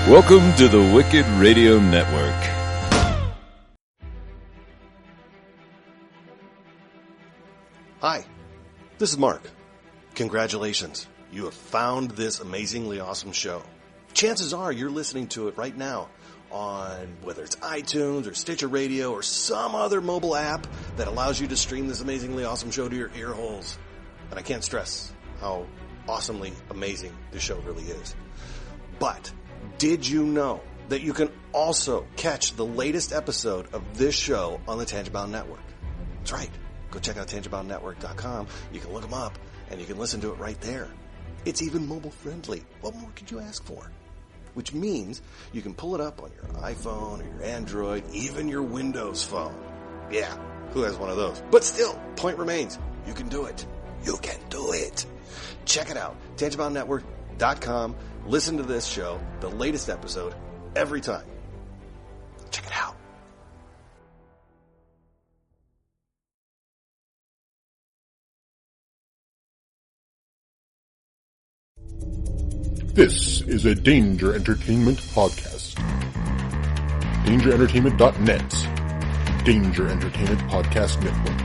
Welcome to the Wicked Radio Network. Hi, this is Mark. Congratulations. You have found this amazingly awesome show. Chances are you're listening to it right now on whether it's iTunes or Stitcher Radio or some other mobile app that allows you to stream this amazingly awesome show to your ear holes. And I can't stress how awesomely amazing this show really is. But did you know that you can also catch the latest episode of this show on the Tangibound Network? That's right. Go check out tangiboundnetwork.com. You can look them up and you can listen to it right there. It's even mobile friendly. What more could you ask for? Which means you can pull it up on your iPhone or your Android, even your Windows phone. Yeah, who has one of those? But still, point remains, you can do it. You can do it. Check it out, tangiboundnetwork.com. Listen to this show, the latest episode, every time. Check it out. This is a Danger Entertainment podcast. DangerEntertainment.net. Danger Entertainment Podcast Network.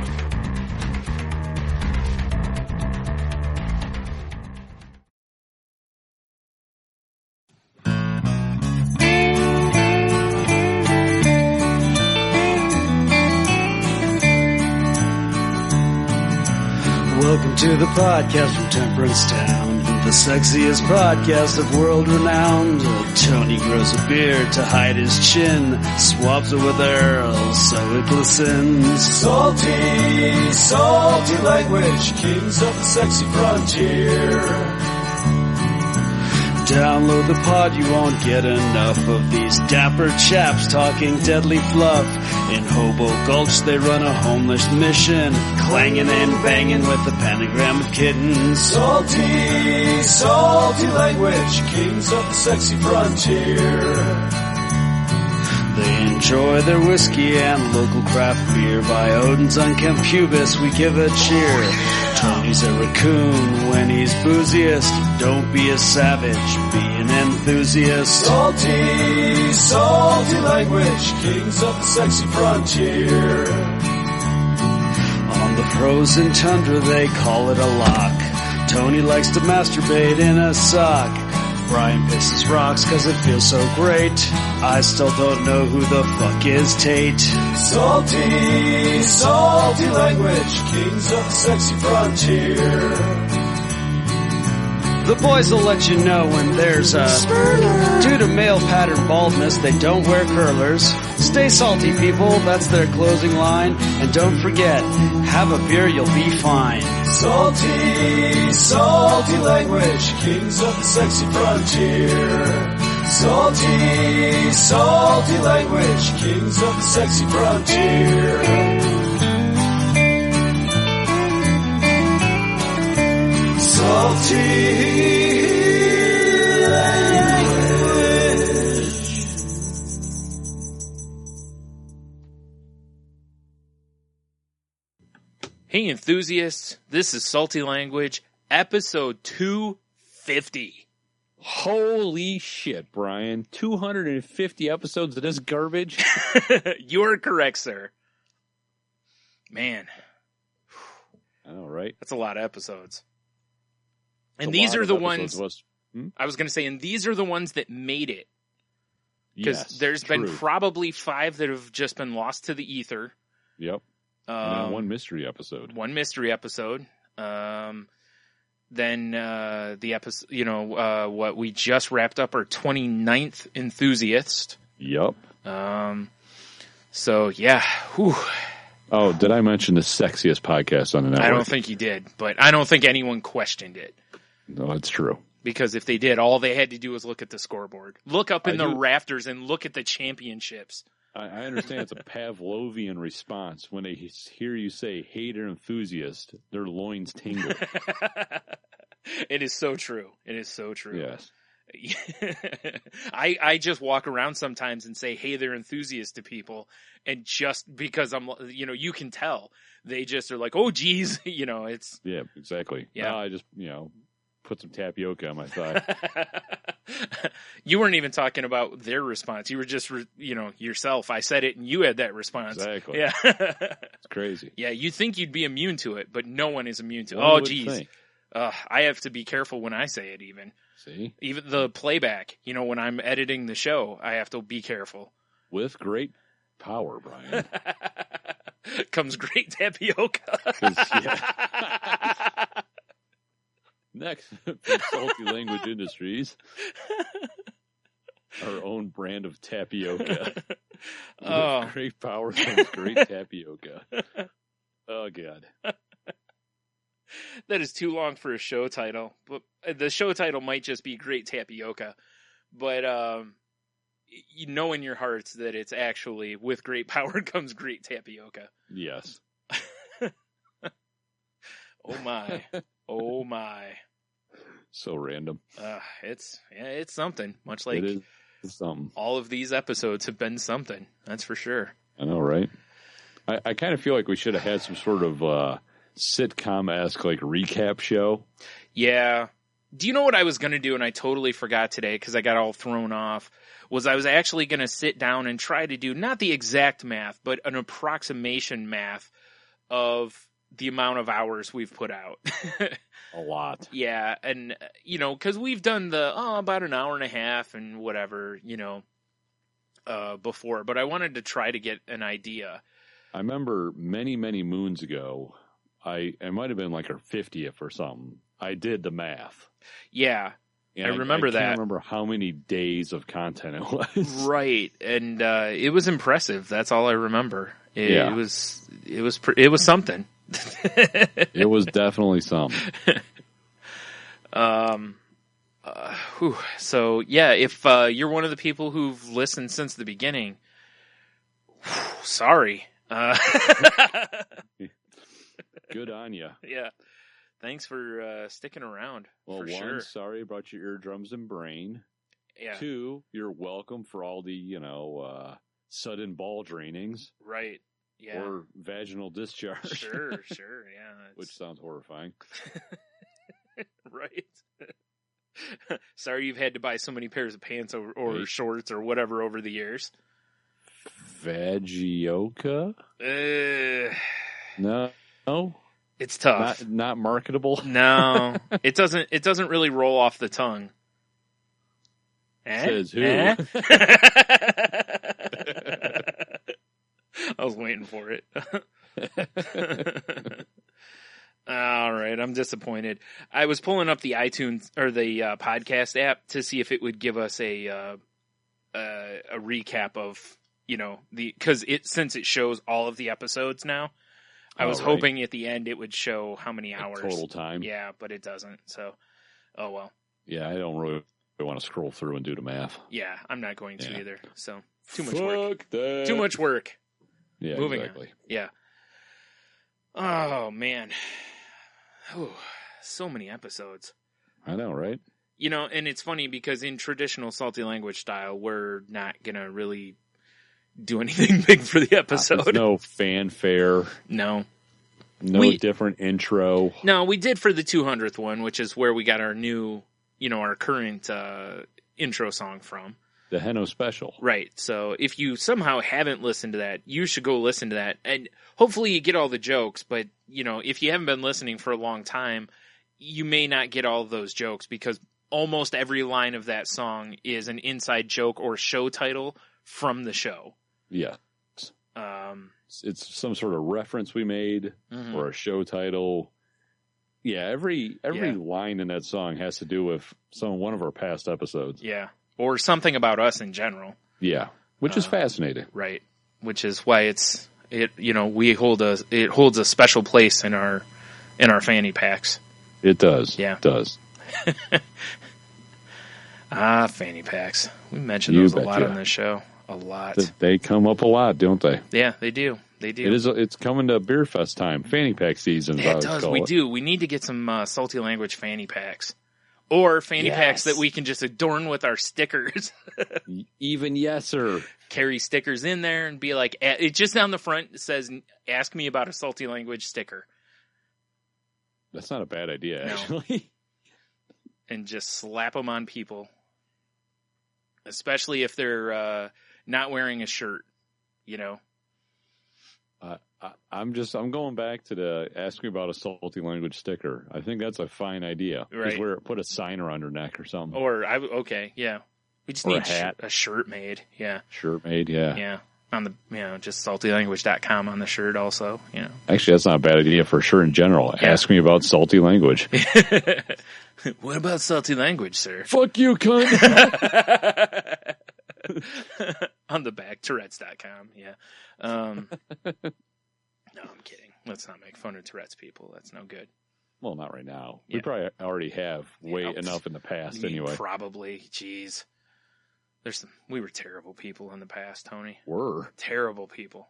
Welcome to the podcast from Temperance Town, the sexiest podcast of world renowned. Tony grows a beard to hide his chin, swaps it with Earl so it glistens. Salty, salty language, kings of the sexy frontier. Download the pod, you won't get enough of these dapper chaps talking deadly fluff. In Hobo Gulch they run a homeless mission, clanging and banging with the pentagram of kittens. Salty, salty language, kings of the sexy frontier. They enjoy their whiskey and local craft beer. By Odin's unkempt pubis we give a cheer. Tony's a raccoon when he's booziest. Don't be a savage, be an enthusiast. Salty, salty language, kings of the sexy frontier. On the frozen tundra they call it a lock. Tony likes to masturbate in a sock. Brian pisses rocks cause it feels so great. I still don't know who the fuck is Tate. Salty, salty language, kings of the sexy frontier. The boys will let you know when there's a spurler. Due to male pattern baldness, they don't wear curlers. Stay salty, people, that's their closing line. And don't forget, have a beer, you'll be fine. Salty, salty language, kings of the sexy frontier. Salty, salty language, kings of the sexy frontier. Salty language. Hey enthusiasts, this is Salty Language, episode 250. Holy shit, Brian. 250 episodes of this garbage? You're correct, sir. Man. I know, right? That's a lot of episodes. And these are the ones, I was going to say, and these are the ones that made it. Because there's been probably 5 that have just been lost to the ether. Yep. And one mystery episode. One mystery episode. Then the episode, what we just wrapped up our 29th Enthusiast. Yep. So, yeah. Whew. Oh, did I mention the sexiest podcast on the network? I don't think you did, but I don't think anyone questioned it. No, that's true. Because if they did, all they had to do was look at the scoreboard. Look up in the rafters and look at the championships. I understand it's a Pavlovian response. When they hear you say hater enthusiast, their loins tingle. It is so true. It is so true. Yes. I just walk around sometimes and say, hey, they're enthusiasts to people. And just because I'm, you can tell they just are like, oh, geez, it's. Yeah, exactly. Yeah. I just, put some tapioca on my thigh. You weren't even talking about their response. You were just, yourself. I said it and you had that response. Exactly. Yeah. It's crazy. Yeah. You'd think you'd be immune to it, but no one is immune to it. One Oh, would geez. think. I have to be careful when I say it even. See? Even the playback, when I'm editing the show, I have to be careful. With great power, Brian. Comes great tapioca. Yeah. Next, from Salty Language Industries, our own brand of tapioca. With great power comes great tapioca. Oh, God. That is too long for a show title. But the show title might just be Great Tapioca. But you know in your hearts that it's actually with great power comes great tapioca. Yes. Oh, my. Oh, my. So random. It's something. Much like it is something. All of these episodes have been something. That's for sure. I know, right? I kind of feel like we should have had some sort of sitcom-esque like recap show. Yeah. Do you know what I was going to do and I totally forgot today because I got all thrown off? Was I was actually going to sit down and try to do not the exact math, but an approximation math of the amount of hours we've put out. A lot. Yeah, and because we've done the about an hour and a half and whatever, before, but I wanted to try to get an idea. I remember many, many moons ago, it might have been like our 50th or something. I did the math. Yeah. And I remember that. I can't remember how many days of content it was. Right. And it was impressive. That's all I remember. It was something. It was definitely something. So yeah, if you're one of the people who've listened since the beginning, sorry. Good on you. Yeah. Thanks for sticking around. Well, sure. Sorry about your eardrums and brain. Yeah. 2, you're welcome for all the, sudden ball drainings. Right. Yeah. Or vaginal discharge. Sure, yeah. Which sounds horrifying. Right. Sorry you've had to buy so many pairs of pants or shorts or whatever over the years. Vagioca? No. It's tough. Not marketable? No. It doesn't really roll off the tongue. Says who? I was waiting for it. All right, I'm disappointed. I was pulling up the iTunes or the podcast app to see if it would give us a recap of because since it shows all of the episodes now. I was hoping at the end it would show how many hours total time. Yeah, but it doesn't. So, oh well. Yeah, I don't really want to scroll through and do the math. Yeah, I'm not going to either. So too much Fuck work. That. Too much work. Yeah, Moving exactly. on. Yeah. Oh man. Ooh, so many episodes. I know, right? And it's funny because in traditional Salty Language style, we're not gonna really do anything big for the episode. There's no fanfare. No. No different intro. No, we did for the 200th one, which is where we got our new, our current intro song from. The Henno Special. Right. So if you somehow haven't listened to that, you should go listen to that. And hopefully you get all the jokes. But, if you haven't been listening for a long time, you may not get all of those jokes because almost every line of that song is an inside joke or show title from the show. Yeah. It's some sort of reference we made or a show title. Yeah, every line in that song has to do with one of our past episodes. Yeah, or something about us in general. Yeah, which is fascinating. Right, which is why it holds a special place in our fanny packs. It does. Yeah, it does. Fanny packs. We mentioned those a lot on this show. A lot. They come up a lot, don't they? Yeah, they do. They do. It's coming to Beer Fest time. Fanny pack season. It does. We do. We need to get some Salty Language fanny packs. Or fanny packs that we can just adorn with our stickers. Even yeser. Carry stickers in there and be like, it just on the front it says, ask me about a salty language sticker. That's not a bad idea, actually. And just slap them on people. Especially if they're not wearing a shirt, you know. I'm going back to the ask me about a salty language sticker. I think that's a fine idea. Right. Put a sign around her neck or something. Okay, yeah. We just need a shirt made, yeah. Shirt made, yeah. Yeah. On the, just saltylanguage.com on the shirt also, you know. Actually, that's not a bad idea for a shirt in general. Yeah. Ask me about salty language. What about salty language, sir? Fuck you, cunt. On the back, Tourette's.com, yeah. No, I'm kidding. Let's not make fun of Tourette's people. That's no good. Well, not right now. Yeah. We probably already have enough in the past anyway. Probably. Jeez. We were terrible people in the past, Tony. Were? Terrible people.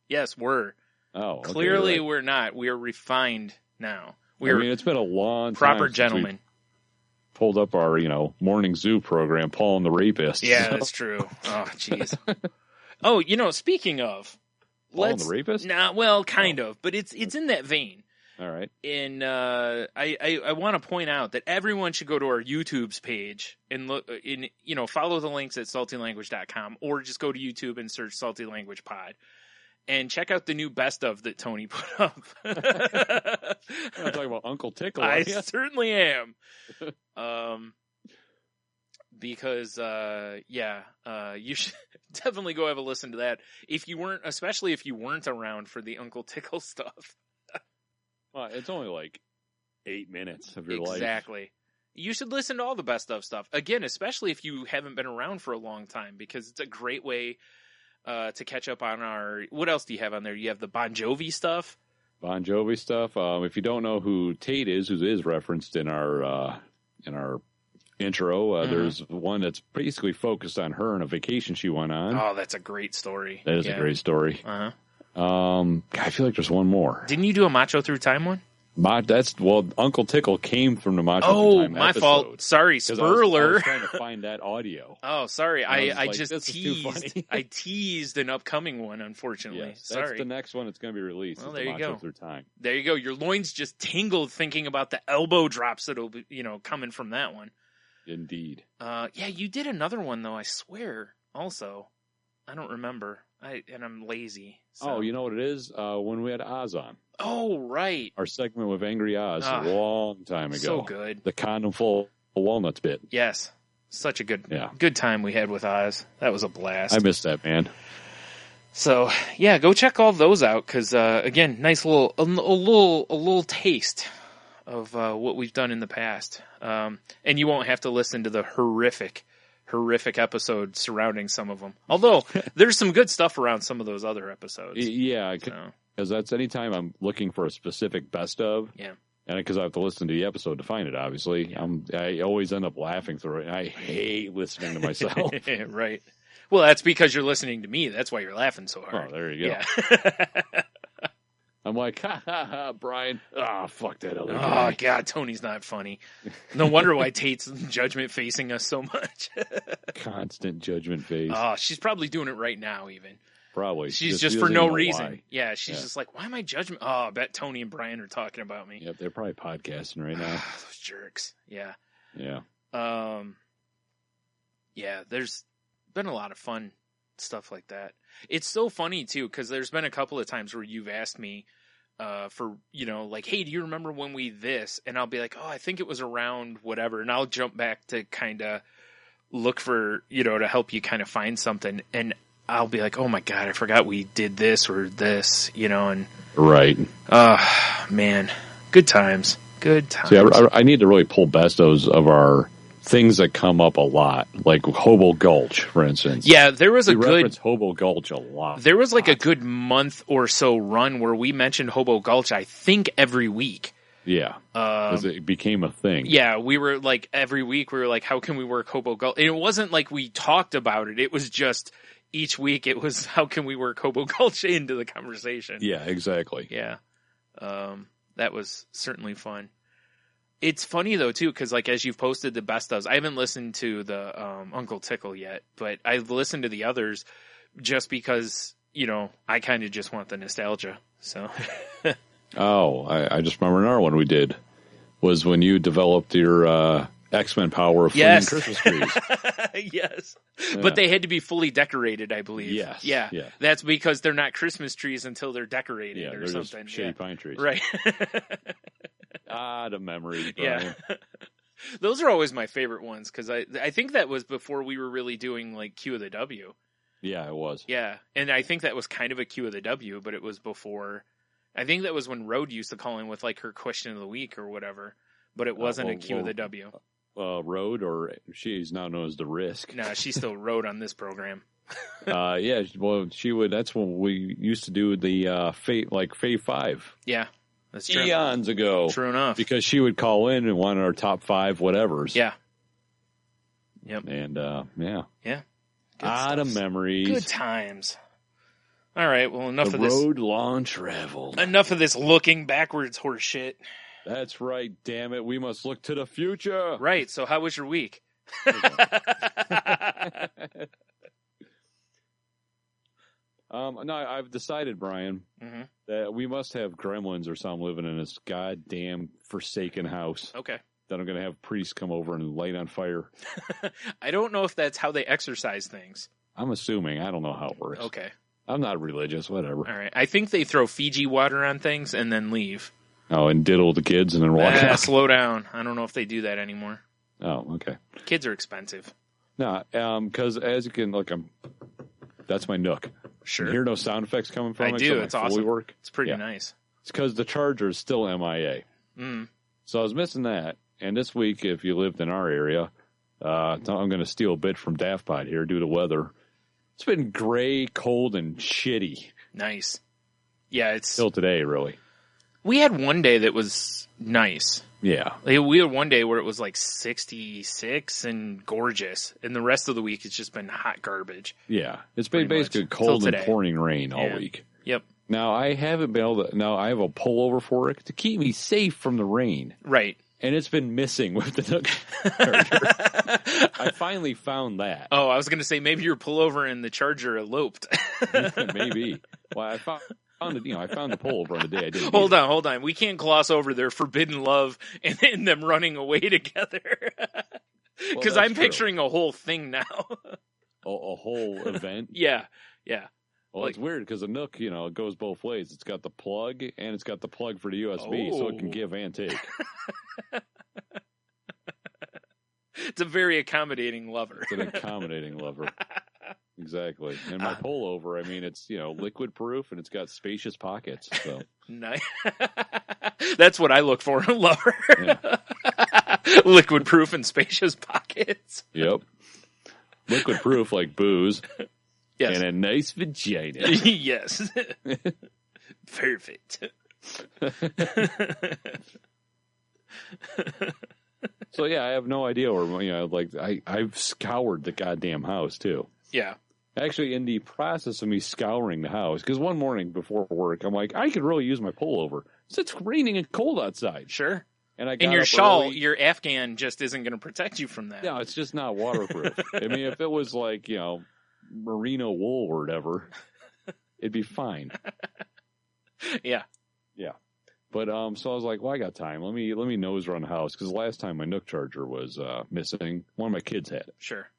Yes, were. Oh, okay, clearly we're not. We are refined now. It's been a long time. Proper gentlemen. Pulled up our, morning zoo program, Paul and the Rapist. Yeah, that's true. Oh, jeez. Oh, speaking of, Paul and the Rapist? Nah, well, kind of, but it's in that vein. All right. And I want to point out that everyone should go to our YouTube's page and look follow the links at saltylanguage.com, or just go to YouTube and search Salty Language Pod and check out the new best of that Tony put up. I'm talking about Uncle Tickle. I certainly am. Because you should definitely go have a listen to that especially if you weren't around for the Uncle Tickle stuff. Well, it's only like 8 minutes of your life. Exactly. You should listen to all the best of stuff. Again, especially if you haven't been around for a long time, because it's a great way to catch up on what else do you have on there? You have the Bon Jovi stuff. Bon Jovi stuff. If you don't know who Tate is, who is referenced in our intro, there's one that's basically focused on her and a vacation she went on. Oh, that's a great story. That is a great story. Uh-huh. I feel like there's one more. Didn't you do a Macho Through Time one? Uncle Tickle came from the Macho Through Time my episode. fault. Sorry, spoiler. I was trying to find that audio. Oh, sorry. I like, just teased. I teased an upcoming one, unfortunately. Yes, sorry. That's the next one that's going to be released. Well, there you Macho go. Through Time. There you go. Your loins just tingled thinking about the elbow drops that'll be, coming from that one. Indeed. Yeah, you did another one though, I swear. Also, I don't remember. I'm lazy. So. Oh, you know what it is? When we had Oz on. Oh, right. Our segment with Angry Oz a long time ago. So good. The condom full of walnuts bit. Yes. Such a good time we had with Oz. That was a blast. I missed that, man. So, yeah, go check all those out because, again, nice little taste of what we've done in the past. And you won't have to listen to the horrific episodes surrounding some of them. Although, there's some good stuff around some of those other episodes. Yeah, because that's anytime I'm looking for a specific best of. Yeah. And because I have to listen to the episode to find it, obviously. Yeah. I always end up laughing through it. I hate listening to myself. Right. Well, that's because you're listening to me. That's why you're laughing so hard. Oh, there you go. Yeah. I'm like, ha, Brian. Oh, fuck that other guy. Oh, God, Tony's not funny. No wonder why Tate's judgment facing us so much. Constant judgment face. Oh, she's probably doing it right now, even. Probably. She's just for no reason. Why. Yeah, she's just like, why am I judging? Oh, I bet Tony and Brian are talking about me. Yep, they're probably podcasting right now. Those jerks. Yeah. Yeah. Yeah, there's been a lot of fun stuff like that. It's so funny, too, because there's been a couple of times where you've asked me for, like, hey, do you remember when we this? And I'll be like, oh, I think it was around whatever. And I'll jump back to kind of look for, to help you kind of find something. And I'll be like, oh, my God, I forgot we did this or this, and. Right. Man, good times. Good times. See, I need to really pull best of our things that come up a lot, like Hobo Gulch, for instance. Yeah, there was we reference Hobo Gulch a lot. There was like a good month or so run where we mentioned Hobo Gulch, I think, every week. Yeah, because it became a thing. Yeah, we were like, every week we were like, how can we work Hobo Gulch? And it wasn't like we talked about it. It was just each week it was, how can we work Hobo Gulch into the conversation? Yeah, exactly. Yeah. That was certainly fun. It's funny though too, because like as you've posted the best ofs, I haven't listened to the Uncle Tickle yet, but I've listened to the others just because I kind of just want the nostalgia. So. I just remember another one we did was when you developed your X-Men power of flinging Christmas trees. Yes. Yeah. But they had to be fully decorated, I believe. Yes. Yeah. That's because they're not Christmas trees until they're decorated or they're something. Just shady pine trees. Right. The memories, Yeah. Brian. Those are always my favorite ones because I think that was before we were really doing like Q of the W. Yeah, it was. Yeah. And I think that was kind of a Q of the W, but it was before. I think that was when Rode used to call in with like her question of the week or whatever, but it wasn't a Q of the W. Rode, or she's now known as the Risk. No, she's still Rode on this program. Yeah, well, she would. That's when we used to do the Fave 5. Yeah, that's true. Eons ago. True enough. Because she would call in and want our top 5 whatevers. Yeah. Yep. And yeah. Of memories. Good times. All right, well, enough of this. The road long traveled. Enough of this looking backwards horse shit. That's right, damn it. We must look to the future. Right, so how was your week? No, I've decided, Brian, that we must have gremlins or something living in this goddamn forsaken house. Okay. That I'm going to have priests come over and light on fire. I don't know if that's how they exercise things. I'm assuming. I don't know how it works. Okay. I'm not religious, whatever. All right. I think they throw Fiji water on things and then leave. Oh, and diddle the kids and then walk out. Slow down. I don't know if they do that anymore. Oh, okay. Kids are expensive. No, because as you can look, that's my Nook. Sure. You hear no sound effects coming from it? I do. It's awesome. Work? It's pretty nice. It's because the charger is still MIA. So I was missing that. And this week, if you lived in our area, I'm going to steal a bit from Daft Pod here due to weather. It's been gray, cold, and shitty. Nice. Yeah, it's still today, really. We had one day that was nice. Yeah. We had one day where it was like 66 and gorgeous, and the rest of the week it's just been hot garbage. Yeah. It's been basically cold and pouring rain all week. Yep. Now, I haven't been able to... Now, I have a pullover for it to keep me safe from the rain. Right. And it's been missing with the Nook charger. I finally found that. Oh, I was going to say maybe your pullover and the charger eloped. Maybe. Well, I found it. I found the pullover on the day I didn't. Hold on. We can't gloss over their forbidden love and them running away together. Because I'm picturing a whole thing now. A whole event? Yeah. Well, it's weird because the Nook, it goes both ways. It's got the plug and it's got the plug for the USB, so it can give and take. It's a very accommodating lover. It's an accommodating lover. Exactly. And my pullover, it's, liquid proof and it's got spacious pockets. So nice. That's what I look for in a lover. Yeah. Liquid proof and spacious pockets. Yep. Liquid proof like booze. Yes. And a nice vagina. Yes. Perfect. So yeah, I have no idea where, I've scoured the goddamn house too. Yeah. Actually, in the process of me scouring the house, because one morning before work, I'm like, I could really use my pullover. It's raining and cold outside. Sure. And your shawl, your Afghan just isn't going to protect you from that. No, it's just not waterproof. If it was like, merino wool or whatever, it'd be fine. Yeah. But so I was like, well, I got time. Let me nose around the house because last time my Nook charger was missing, one of my kids had it. Sure.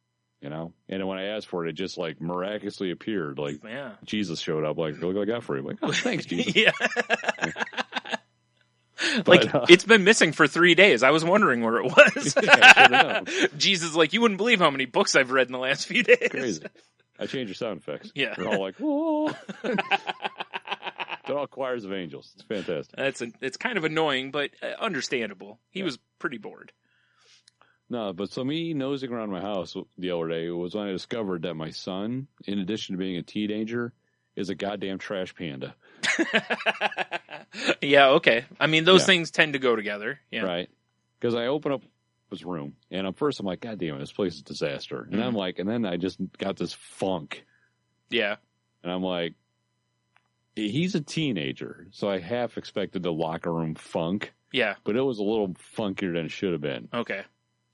And then when I asked for it, it just miraculously appeared. Jesus showed up. Look what I got for you. I'm like, oh, thanks, Jesus. Yeah. It's been missing for 3 days. I was wondering where it was. Yeah, Jesus, you wouldn't believe how many books I've read in the last few days. Crazy. I changed your sound effects. Yeah. They're all like, whoa. They're all choirs of angels. It's fantastic. It's kind of annoying, but understandable. He was pretty bored. No, but so me nosing around my house the other day was when I discovered that my son, in addition to being a teenager, is a goddamn trash panda. Yeah, okay. Those things tend to go together. Yeah. Right. Because I open up his room, and at first I'm like, God damn it, this place is a disaster. And I'm like, and then I just got this funk. Yeah. And I'm like, he's a teenager, so I half expected the locker room funk. Yeah. But it was a little funkier than it should have been. Okay.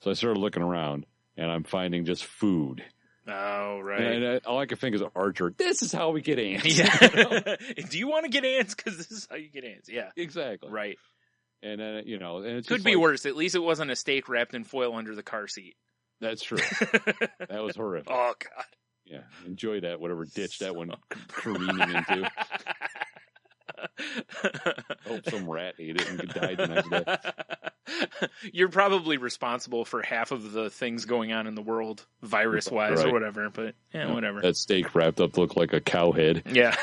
So I started looking around, and I'm finding just food. Oh, right. And all I can think is Archer. This is how we get ants. Yeah. Do you want to get ants? Because this is how you get ants. Yeah. Exactly. Right. And then, and it's could be worse. At least it wasn't a steak wrapped in foil under the car seat. That's true. That was horrific. Oh, God. Yeah. Enjoy that, whatever ditch that one careening into. Hope some rat ate it and died the next day. You're probably responsible for half of the things going on in the world, virus-wise or whatever, but whatever. That steak wrapped up looked like a cow head. Yeah.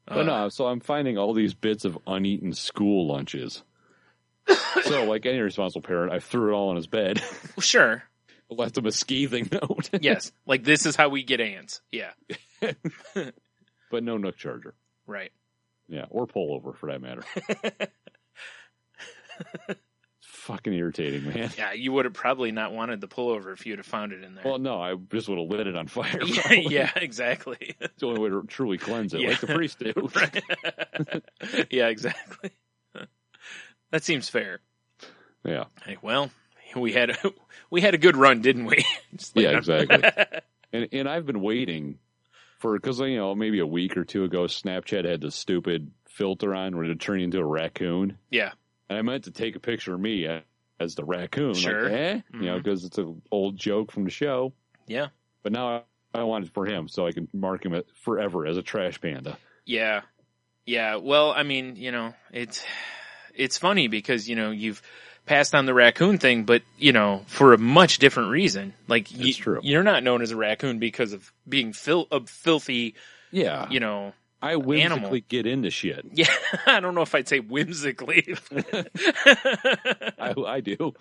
But no, so I'm finding all these bits of uneaten school lunches. So, like any responsible parent, I threw it all on his bed. Sure. Left him a scathing note. Yes. Like, this is how we get ants. Yeah. But no Nook charger. Right. Yeah, or pullover for that matter. Fucking irritating, man. Yeah, you would have probably not wanted the pullover if you'd have found it in there. Well, no, I just would have lit it on fire. Yeah, exactly. It's the only way to truly cleanse it, like the priest do. Right. Yeah, exactly. That seems fair. Yeah. Hey, well, we had a good run, didn't we? Yeah, exactly. And I've been waiting because maybe a week or two ago, Snapchat had this stupid filter on where it would turn you into a raccoon. Yeah. And I meant to take a picture of me as the raccoon. Sure. Like, because it's an old joke from the show. Yeah. But now I want it for him so I can mark him forever as a trash panda. Yeah. Yeah. Well, I mean, it's funny because, you've passed on the raccoon thing, but, for a much different reason. Like, it's true. You're not known as a raccoon because of being a filthy, yeah. I whimsically animal. Get into shit. Yeah, I don't know if I'd say whimsically. I do.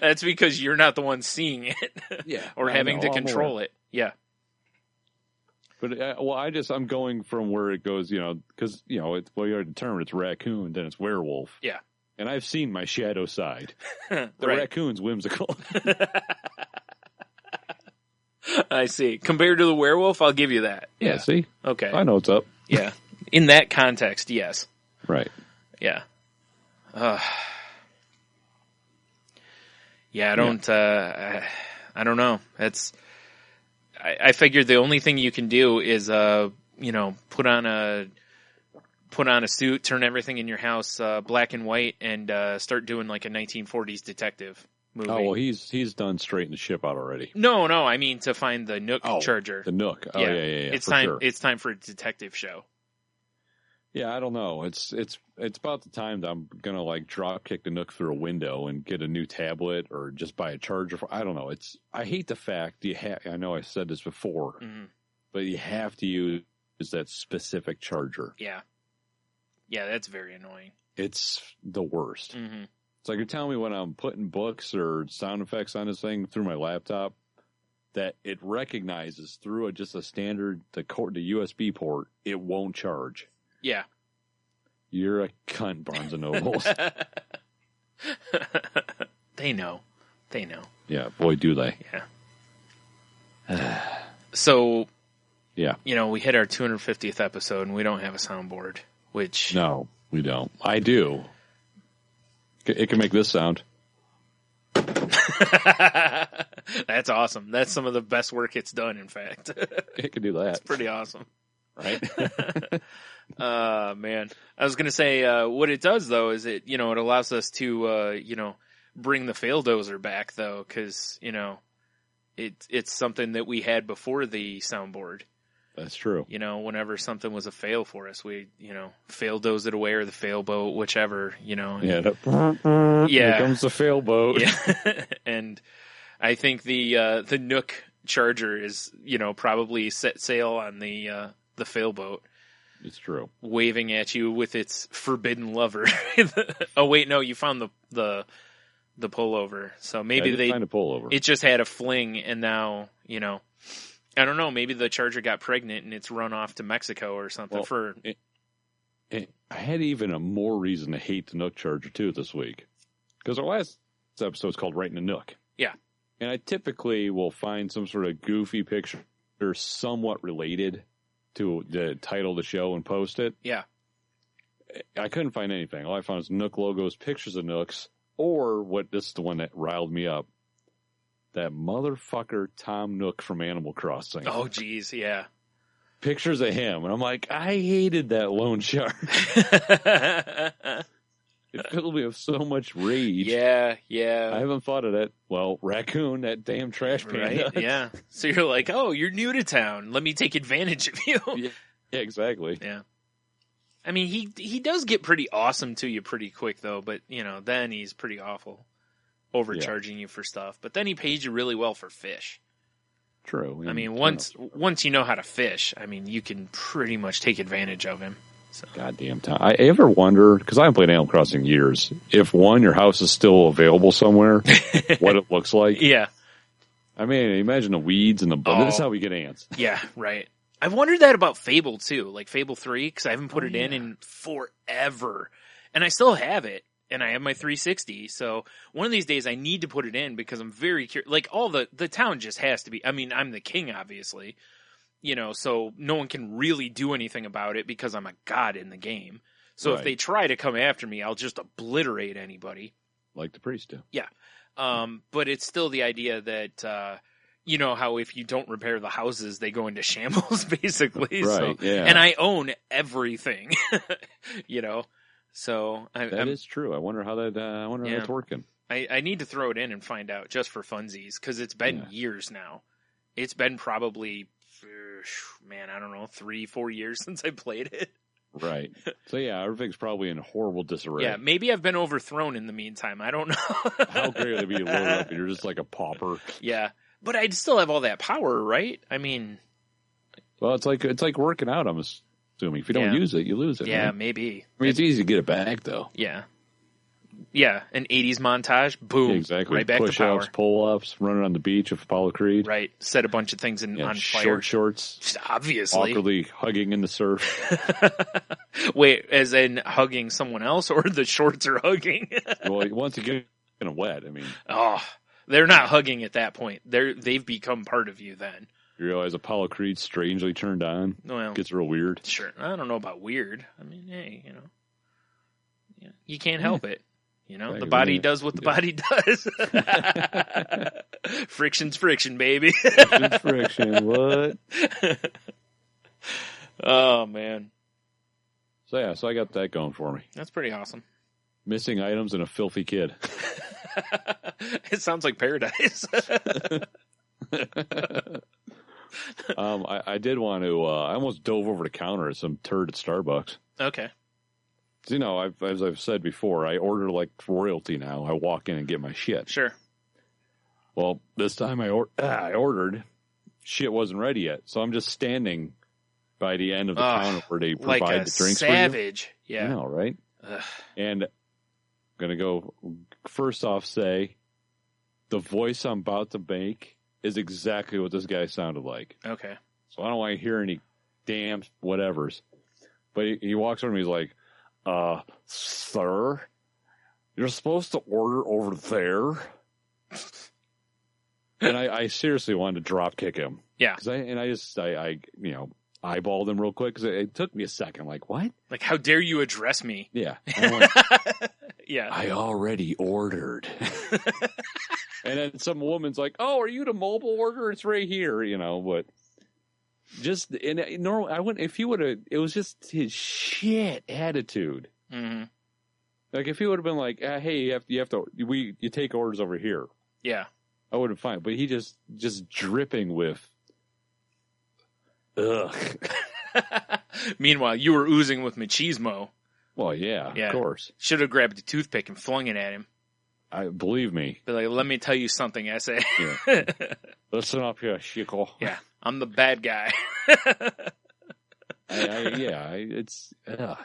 That's because you're not the one seeing it. Yeah. Or having to control it. Yeah. But, I'm going from where it goes, because, you already determined it's raccoon, then it's werewolf. Yeah. And I've seen my shadow side. The right. raccoon's whimsical. I see. Compared to the werewolf, I'll give you that. Yeah, see? Okay. I know what's up. Yeah. In that context, yes. Right. Yeah. Yeah, I don't know. I figured the only thing you can do is, put on a suit, turn everything in your house black and white, and start doing like a 1940s detective movie. Oh, well, he's done straighten the ship out already. No, I mean to find the Nook charger. The Nook. Oh, yeah. It's time. Sure. It's time for a detective show. Yeah, I don't know. It's about the time that I'm gonna like drop kick the Nook through a window and get a new tablet or just buy a charger. I don't know. I hate the fact I know I said this before, but you have to use that specific charger. Yeah. Yeah, that's very annoying. It's the worst. Mm-hmm. It's like you're telling me when I'm putting books or sound effects on this thing through my laptop that it recognizes through just a standard the USB port, it won't charge. Yeah. You're a cunt, Barnes & Nobles. They know. Yeah, boy, do they. Yeah. So, yeah. We hit our 250th episode and we don't have a soundboard, which... No, we don't. I do. It can make this sound. That's awesome. That's some of the best work it's done, in fact. It can do that. It's pretty awesome. Right? Man. I was going to say, what it does, though, is it allows us to, bring the fail dozer back, though, because, it's something that we had before the soundboard. That's true. Whenever something was a fail for us, we, fail doze it away or the fail boat, whichever, Yeah. Here comes the fail boat. Yeah. And I think the Nook charger is, probably set sail on the fail boat. It's true. Waving at you with its forbidden lover. Oh wait, no, you found the pullover. So maybe they find a pullover. It just had a fling, and now I don't know. Maybe the charger got pregnant and it's run off to Mexico or something. I had even a more reason to hate the Nook charger too this week because our last episode is called "Right in the Nook." Yeah, and I typically will find some sort of goofy picture somewhat related to the title of the show and post it. Yeah. I couldn't find anything. All I found was Nook logos, pictures of Nooks, or this is the one that riled me up. That motherfucker Tom Nook from Animal Crossing. Oh, geez, yeah. Pictures of him, and I'm like, I hated that loan shark. It filled me with so much rage. Yeah. I haven't thought of that. Well, raccoon, that damn trash panda. Right? Yeah. So you're like, oh, you're new to town. Let me take advantage of you. Yeah, exactly. Yeah. I mean, he does get pretty awesome to you pretty quick, though. But, then he's pretty awful. Overcharging you for stuff. But then he pays you really well for fish. True. I mean, once you know how to fish, I mean, you can pretty much take advantage of him. So. Goddamn time. I ever wonder, because I haven't played Animal Crossing in years, if your house is still available somewhere, what it looks like. Yeah. I mean, imagine the weeds and this is how we get ants. Yeah, right. I've wondered that about Fable, too. Like Fable 3, because I haven't put it in forever. And I still have it. And I have my 360. So one of these days I need to put it in because I'm very curious. Like all the town just has to be. I mean, I'm the king, obviously. So no one can really do anything about it because I'm a god in the game. So if they try to come after me, I'll just obliterate anybody. Like the priest do. Yeah. But it's still the idea that, how if you don't repair the houses, they go into shambles, basically. Right, yeah. And I own everything, So that is true. I wonder how that's working. I need to throw it in and find out just for funsies because it's been years now. It's been probably, I don't know, 3-4 years since I played it. Right. So yeah, everything's probably in horrible disarray. Yeah, maybe I've been overthrown in the meantime. I don't know. How great would it be to load up and you're just like a pauper? Yeah, but I'd still have all that power, right? I mean, well, it's like working out. I'm assuming if you don't use it, you lose it. Yeah, right? maybe. I mean, it's easy to get it back though. Yeah. Yeah, an 80s montage, boom, exactly. Right back Push to power. Push-ups, pull-ups, running on the beach with Apollo Creed. Right, set a bunch of things on fire. Short shorts. Obviously. Awkwardly hugging in the surf. Wait, as in hugging someone else or the shorts are hugging? Well, once you get kind of wet, I mean. Oh, they're not hugging at that point. They've become part of you then. You realize Apollo Creed strangely turned on. Well, gets real weird. Sure. I don't know about weird. I mean, hey, you can't help it. The body does what the body does. Friction's friction, baby. Friction's friction. What? Oh, man. So I got that going for me. That's pretty awesome. Missing items and a filthy kid. It sounds like paradise. I did want to. I almost dove over the counter at some turd at Starbucks. Okay. As I've said before, I order like royalty now. I walk in and get my shit. Sure. Well, this time I ordered. Shit wasn't ready yet, so I'm just standing by the end of the counter where they provide like the drinks savage. for you. Yeah. I know, right? Ugh. And I'm gonna go first off. Say the voice I'm about to make is exactly what this guy sounded like. Okay. So I don't want to hear any damn whatevers. But he walks over to me. He's like, sir, you're supposed to order over there. And I seriously wanted to drop kick him. Yeah. Cause I eyeballed him real quick because it took me a second. Like, what? Like, how dare you address me? Yeah. Went, yeah. I already ordered. And then some woman's like, oh, are you the mobile order? It's right here, but just normal. I wouldn't, if he would have, it was just his shit attitude. Mm-hmm. Like if he would have been like, hey, you take orders over here. Yeah. I would have fine. But he just dripping with, ugh. Meanwhile, you were oozing with machismo. Well, yeah, of course. Should have grabbed a toothpick and flung it at him. Believe me. Be like, let me tell you something, essay. Yeah. Listen up here, Chico. Yeah, I'm the bad guy. It's. I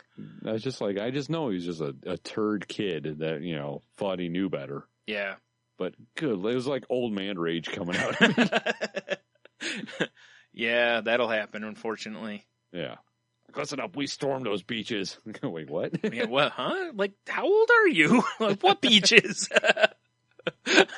was just like, I just know he's just a turd kid that thought he knew better. Yeah, but good, it was like old man rage coming out. Yeah, that'll happen, unfortunately. Yeah. Listen up, we stormed those beaches. Wait, what? Yeah, what, huh? Like, how old are you? Like, what beaches? If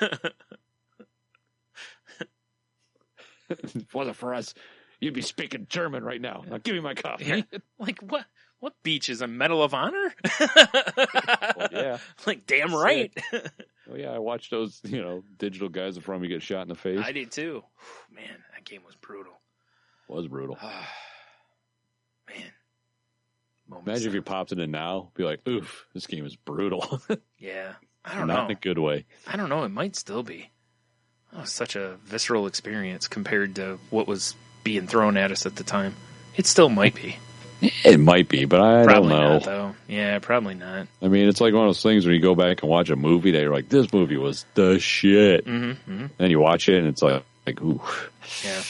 it wasn't for us, you'd be speaking German right now. Now give me my coffee. Yeah. Like, what? What beach is a Medal of Honor? Well, yeah. Like, damn right. Oh, yeah, I watched those, digital guys in front of me get shot in the face. I did too. Man, that game was brutal. Was brutal. Man. Imagine if you popped it in now, be like, oof, this game is brutal. Yeah. I don't know. Not in a good way. I don't know. It might still be. That was such a visceral experience compared to what was being thrown at us at the time. It still might be. It might be, but I probably don't know. Not, though. Yeah, probably not. I mean, it's like one of those things when you go back and watch a movie that you're like, this movie was the shit. Mm-hmm. Then you watch it and it's like ooh. Yeah.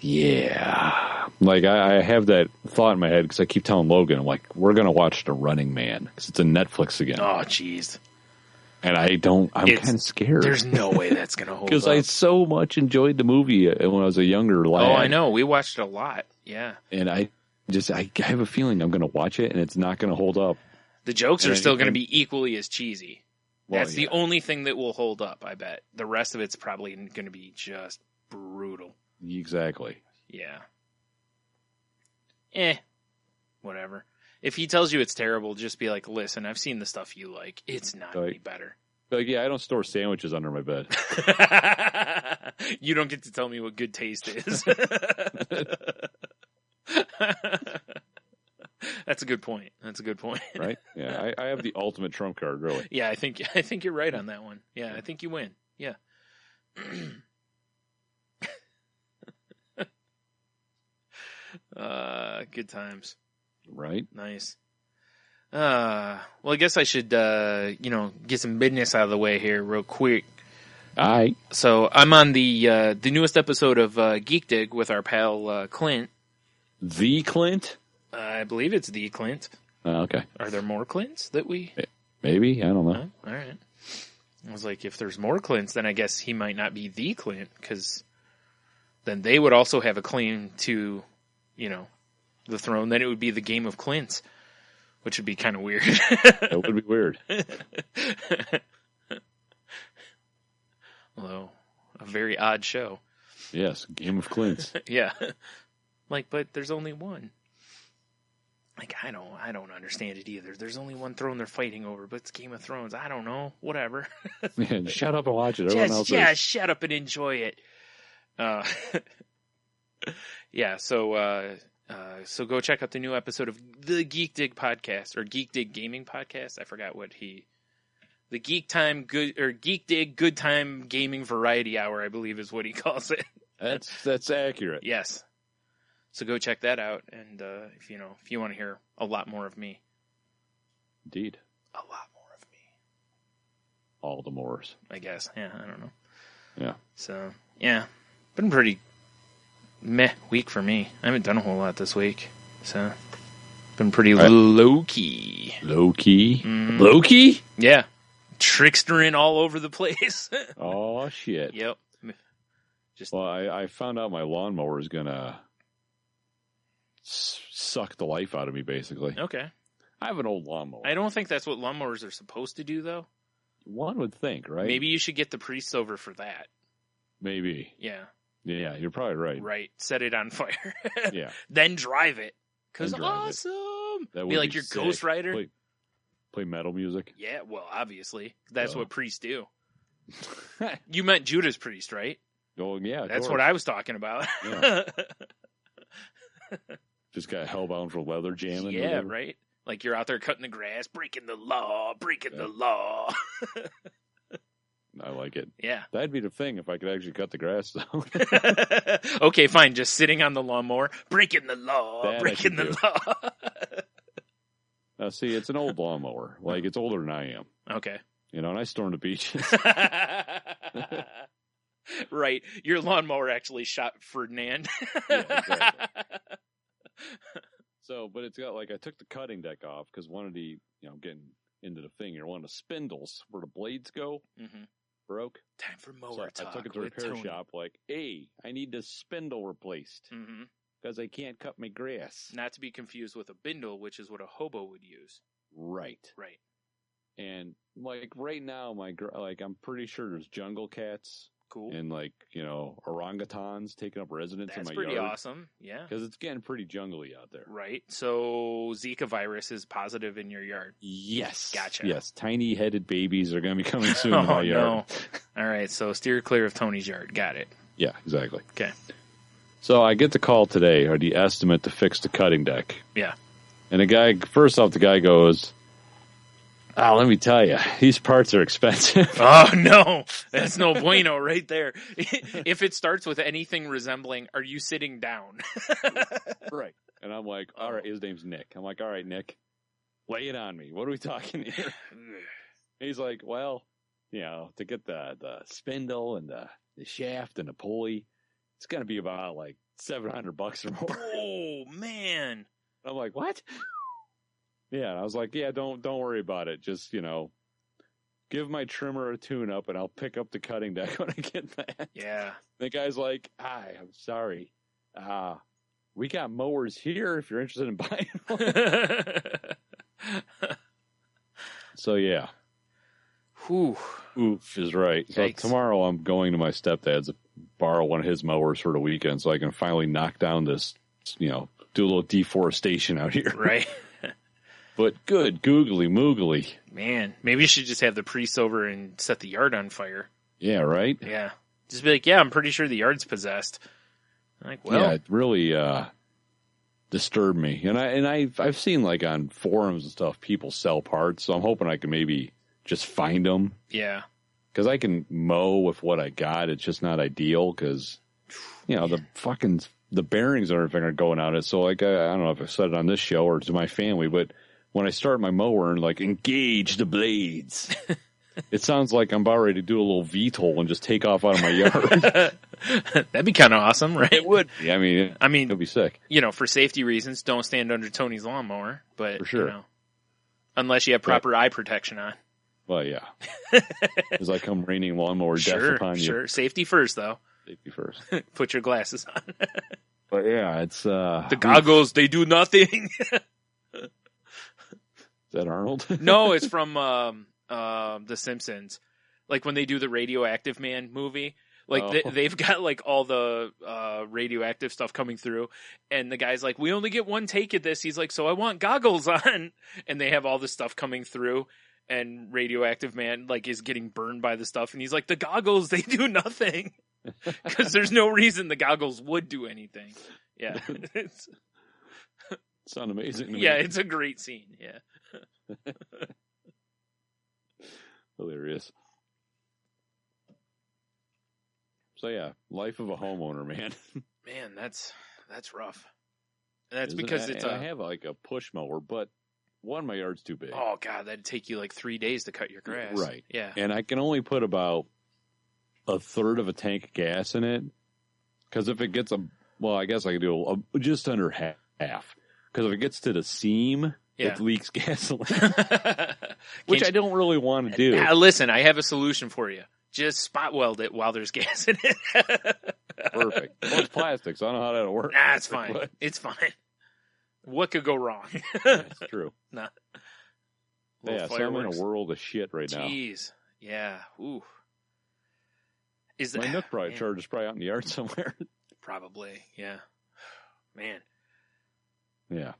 Yeah. Like, I have that thought in my head because I keep telling Logan, I'm like, we're going to watch The Running Man because it's in Netflix again. Oh, jeez. And I'm kind of scared. There's no way that's going to hold up. Because I so much enjoyed the movie when I was a younger lad. Oh, I know. We watched it a lot. Yeah. And I have a feeling I'm going to watch it and it's not going to hold up. The jokes are still going to be equally as cheesy. Well, that's the only thing that will hold up, I bet. The rest of it's probably going to be just brutal. Exactly. Yeah. Whatever. If he tells you it's terrible, just be like, listen, I've seen the stuff you like. It's not any better. Like, yeah, I don't store sandwiches under my bed. You don't get to tell me what good taste is. That's a good point. Right? Yeah, I have the ultimate trump card, really. Yeah, I think you're right on that one. Yeah, I think you win. Yeah. Good times. Right? Nice. Well, I guess I should, get some business out of the way here real quick. All right. So I'm on the newest episode of Geek Dig with our pal Clint. The Clint? I believe it's the Clint. Okay. Are there more Clints that we... Maybe. I don't know. All right. I was like, if there's more Clints, then I guess he might not be the Clint, because then they would also have a claim to, the throne. Then it would be the Game of Clints, which would be kind of weird. That would be weird. Although, a very odd show. Yes, Game of Clints. Yeah. But there's only one. I don't understand it either. There's only one throne they're fighting over, but it's Game of Thrones. I don't know. Whatever. Man, shut up and watch it. Everyone else is. Shut up and enjoy it. Yeah, so go check out the new episode of the Geek Dig podcast, or Geek Dig Gaming podcast. I forgot the Geek Dig Good Time Gaming Variety Hour, I believe is what he calls it. That's accurate. Yes. So go check that out, and if you want to hear a lot more of me. Indeed. A lot more of me. All the mores. I guess. Yeah, I don't know. Yeah. So, yeah. Been pretty meh week for me. I haven't done a whole lot this week. So, been pretty low-key. Low-key? Mm. Low-key? Yeah. Trickstering all over the place. Oh, shit. Yep. Well, I found out my lawnmower is going to suck the life out of me, basically. Okay. I have an old lawnmower. I don't think that's what lawnmowers are supposed to do, though. One would think, right? Maybe you should get the priests over for that. Maybe. Yeah. Yeah, you're probably right. Right. Set it on fire. Yeah. Then drive it. Because awesome. That would be like your sick. Ghost Rider. Play metal music. Yeah, well, obviously. That's what priests do. You meant Judas Priest, right? Oh, yeah. That's what I was talking about. Yeah. Just got hellbound for leather jamming. Yeah, right? Like you're out there cutting the grass, breaking the law. I like it. Yeah. That'd be the thing if I could actually cut the grass, though. Okay, fine. Just sitting on the lawnmower, breaking the law. Now, see, it's an old lawnmower. Like, it's older than I am. Okay. And I stormed the beaches. Right. Your lawnmower actually shot Ferdinand. Yeah, exactly. So, but it's got, I took the cutting deck off because one of the, getting into the thing here, one of the spindles where the blades go broke. Time for mower talk. I took it to a repair shop hey, I need this spindle replaced because I can't cut my grass. Not to be confused with a bindle, which is what a hobo would use. Right. Right. And right now, I'm pretty sure there's jungle cats Cool. And orangutans taking up residence in my yard. That's pretty awesome. Yeah. Because it's getting pretty jungly out there. Right. So Zika virus is positive in your yard. Yes. Gotcha. Yes. Tiny headed babies are going to be coming soon to my yard. No. All right. So steer clear of Tony's yard. Got it. Yeah, exactly. Okay. So I get the call today, or the estimate to fix the cutting deck. Yeah. And the guy goes, let me tell you, these parts are expensive. Oh, no. That's no bueno right there. If it starts with anything resembling, are you sitting down? Right. And I'm like, all right, his name's Nick. I'm like, all right, Nick, lay it on me. What are we talking here? He's like, well, to get the spindle and the shaft and the pulley, it's going to be about like $700 or more. Oh, man. I'm like, what? Yeah, I was like, yeah, don't worry about it. Just, give my trimmer a tune-up, and I'll pick up the cutting deck when I get that. Yeah. The guy's like, hi, I'm sorry. We got mowers here if you're interested in buying one. So, yeah. Whew. Oof is right. So tomorrow I'm going to my stepdad's to borrow one of his mowers for the weekend so I can finally knock down this, do a little deforestation out here. Right. But good, googly moogly. Man, maybe you should just have the priest over and set the yard on fire. Yeah, right? Yeah. Just be like, yeah, I'm pretty sure the yard's possessed. I'm like, well. Yeah, it really disturbed me. And I've seen on forums and stuff, people sell parts, so I'm hoping I can maybe just find them. Yeah. Because I can mow with what I got. It's just not ideal because, the bearings and everything are going out. So, I don't know if I said it on this show or to my family, but when I start my mower and engage the blades, it sounds like I'm about ready to do a little VTOL and just take off out of my yard. That'd be kind of awesome, right? It would be. I mean, it'll be sick. For safety reasons, don't stand under Tony's lawnmower. But for sure, unless you have proper eye protection on. Well, yeah. As I come raining lawnmower death upon you. Sure, safety first, though. Safety first. Put your glasses on. But yeah, it's the goggles. They do nothing. Is that Arnold? No, it's from The Simpsons. When they do the Radioactive Man movie, they've got all the radioactive stuff coming through, and the guy's like, "We only get one take at this." He's like, "So I want goggles on," and they have all this stuff coming through, and Radioactive Man is getting burned by the stuff, and he's like, "The goggles, they do nothing," because there's no reason the goggles would do anything. Yeah, sound amazing to me. Yeah, it's a great scene. Yeah. Hilarious. So yeah, life of a homeowner, man. Man, that's rough. That's because I have a push mower, but my yard's too big. Oh god, that'd take you 3 days to cut your grass. Right. Yeah. And I can only put about a third of a tank of gas in it. Because if it gets I guess I could do just under half. Because if it gets to the seam, it leaks gasoline. Which I don't really want to do. Now, listen, I have a solution for you. Just spot weld it while there's gas in it. Perfect. Well, it's plastic, so I don't know how that'll work. Nah, it's fine. It's fine. What could go wrong? That's true. Nah. Yeah, so I'm in a world of shit right now. Jeez. Yeah. Ooh. My Nook charger's probably out in the yard somewhere. Probably, yeah. Man. Yeah.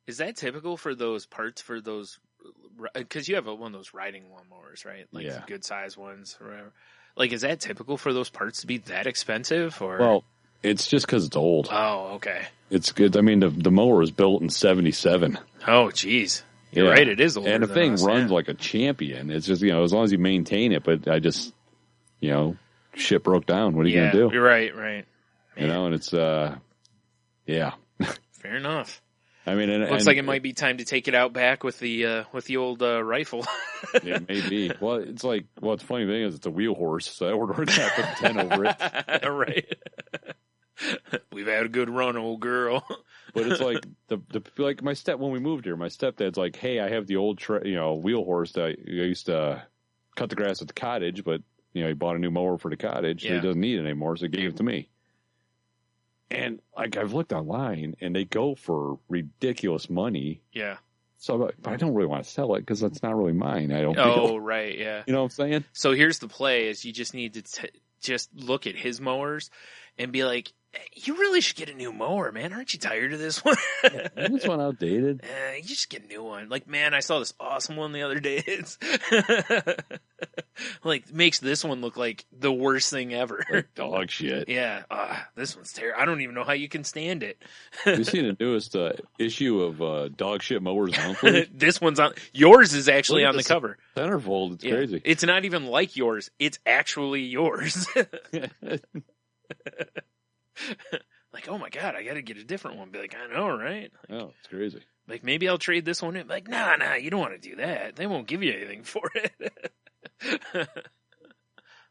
Is that typical for those parts for those? Because you have one of those riding lawnmowers, right? Good size ones or whatever. Is that typical for those parts to be that expensive? Or well, it's just because it's old. Oh, okay. It's good. I mean, the mower was built in '77. Oh, geez. You're right. It is older. And the thing runs like a champion. It's just as long as you maintain it. But I just shit broke down. What are you going to do? You're right. Right. Man. And it's yeah. Fair enough. I mean, looks like it might be time to take it out back with the old rifle. Yeah, maybe. Well, it's the funny thing is it's a wheel horse, so I ordered that with 10 over it. Right. We've had a good run, old girl. But it's when we moved here, my stepdad's like, "Hey, I have the old wheel horse that I used to cut the grass at the cottage, but he bought a new mower for the cottage, so he doesn't need it anymore, so he gave it to me." And I've looked online, and they go for ridiculous money. Yeah. So, but I don't really want to sell it because that's not really mine. I don't. Oh, right, yeah. You know what I'm saying? So here's the play: is you just need just look at his mowers and be like, you really should get a new mower, man. Aren't you tired of this one? Isn't this one outdated? You just get a new one. Like, man, I saw this awesome one the other day. It's like, makes this one look like the worst thing ever. Like dog shit. Yeah. This one's terrible. I don't even know how you can stand it. You seen the newest issue of Dog Shit Mowers Monthly? This one's on. Yours is actually on the cover. Centerfold. It's crazy. It's not even like yours. It's actually yours. Like, oh my God, I got to get a different one. Be like, I know, right? Like, oh, it's crazy. Like, maybe I'll trade this one in. Like, nah, you don't want to do that. They won't give you anything for it.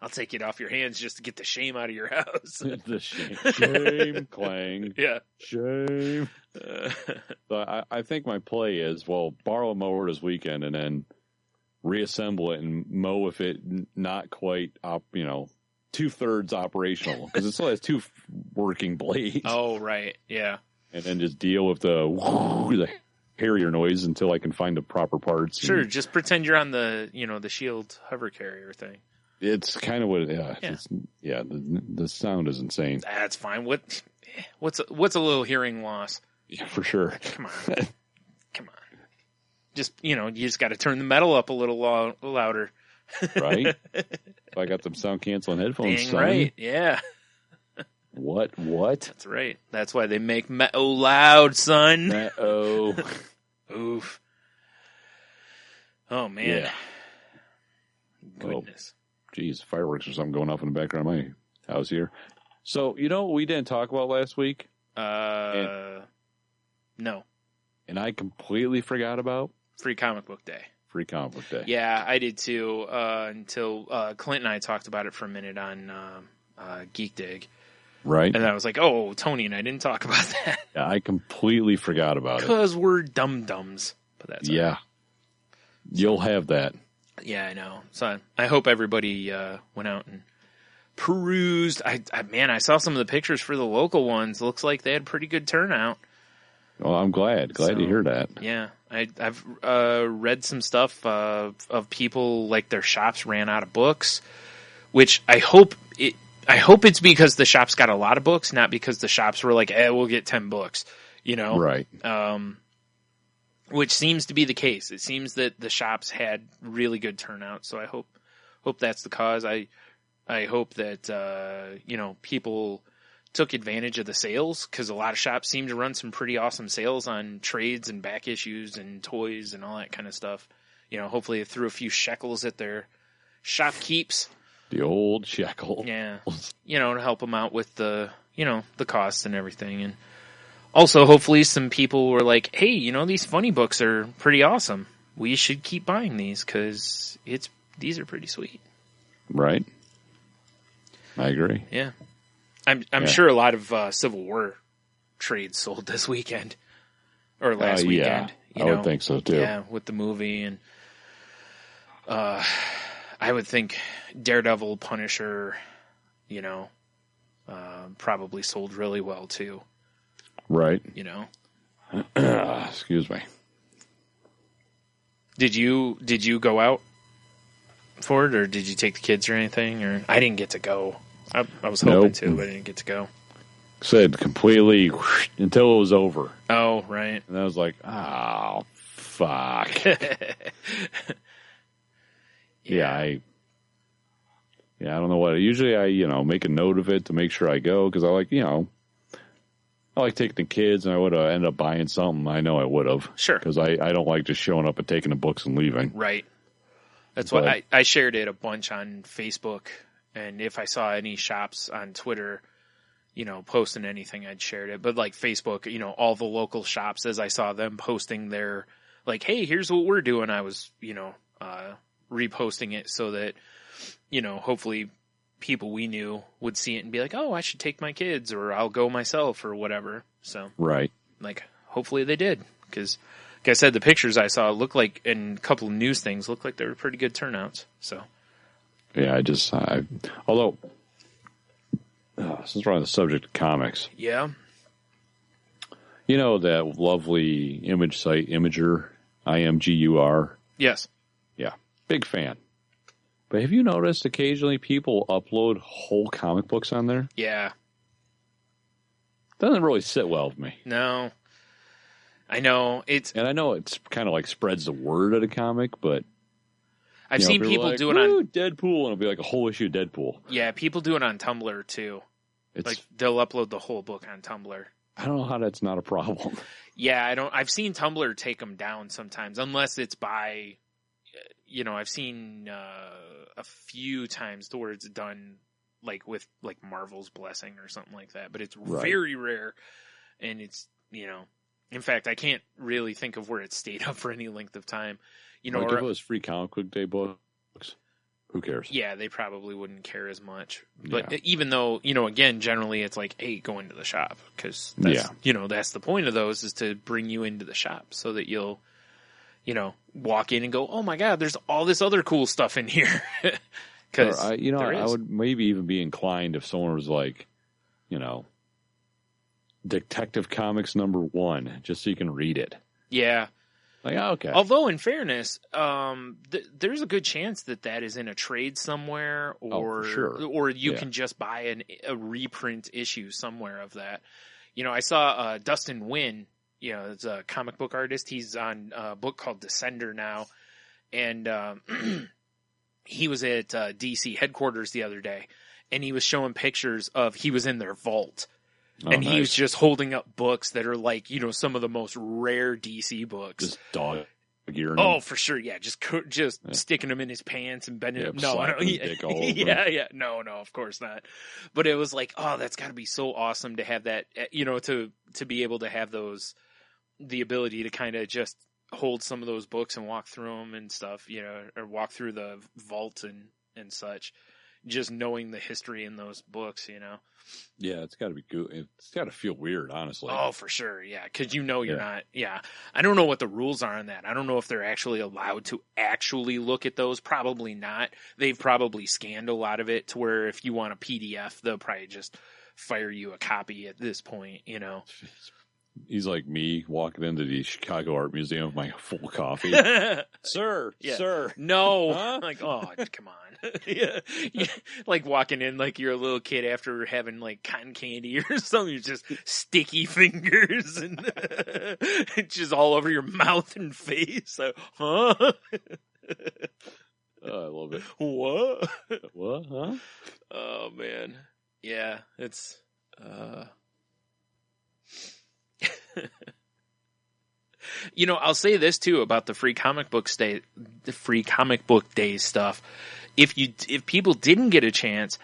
I'll take it off your hands just to get the shame out of your house. The shame, clang. Yeah. Shame. So I think my play is, well, borrow a mower this weekend and then reassemble it and mow with it not quite up, 2/3 operational, because it still has 2 working blades. Oh, right. Yeah. And then just deal with the carrier noise until I can find the proper parts. Sure. Just pretend you're on the, the Shield hover carrier thing. It's kind of what, the sound is insane. That's fine. What's a little hearing loss? Yeah, for sure. Come on. Just, you just got to turn the metal up a little louder. Right? I got them sound canceling headphones. Dang right, yeah. What? That's right. That's why they make metal loud, son. Metal. Oof. Oh man. Yeah. Goodness. Geez, fireworks or something going off in the background of my house here. So, what we didn't talk about last week? No. And I completely forgot about? Free Comic Book Day. Free Comic Book Day. Yeah, I did too, until Clint and I talked about it for a minute on Geek Dig. Right. And I was like, oh, Tony and I didn't talk about that. Yeah, I completely forgot about it. Because we're dum-dums. But that's yeah. Right. You'll have that. Yeah, I know. So I hope everybody went out and perused. I saw some of the pictures for the local ones. Looks like they had pretty good turnout. Well, I'm glad to hear that. Yeah, I've read some stuff of people like their shops ran out of books, which I hope it's because the shops got a lot of books, not because the shops were like, we'll get 10 books, Right. Which seems to be the case. It seems that the shops had really good turnout, so I hope that's the cause. I hope that people took advantage of the sales, because a lot of shops seem to run some pretty awesome sales on trades and back issues and toys and all that kind of stuff. Hopefully they threw a few shekels at their shop keeps. The old shekel. Yeah. To help them out with the costs and everything. And also hopefully some people were like, hey, these funny books are pretty awesome. We should keep buying these because these are pretty sweet. Right. I agree. Yeah. I'm sure a lot of Civil War trades sold this weekend or last weekend. I would think so too. Yeah, with the movie, and I would think Daredevil, Punisher, probably sold really well too. Right. Excuse me. Did you go out for it, or did you take the kids or anything? Or I didn't get to go. I was hoping to, but I didn't get to go. Said completely until it was over. Oh, right. And I was like, oh, fuck. I don't know what. Usually I, make a note of it to make sure I go, because I like taking the kids, and I would have ended up buying something. I know I would have. Sure. Because I don't like just showing up and taking the books and leaving. Right. That's why I shared it a bunch on Facebook. And if I saw any shops on Twitter, posting anything, I'd shared it. But like Facebook, all the local shops, as I saw them posting their, like, hey, here's what we're doing, I was, reposting it so that, hopefully people we knew would see it and be like, oh, I should take my kids, or I'll go myself, or whatever. So, right. Like, hopefully they did. Because, like I said, the pictures I saw looked like, and a couple of news things looked like they were pretty good turnouts. So. Yeah, although, since we're on the subject of comics. Yeah. That lovely image site, Imager, IMGUR? Yes. Yeah, big fan. But have you noticed occasionally people upload whole comic books on there? Yeah. Doesn't really sit well with me. No. I know. And I know it's kind of like spreads the word of the comic, but... I've seen people like, do it on... Deadpool, and it'll be like a whole issue of Deadpool. Yeah, people do it on Tumblr, too. Like, they'll upload the whole book on Tumblr. I don't know how that's not a problem. Yeah, I've seen Tumblr take them down sometimes, unless it's by... I've seen a few times where it's done like with like Marvel's blessing or something like that, but it's very rare, and it's in fact I can't really think of where it stayed up for any length of time. If it was free comic book day books, who cares? Yeah, they probably wouldn't care as much. But even though again, generally it's like, hey, go into the shop, because that's the point of those, is to bring you into the shop so that you'll walk in and go, oh my God, there's all this other cool stuff in here. Because I would maybe even be inclined if someone was like, Detective Comics #1, just so you can read it. Yeah. Like, okay. Although, in fairness, there's a good chance that is in a trade somewhere, or or you can just buy a reprint issue somewhere of that. I saw Dustin Nguyen. It's a comic book artist. He's on a book called Descender now. And he was at DC headquarters the other day, and he was showing pictures of, he was in their vault. And he was just holding up books that are like, some of the most rare DC books. Just dog ear. Oh, for sure. Yeah. Just sticking them in his pants and bending them. No, no, of course not. But it was like, oh, that's got to be so awesome to have that, to be able to have the ability to kind of just hold some of those books and walk through them and stuff, or walk through the vault and such, just knowing the history in those books, Yeah, it's got to be good. It's got to feel weird, honestly. Oh, for sure. Yeah. Cause you're not, I don't know what the rules are on that. I don't know if they're actually allowed to actually look at those. Probably not. They've probably scanned a lot of it to where if you want a PDF, they'll probably just fire you a copy at this point, He's like me walking into the Chicago Art Museum with my full coffee. Sir. No. Huh? Like, oh, come on. Yeah. Like walking in like you're a little kid after having like cotton candy or something. You're just sticky fingers and it's just all over your mouth and face. So, huh? Oh, I love it. What? What? Huh? Oh, man. Yeah, it's... I'll say this too about the free comic book day stuff. If people didn't get a chance,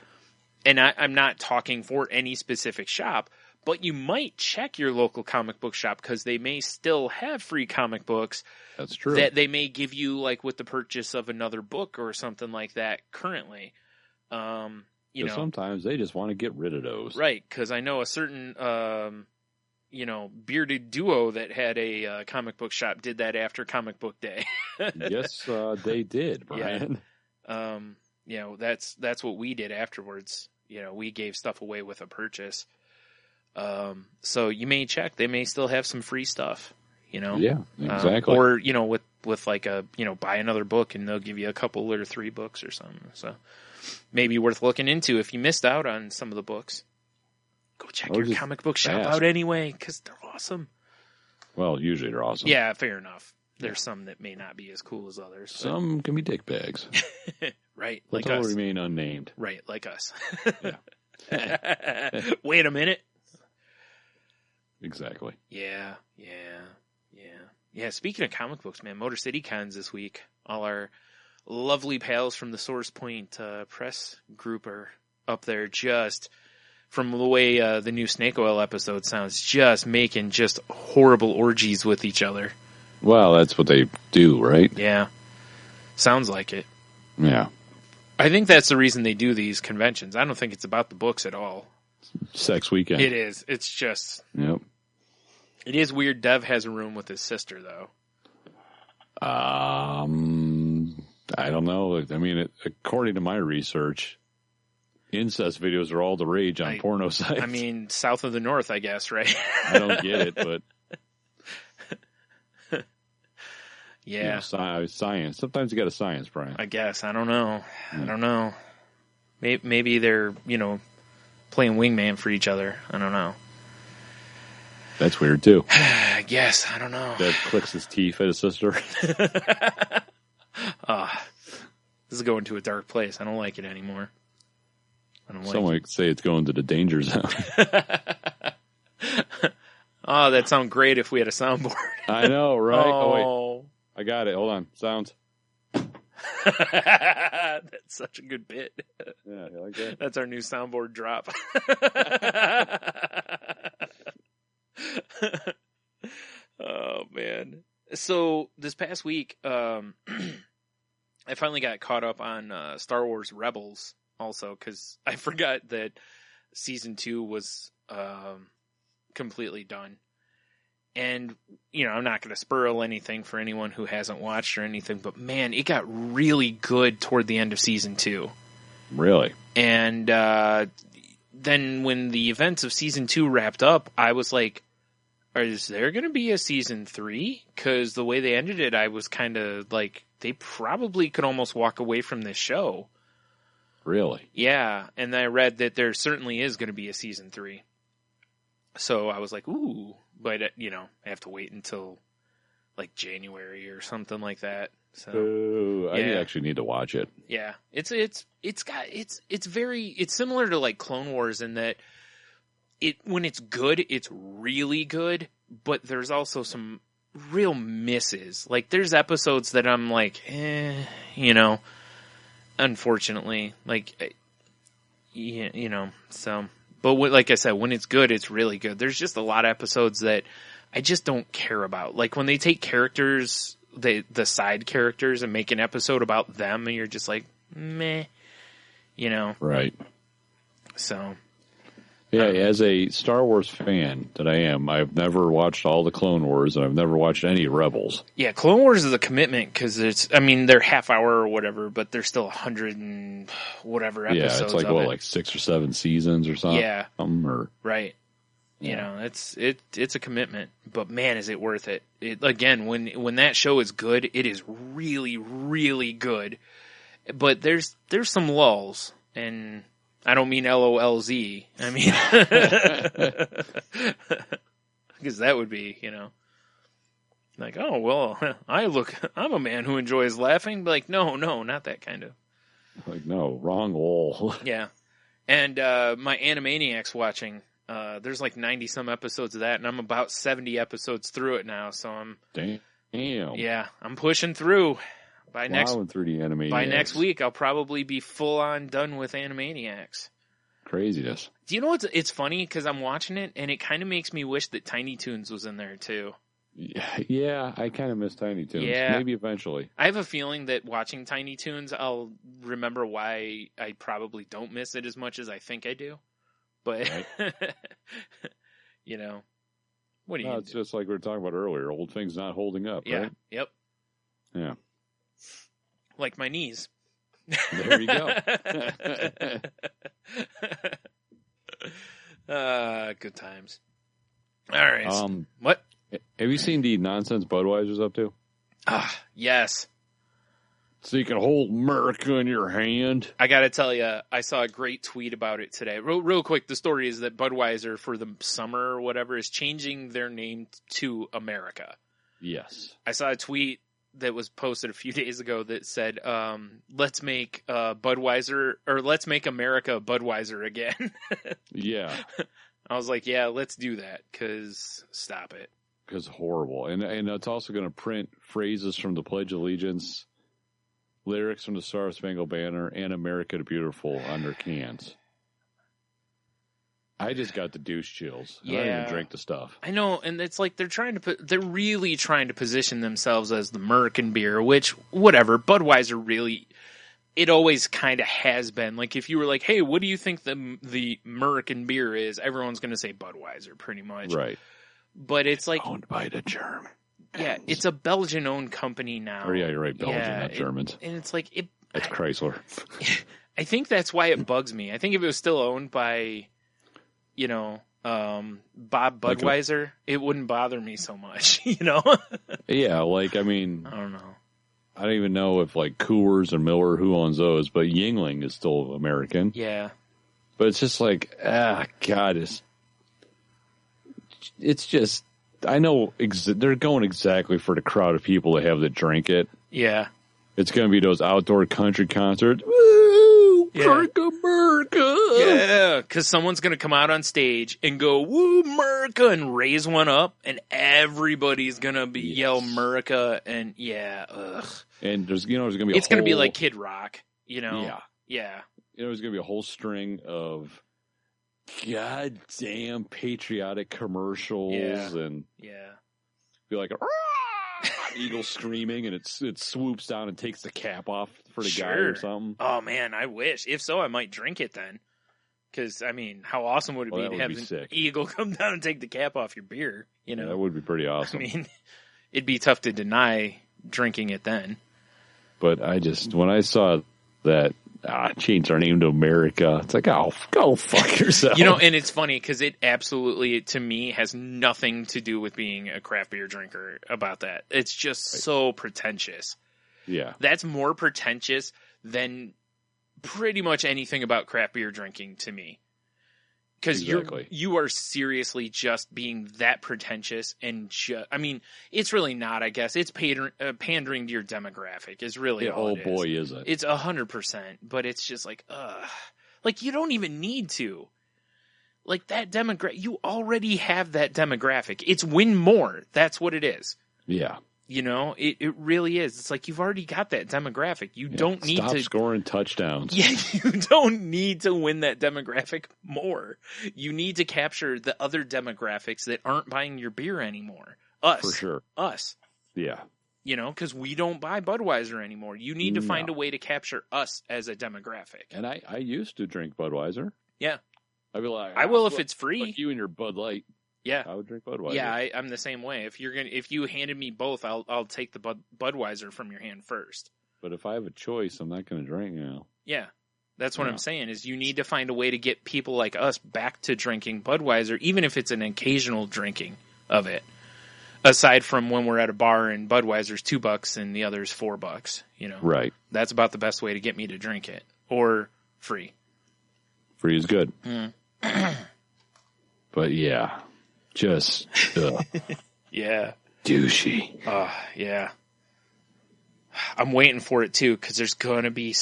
and I'm not talking for any specific shop, but you might check your local comic book shop, because they may still have free comic books. That's true. That they may give you like with the purchase of another book or something like that currently. Sometimes they just want to get rid of those. Right, because I know a certain bearded duo that had a comic book shop did that after comic book day. Yes, they did, Brian. Yeah. That's what we did afterwards. We gave stuff away with a purchase. So you may check, they may still have some free stuff, Yeah, exactly. Or, with like a, buy another book and they'll give you a couple or 3 books or something. So maybe worth looking into if you missed out on some of the books. Go check your comic book shop out anyway, because they're awesome. Well, usually they're awesome. Yeah, fair enough. There's some that may not be as cool as others. Some can be dick bags. Right, like us. All remain unnamed. Right, like us. Yeah. Wait a minute. Exactly. Yeah. Speaking of comic books, man, Motor City Cons this week. All our lovely pals from the Source Point press group are up there, just from the way the new Snake Oil episode sounds, just making just horrible orgies with each other. Well, that's what they do, right? Yeah. Sounds like it. Yeah. I think that's the reason they do these conventions. I don't think it's about the books at all. Sex weekend. It is. It's just... Yep. It is weird Dev has a room with his sister, though. I don't know. I mean, according to my research, incest videos are all the rage on porno sites. I mean, south of the north, I guess, right? I don't get it, but... Yeah. Science. Sometimes you got a science, Brian. I guess. I don't know. I don't know. Maybe they're, playing wingman for each other. I don't know. That's weird, too. I guess. I don't know. Dad clicks his teeth at his sister. This is going to a dark place. I don't like it anymore. Some might say it's going to the danger zone. Oh, that'd sound great if we had a soundboard. I know, right? Oh, wait. I got it. Hold on. Sounds. That's such a good bit. Yeah, you like that? That's our new soundboard drop. Oh, man. So this past week, I finally got caught up on Star Wars Rebels also, because I forgot that season 2 was completely done. And, I'm not going to spoil anything for anyone who hasn't watched or anything, but man, it got really good toward the end of season 2. Really? And then when the events of season 2 wrapped up, I was like, is there going to be a season 3? Because the way they ended it, I was kind of like, they probably could almost walk away from this show. Really? Yeah. And then I read that there certainly is going to be a season 3. So I was like, ooh. But, I have to wait until like January or something like that. So ooh, I actually need to watch it. Yeah. It's similar to like Clone Wars in that when it's good, it's really good, but there's also some real misses. Like there's episodes that I'm like, unfortunately, like, so, but like I said, when it's good, it's really good. There's just a lot of episodes that I just don't care about. Like when they take characters, the side characters, and make an episode about them, and you're just like, meh, Right. So. Yeah, as a Star Wars fan that I am, I've never watched all the Clone Wars, and I've never watched any Rebels. Yeah, Clone Wars is a commitment because they're half hour or whatever, but they're still 100 and whatever episodes. Yeah, it's like like 6 or 7 seasons or something. Yeah, right. Yeah. It's a commitment, but man, is it worth it? Again, when that show is good, it is really, really good. But there's some lulls, and I don't mean LOLZ. I mean, because that would be, like, oh, well, I'm a man who enjoys laughing. Like, no, not that kind of. Like, no, wrong lol. Yeah. And my Animaniacs watching, there's like 90 some episodes of that, and I'm about 70 episodes through it now. So Damn. Yeah, I'm pushing through. By next week, I'll probably be full on done with Animaniacs. Craziness. Do you know what's? It's funny because I'm watching it, and it kind of makes me wish that Tiny Toons was in there too. Yeah, I kind of miss Tiny Toons. Yeah. Maybe eventually. I have a feeling that watching Tiny Toons, I'll remember why I probably don't miss it as much as I think I do. But, right. What do you do? It's just like we were talking about earlier. Old things not holding up, right? Yep. Yeah. Like my knees. There you go. Good times. All right. What? Have you seen the nonsense Budweiser's up to? Yes. So you can hold America in your hand. I got to tell you, I saw a great tweet about it today. Real quick, the story is that Budweiser, for the summer or whatever, is changing their name to America. Yes. I saw a tweet that was posted a few days ago that said, let's make Budweiser, or let's make America Budweiser again. Yeah. I was like, yeah, let's do that, because stop it. Because horrible. And it's also going to print phrases from the Pledge of Allegiance, lyrics from the Star Spangled Banner, and America the Beautiful on their cans. I just got the douche chills. Yeah. I don't even drink the stuff. I know, and it's like they're really trying to position themselves as the American beer, which, whatever, Budweiser really, it always kind of has been. Like, if you were like, hey, what do you think the American beer is? Everyone's going to say Budweiser, pretty much. Right. But it's like... Owned by the Germans. Yeah, it's a Belgian-owned company now. Oh, yeah, you're right, Belgian, not Germans. And it's like... That's Chrysler. I think that's why it bugs me. I think if it was still owned by... Bob Budweiser, it wouldn't bother me so much, Yeah, like, I mean... I don't know. I don't even know if, like, Coors or Miller, who owns those, but Yuengling is still American. Yeah. But it's just like, God, it's just... I know they're going exactly for the crowd of people that have to drink it. Yeah. It's going to be those outdoor country concerts. Woo! Yeah. Drink America! Yeah, because someone's going to come out on stage and go, woo, America, and raise one up, and everybody's going to yell America, and ugh. And there's going to be it's going to be like Kid Rock, Yeah. Yeah. There's going to be a whole string of goddamn patriotic commercials and be like eagle screaming and it swoops down and takes the cap off for the guy or something. Oh man, I wish. If so, I might drink it then. Because I mean, how awesome would it be to have an eagle come down and take the cap off your beer? Yeah, that would be pretty awesome. I mean, it'd be tough to deny drinking it then. But when I saw that. Change our name to America. It's like, oh, go fuck yourself. And it's funny because it absolutely, to me, has nothing to do with being a craft beer drinker about that. It's just so pretentious. Yeah. That's more pretentious than pretty much anything about craft beer drinking to me. Because you are seriously just being that pretentious and I mean, it's really not, I guess. It's pandering to your demographic is really all it is. Oh boy, is it. It's 100%, but it's just like, like you don't even need to. Like that you already have that demographic. It's win more. That's what it is. Yeah. It really is. It's like you've already got that demographic. You don't need to scoring touchdowns. Yeah, you don't need to win that demographic more. You need to capture the other demographics that aren't buying your beer anymore. Us. For sure. Us. Yeah. Because we don't buy Budweiser anymore. You need to find a way to capture us as a demographic. And I used to drink Budweiser. Yeah. I'd be like, I will if it's free. Fuck you and your Bud Light. Yeah, I would drink Budweiser. Yeah, I'm the same way. If you handed me both, I'll take the Budweiser from your hand first. But if I have a choice, I'm not going to drink now. Yeah, that's what I'm saying. Is you need to find a way to get people like us back to drinking Budweiser, even if it's an occasional drinking of it. Aside from when we're at a bar and Budweiser's $2 and the other's $4, Right. That's about the best way to get me to drink it, or free. Free is good. But yeah. Just, yeah. Douchey. Yeah. I'm waiting for it too, because there's going to be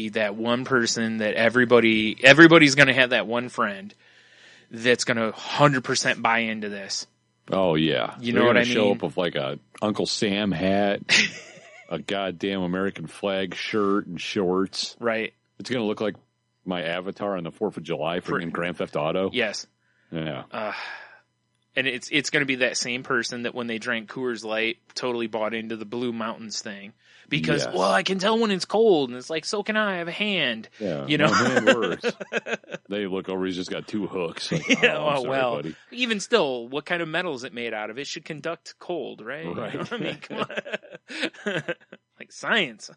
that one person that everybody's going to have that one friend that's going to 100% buy into this. Oh, yeah. You know what I mean? Show up with like a Uncle Sam hat, a goddamn American flag shirt and shorts. Right. It's going to look like my avatar on the 4th of July in Grand Theft Auto. Yes. Yeah. And it's going to be that same person that when they drank Coors Light totally bought into the Blue Mountains thing. Because, well, I can tell when it's cold. And it's like, so can I have a hand. Yeah. My hand works. They look over, he's just got 2 hooks. Like, sorry, buddy. Even still, what kind of metal is it made out of? It should conduct cold, right? Right. You know I mean, come on. Like science.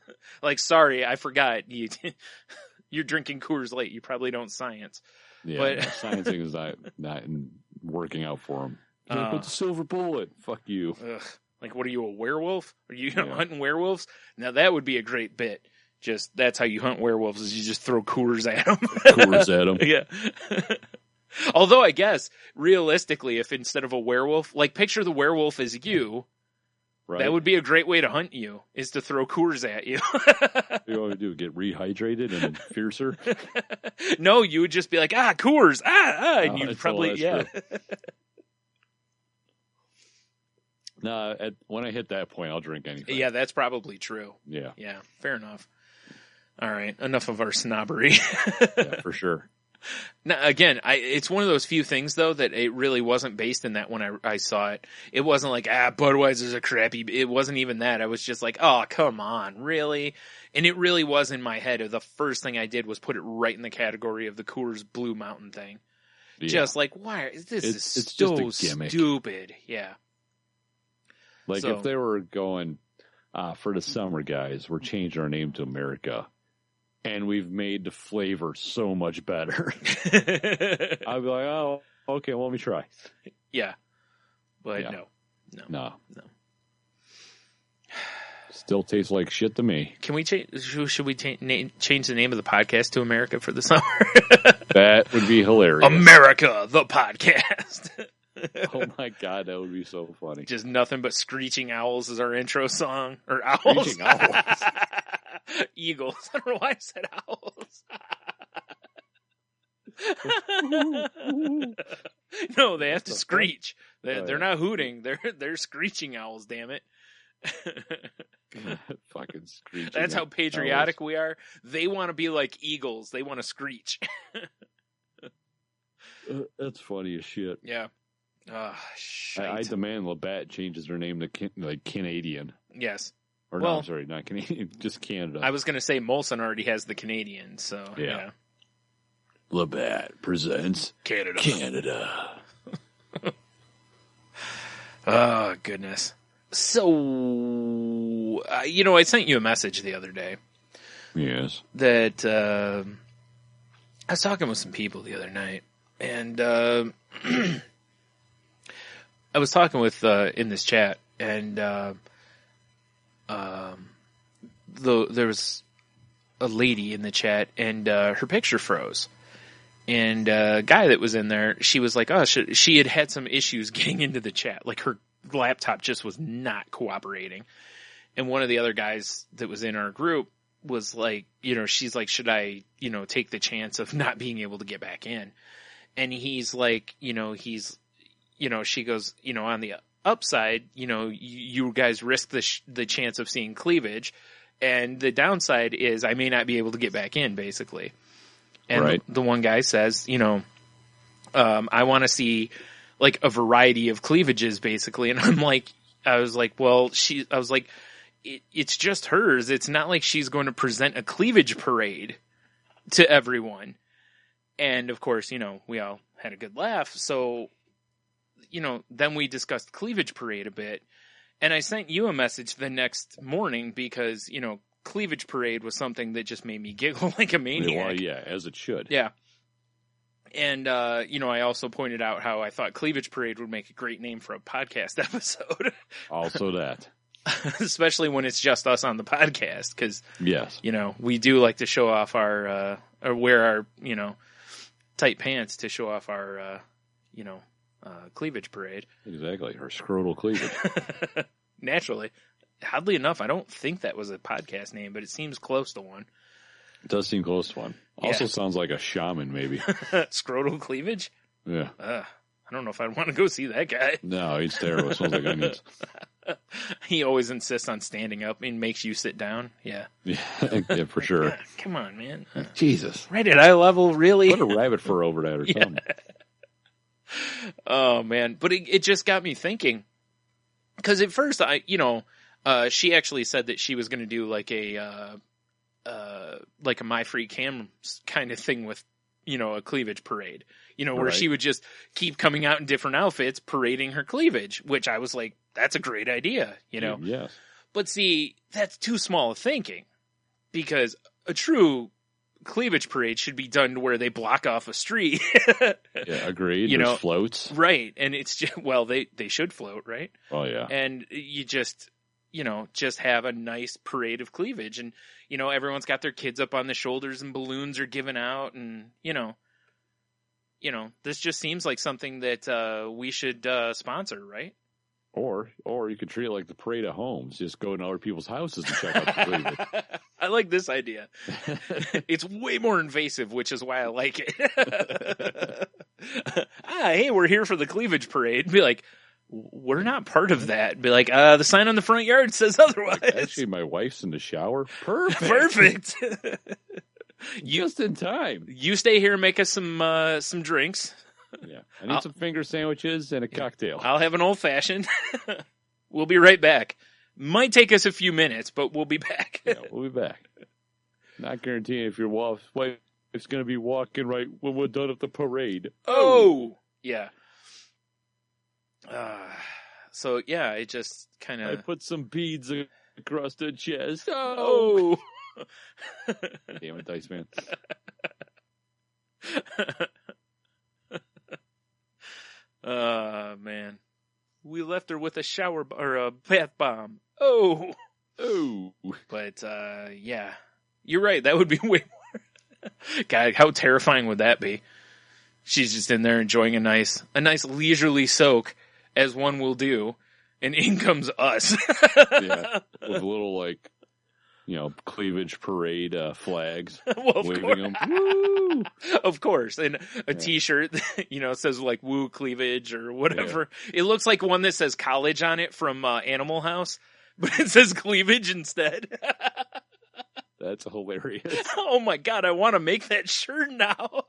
Like, sorry, I forgot. You're drinking Coors Light. You probably don't science. Yeah, but sciencing is not working out for him. Put the silver bullet. Fuck you. Like, what are you, a werewolf? Are you hunting werewolves? Now that would be a great bit. Just that's how you hunt werewolves is you just throw Coors at them. Coors at them. Yeah. Although I guess realistically, if instead of a werewolf, like picture the werewolf as you. Right. That would be a great way to hunt you, is to throw Coors at you. What do you want to do? Get rehydrated and fiercer? No, you would just be like, Coors, and you'd probably, No, when I hit that point, I'll drink anything. Yeah, that's probably true. Yeah. Yeah, fair enough. All right, enough of our snobbery. Yeah, for sure. Now, again, it's one of those few things, though, that it really wasn't based in that when I saw it. It wasn't like, Budweiser's a crappy... It wasn't even that. I was just like, oh, come on, really? And it really was in my head. The first thing I did was put it right in the category of the Coors Blue Mountain thing. Yeah. Just like, why? This is so stupid. Yeah. Like, if they were going, for the summer, guys, we're changing our name to America. and we've made the flavor so much better. I'd be like, oh, okay, well, let me try. Yeah. But Yeah. No. Still tastes like shit to me. Can we change? Should we change the name of the podcast to America for the summer? That would be hilarious. America, the podcast. Oh my God, that would be so funny. Just nothing but screeching owls is our intro song. Or owls. Screeching owls. Eagles. I don't know why I said owls. No, they have to screech. They're not hooting. They're screeching owls, damn it. Fucking screeching. That's how patriotic we are. They want to be like eagles. They want to screech. That's funny as shit. Yeah. I demand Labatt changes her name to Canadian. Yes. Or no, I'm sorry, not Canadian, just Canada. I was going to say Molson already has the Canadian, so yeah. Labatt presents Canada. Oh, goodness. So, I sent you a message the other day. Yes. That I was talking with some people the other night, and I was talking with in this chat, and there was a lady in the chat, and her picture froze. And a guy that was in there, she was like, oh, she had some issues getting into the chat. Like her laptop just was not cooperating. And one of the other guys that was in our group was like, she's like, should I, take the chance of not being able to get back in? And he's like, she goes, on the upside, you guys risk the chance of seeing cleavage. And the downside is I may not be able to get back in, basically. And right. the one guy says, I want to see like a variety of cleavages, basically. And I was like, it's just hers. It's not like she's going to present a cleavage parade to everyone. And of course, we all had a good laugh. So, then we discussed cleavage parade a bit. And I sent you a message the next morning because, cleavage parade was something that just made me giggle like a maniac. Well, yeah, as it should. Yeah. And, I also pointed out how I thought cleavage parade would make a great name for a podcast episode. Also that. Especially when it's just us on the podcast. Because, yes, we do like to show off or wear our, tight pants to show off our, cleavage parade. Exactly. Her scrotal cleavage. Naturally. Oddly enough, I don't think that was a podcast name, but it seems close to one. It does seem close to one. Also sounds like a shaman, maybe. Scrotal cleavage? Yeah. I don't know if I'd want to go see that guy. No, he's terrible. It smells like onions. He always insists on standing up and makes you sit down. Yeah. Yeah, for sure. Come on, man. Jesus. Right at eye level, really? Put a rabbit fur over that or something. Oh, man. But it just got me thinking. Because at first, she actually said that she was going to do like a My Free Cam kind of thing with, a cleavage parade, where she would just keep coming out in different outfits, parading her cleavage, which I was like, that's a great idea, Yes. But see, that's too small of thinking because a true cleavage parade should be done to where they block off a street. Yeah, agreed. There's floats. Right. And it's just, they should float, right? Oh, yeah. And you just have a nice parade of cleavage. And, everyone's got their kids up on the shoulders and balloons are given out. And, this just seems like something that we should sponsor, right? Or you could treat it like the parade of homes. Just go to other people's houses and check out the cleavage. I like this idea. It's way more invasive, which is why I like it. Hey, we're here for the cleavage parade. Be like, we're not part of that. Be like, the sign on the front yard says otherwise. Actually, my wife's in the shower. Perfect. Just in time. You stay here and make us some drinks. Yeah, I need some finger sandwiches and a cocktail. I'll have an old fashioned. We'll be right back. Might take us a few minutes, but we'll be back. Yeah, we'll be back. Not guaranteeing if your wife's going to be walking right when we're done at the parade. Oh, yeah. So yeah, it just kind of. I put some beads across the chest. Oh. Damn it, Dice Man. Man. We left her with a shower or a bath bomb. Oh. But, yeah. You're right. That would be way more. God, how terrifying would that be? She's just in there enjoying a nice leisurely soak, as one will do, and in comes us. Yeah, with little, like, cleavage parade flags. Well, waving them. Woo! Of course. And a t-shirt, says, like, woo cleavage or whatever. Yeah. It looks like one that says college on it from Animal House, but it says cleavage instead. That's hilarious. Oh, my God. I want to make that shirt now.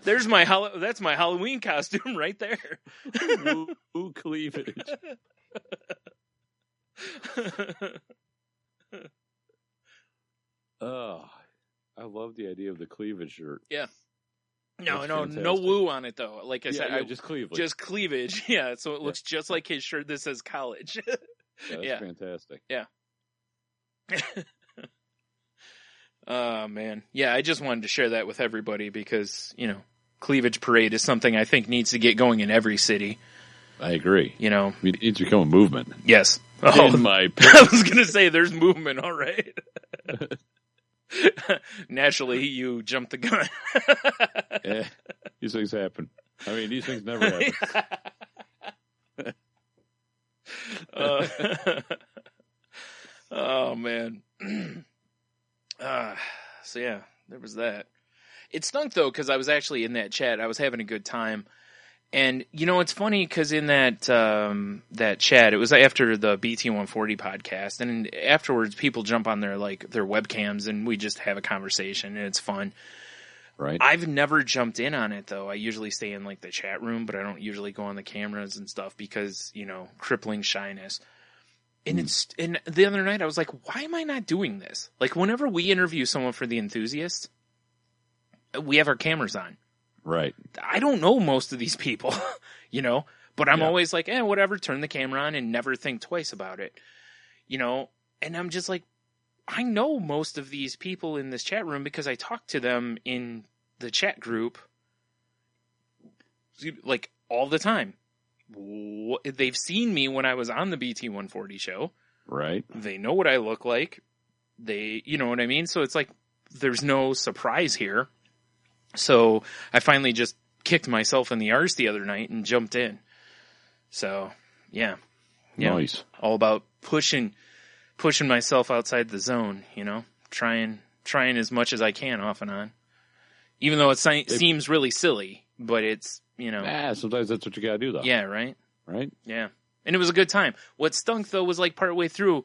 That's my Halloween costume right there. Woo cleavage. Oh, I love the idea of the cleavage shirt. Yeah. No woo on it though. Like I said, just cleavage. Just cleavage. Yeah, so it looks just like his shirt that says college. That's fantastic. Yeah. Oh, man. Yeah, I just wanted to share that with everybody because, cleavage parade is something I think needs to get going in every city. I agree. It needs to become a movement. Yes. Oh, in my I was going to say there's movement, all right. Naturally, you jumped the gun. Yeah, these things happen. I mean, these things never happen. Oh, man. So yeah, there was that. It stunk though, because I was actually in that chat. I was having a good time. And, it's funny because in that chat, it was after the BT140 podcast. And afterwards, people jump on their webcams and we just have a conversation and it's fun. Right. I've never jumped in on it though. I usually stay in the chat room, but I don't usually go on the cameras and stuff because, crippling shyness. And the other night I was like, why am I not doing this? Like whenever we interview someone for The Enthusiast, we have our cameras on. Right. I don't know most of these people, but I'm always like, whatever, turn the camera on and never think twice about it, and I'm just like, I know most of these people in this chat room because I talk to them in the chat group like all the time. They've seen me when I was on the BT140 show. Right. They know what I look like. You know what I mean? So it's like, there's no surprise here. So I finally just kicked myself in the arse the other night and jumped in. So yeah. Nice. All about pushing myself outside the zone, trying as much as I can off and on. Even though it seems really silly, but it's, sometimes that's what you gotta do, though. Yeah, right? Right? Yeah. And it was a good time. What stunk, though, was partway through,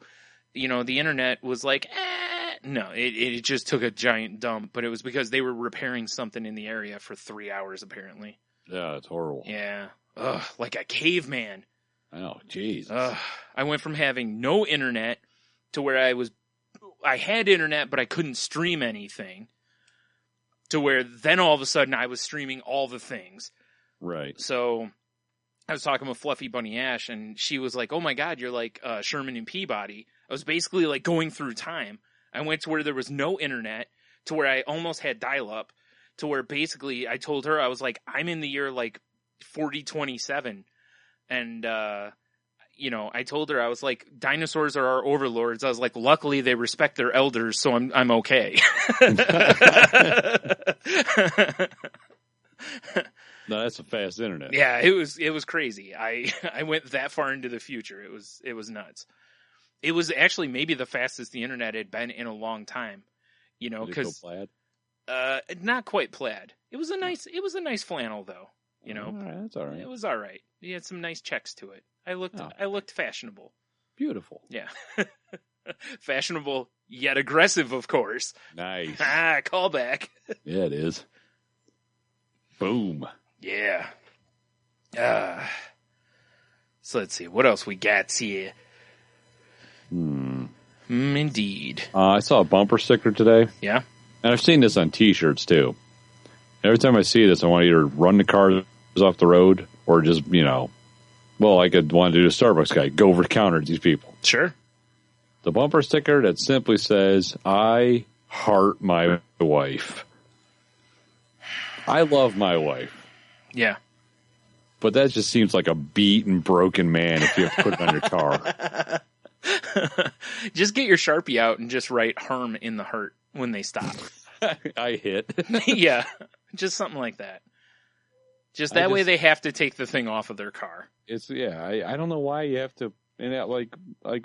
the internet was like, no, it just took a giant dump, but it was because they were repairing something in the area for 3 hours, apparently. Yeah, it's horrible. Yeah. Ugh, like a caveman. Oh, jeez. I went from having no internet to where I had internet, but I couldn't stream anything, to where then all of a sudden I was streaming all the things. Right. So I was talking with Fluffy Bunny Ash, and she was like, oh my God, you're like Sherman and Peabody. I was basically like going through time. I went to where there was no internet, to where I almost had dial-up, to where basically I told her, I was like, I'm in the year 4027. And, I told her, I was like, dinosaurs are our overlords. I was like, luckily they respect their elders, so I'm okay. No, that's a fast internet. Yeah, it was crazy. I went that far into the future. It was nuts. It was actually maybe the fastest the internet had been in a long time. Because plaid? Not quite plaid. It was a nice flannel though. All right, that's all right. It was all right. He had some nice checks to it. I looked fashionable. Beautiful. Yeah. Fashionable yet aggressive, of course. Nice. Callback. Yeah, it is. Boom. Yeah. So let's see. What else we got here? Indeed. I saw a bumper sticker today. Yeah? And I've seen this on T-shirts, too. Every time I see this, I want to either run the cars off the road or just, I could want to do the Starbucks guy. Go over the counter to these people. Sure. The bumper sticker that simply says, I heart my wife. I love my wife. Yeah. But that just seems like a beaten, broken man if you have to put it on your car. Just get your Sharpie out and just write Herm in the heart when they stop. I hit. Yeah. Just something like that. Just that way they have to take the thing off of their car. I don't know why you have to. And that, like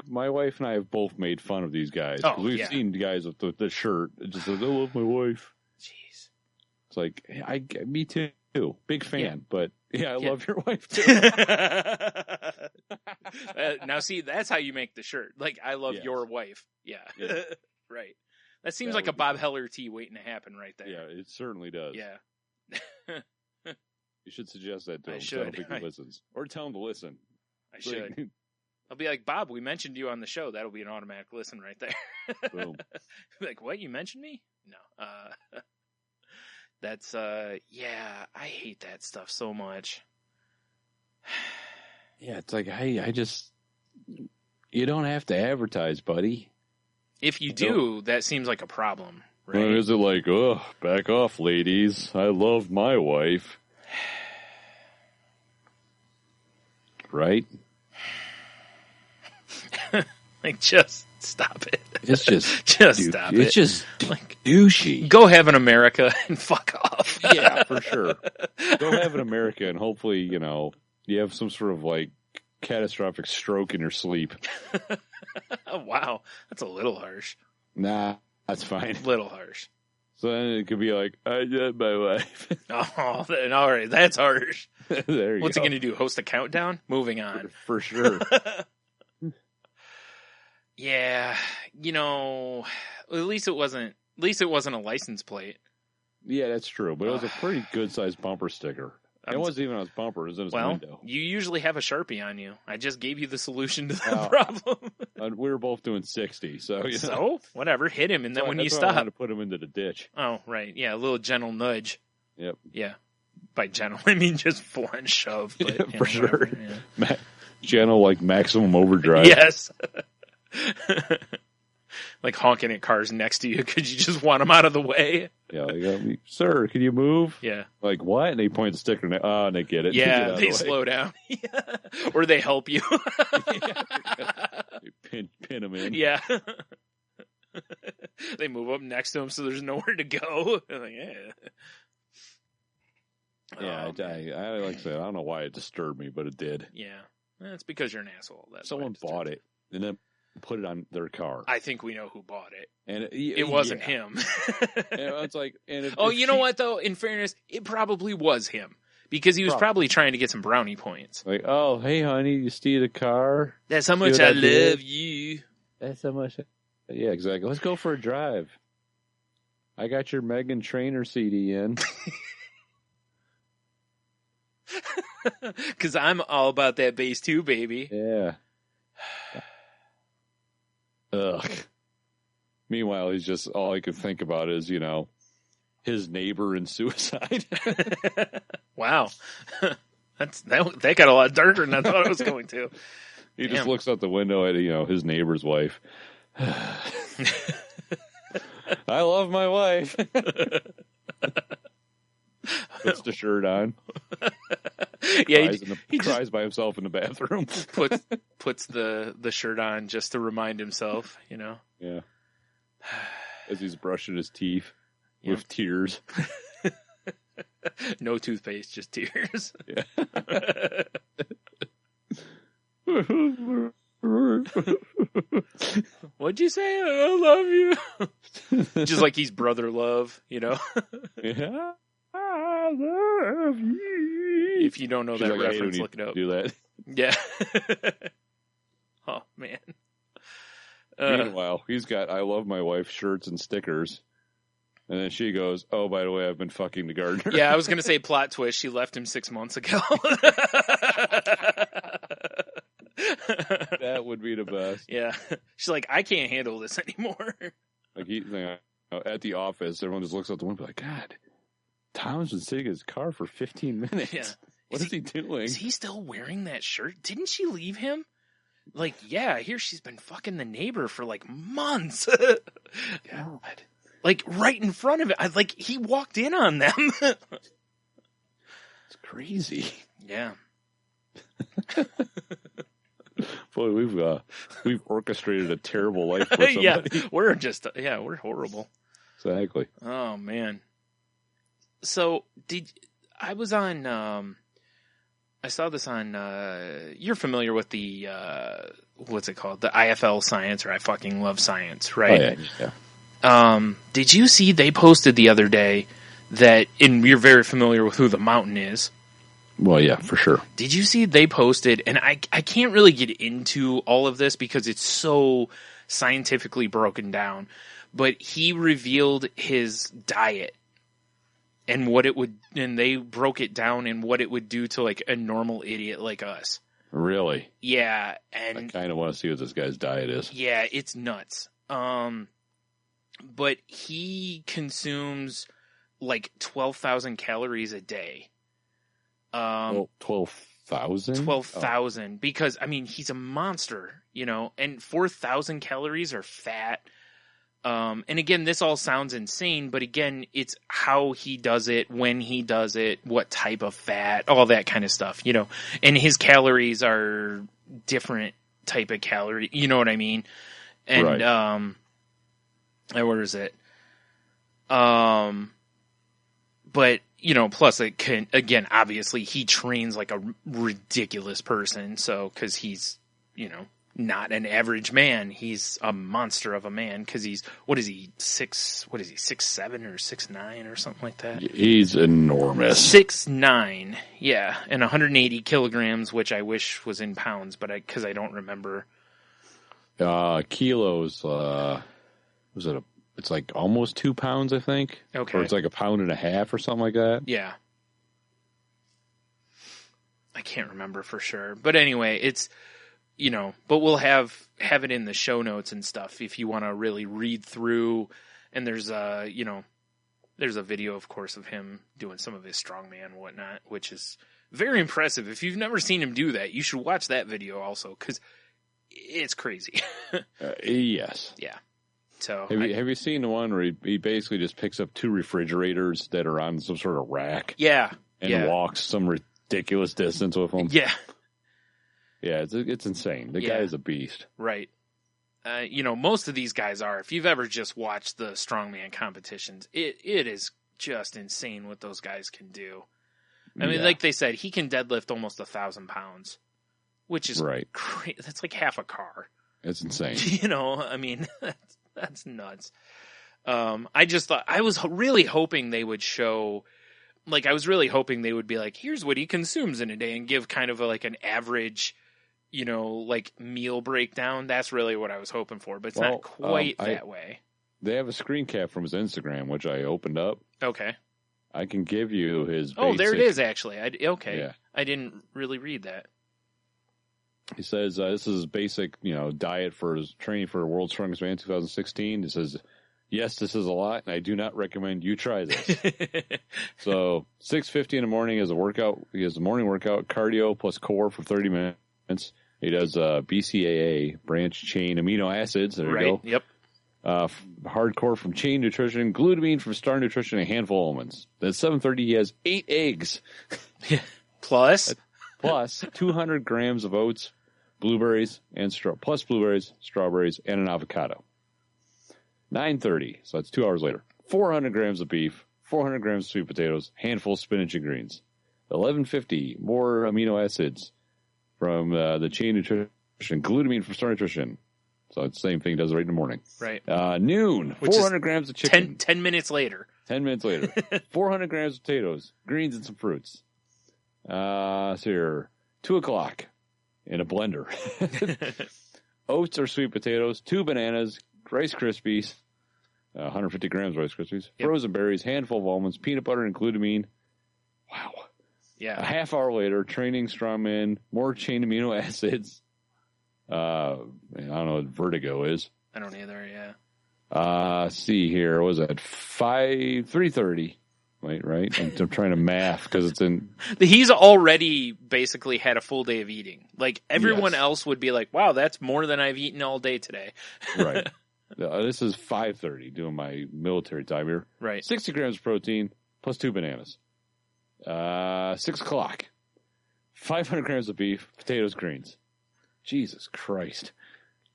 my wife and I have both made fun of these guys. Oh, we've seen guys with the shirt. It just says, I love my wife. Jeez. It's like, me too. Big fan, but I love your wife too. Now see, that's how you make the shirt. Like, I love your wife. Yeah. Right. That seems like a Bob Heller tee waiting to happen right there. Yeah, it certainly does. Yeah. You should suggest that to him. I should. I don't think he listens. Or tell him to listen. I should. I'll be like, Bob, we mentioned you on the show. That'll be an automatic listen right there. Boom. Like, what? You mentioned me? No. That's, I hate that stuff so much. Yeah, it's like, hey, you don't have to advertise, buddy. If you do, that seems like a problem, right? Or is it like, oh, back off, ladies. I love my wife. Right? Like, just stop it. It's just stop it. It's just like douchey. Go have an America and fuck off. Yeah, for sure. Go have an America and hopefully, you have some sort of like catastrophic stroke in your sleep. Oh, wow. That's a little harsh. Nah, that's fine. Little harsh. So then it could be like, I love my wife. Oh, then, all right. That's harsh. There you What's go. he going to do? Host a countdown? Moving on. For sure. Yeah. At least it wasn't a license plate. Yeah, that's true. But it was a pretty good sized bumper sticker. It wasn't even on his bumper. It was in his window. You usually have a Sharpie on you. I just gave you the solution to the problem. We were both doing 60, so So whatever, hit him, and then when you stop, I wanted to put him into the ditch. Oh, right, yeah, a little gentle nudge. Yep. Yeah, by gentle I mean just full on shove. But, for sure. Whatever, yeah. Gentle, like maximum overdrive. Yes. Like honking at cars next to you because you just want them out of the way. Yeah, like, sir, can you move? Yeah. Like, what? And they point the sticker, and they get it. Yeah, they slow down. Yeah. Or they help you. Pin them in. Yeah. They move up next to him so there's nowhere to go. Like, Yeah, I like I said, I don't know why it disturbed me, but it did. Yeah. It's because you're an asshole. That's someone bought it and then put it on their car. I think we know who bought it. And it wasn't him. It's like, you know what though? In fairness, it probably was him because he was probably trying to get some brownie points. Like, oh, hey, honey, you steal the car? That's how much I love you. That's how much. Yeah, exactly. Let's go for a drive. I got your Meghan Trainor CD in. Because I'm all about that bass too, baby. Yeah. Ugg. Meanwhile, he's just, all I can think about is, his neighbor in suicide. Wow. That got a lot darker than I thought it was going to. He just looks out the window at, his neighbor's wife. I love my wife. Puts the shirt on. Yeah, he cries by himself in the bathroom. puts the shirt on just to remind himself, Yeah. As he's brushing his teeth with tears. No toothpaste, just tears. Yeah. What'd you say? I love you. Just like he's brother love, Yeah. I love you. If you don't know that reference, look it up. Do that. Yeah. Oh, man. Meanwhile, he's got I love my wife shirts and stickers. And then she goes, oh, by the way, I've been fucking the gardener. Yeah, I was going to say plot twist. She left him 6 months ago. That would be the best. Yeah. She's like, I can't handle this anymore. Like at the office, everyone just looks out the window like, God, Tom's been sitting in his car for 15 minutes. Yeah. What is he doing? Is he still wearing that shirt? Didn't she leave him? Like, yeah, here she's been fucking the neighbor for like months. God. Like right in front of it. Like he walked in on them. It's crazy. Yeah. Boy, we've orchestrated a terrible life for somebody. Yeah, we're horrible. Exactly. Oh man. So I was on I saw this on you're familiar with the what's it called? The IFL Science, or I fucking love science, right? Oh, yeah. Did you see they posted the other day that, and you're very familiar with who the mountain is? Well, yeah, for sure. Did you see they posted, and I can't really get into all of this because it's so scientifically broken down, but he revealed his diet and what it would, and they broke it down and what it would do to like a normal idiot like us. Really? Yeah. And I kind of want to see what this guy's diet is. Yeah, it's nuts. But he consumes like 12,000 calories a day. 12,000? 12,000, because I mean he's a monster, you know, and 4,000 calories are fat. And again, this all sounds insane, but again, it's how he does it, when he does it, what type of fat, all that kind of stuff, you know. And his calories are different type of calorie, you know what I mean? And right. What is it? But, you know, plus it can, again, obviously he trains like a ridiculous person. So, cause he's, you know, not an average man. He's a monster of a man. Cause he's, 6'7" or 6'9" or something like that? He's enormous. 6'9". Yeah. And 180 kilograms, which I wish was in pounds, but cause I don't remember. Kilos, it's like almost 2 pounds, I think. Okay. Or it's like 1.5 pounds or something like that. Yeah. I can't remember for sure. But anyway, it's, you know, but we'll have it in the show notes and stuff if you want to really read through. And there's you know, there's a video, of course, of him doing some of his strongman and whatnot, which is very impressive. If you've never seen him do that, you should watch that video also, because it's crazy. Yes. Yeah. So have you seen the one where he basically just picks up 2 refrigerators that are on some sort of rack? Yeah. And walks some ridiculous distance with them? Yeah. Yeah, it's insane. The guy is a beast. Right. You know, most of these guys are. If you've ever just watched the strongman competitions, it is just insane what those guys can do. I mean, like they said, he can deadlift almost 1,000 pounds, which is right. That's like half a car. It's insane. You know, I mean, that's nuts. I just thought, I was really hoping they would show, like, I was really hoping they would be like, here's what he consumes in a day, and give kind of like an average, you know, like meal breakdown. That's really what I was hoping for, but it's not quite that way. They have a screen cap from his Instagram, which I opened up. Okay. I can give you his basic... Oh, there it is, actually. Okay. Yeah. I didn't really read that. He says this is his basic, you know, diet for his training for World's Strongest Man 2016. He says, yes, this is a lot, and I do not recommend you try this. So 6:50 in the morning is a workout. He has a morning workout, cardio plus core for 30 minutes. He does BCAA, branch chain amino acids. There you go. Yep. Hardcore from Chain Nutrition, glutamine from Star Nutrition, and a handful of almonds. At 7:30, he has 8 eggs. Plus 200 grams of oats, blueberries, and blueberries, strawberries, and an avocado. 9:30, so that's 2 hours later. 400 grams of beef, 400 grams of sweet potatoes, handful of spinach and greens. 11:50, more amino acids from the Chain Nutrition, glutamine from Star Nutrition. So it's the same thing he does right in the morning. Right. Noon, 400 grams of chicken. 10 minutes later. 10 minutes later. 400 grams of potatoes, greens, and some fruits. So here, 2 o'clock in a blender. Oats or sweet potatoes, 2 bananas, Rice Krispies, 150 grams Rice Krispies, frozen berries, handful of almonds, peanut butter, and glutamine. Wow. Yeah. A half hour later, training strongman, more chain amino acids. I don't know what vertigo is. I don't either, yeah. See here, what was that? 3:30. Right? I'm trying to math because it's in... He's already basically had a full day of eating. Like, everyone else would be like, wow, that's more than I've eaten all day today. Right. This is 5:30 doing my military time here. Right. 60 grams of protein plus 2 bananas. 6 o'clock. 500 grams of beef, potatoes, greens. Jesus Christ.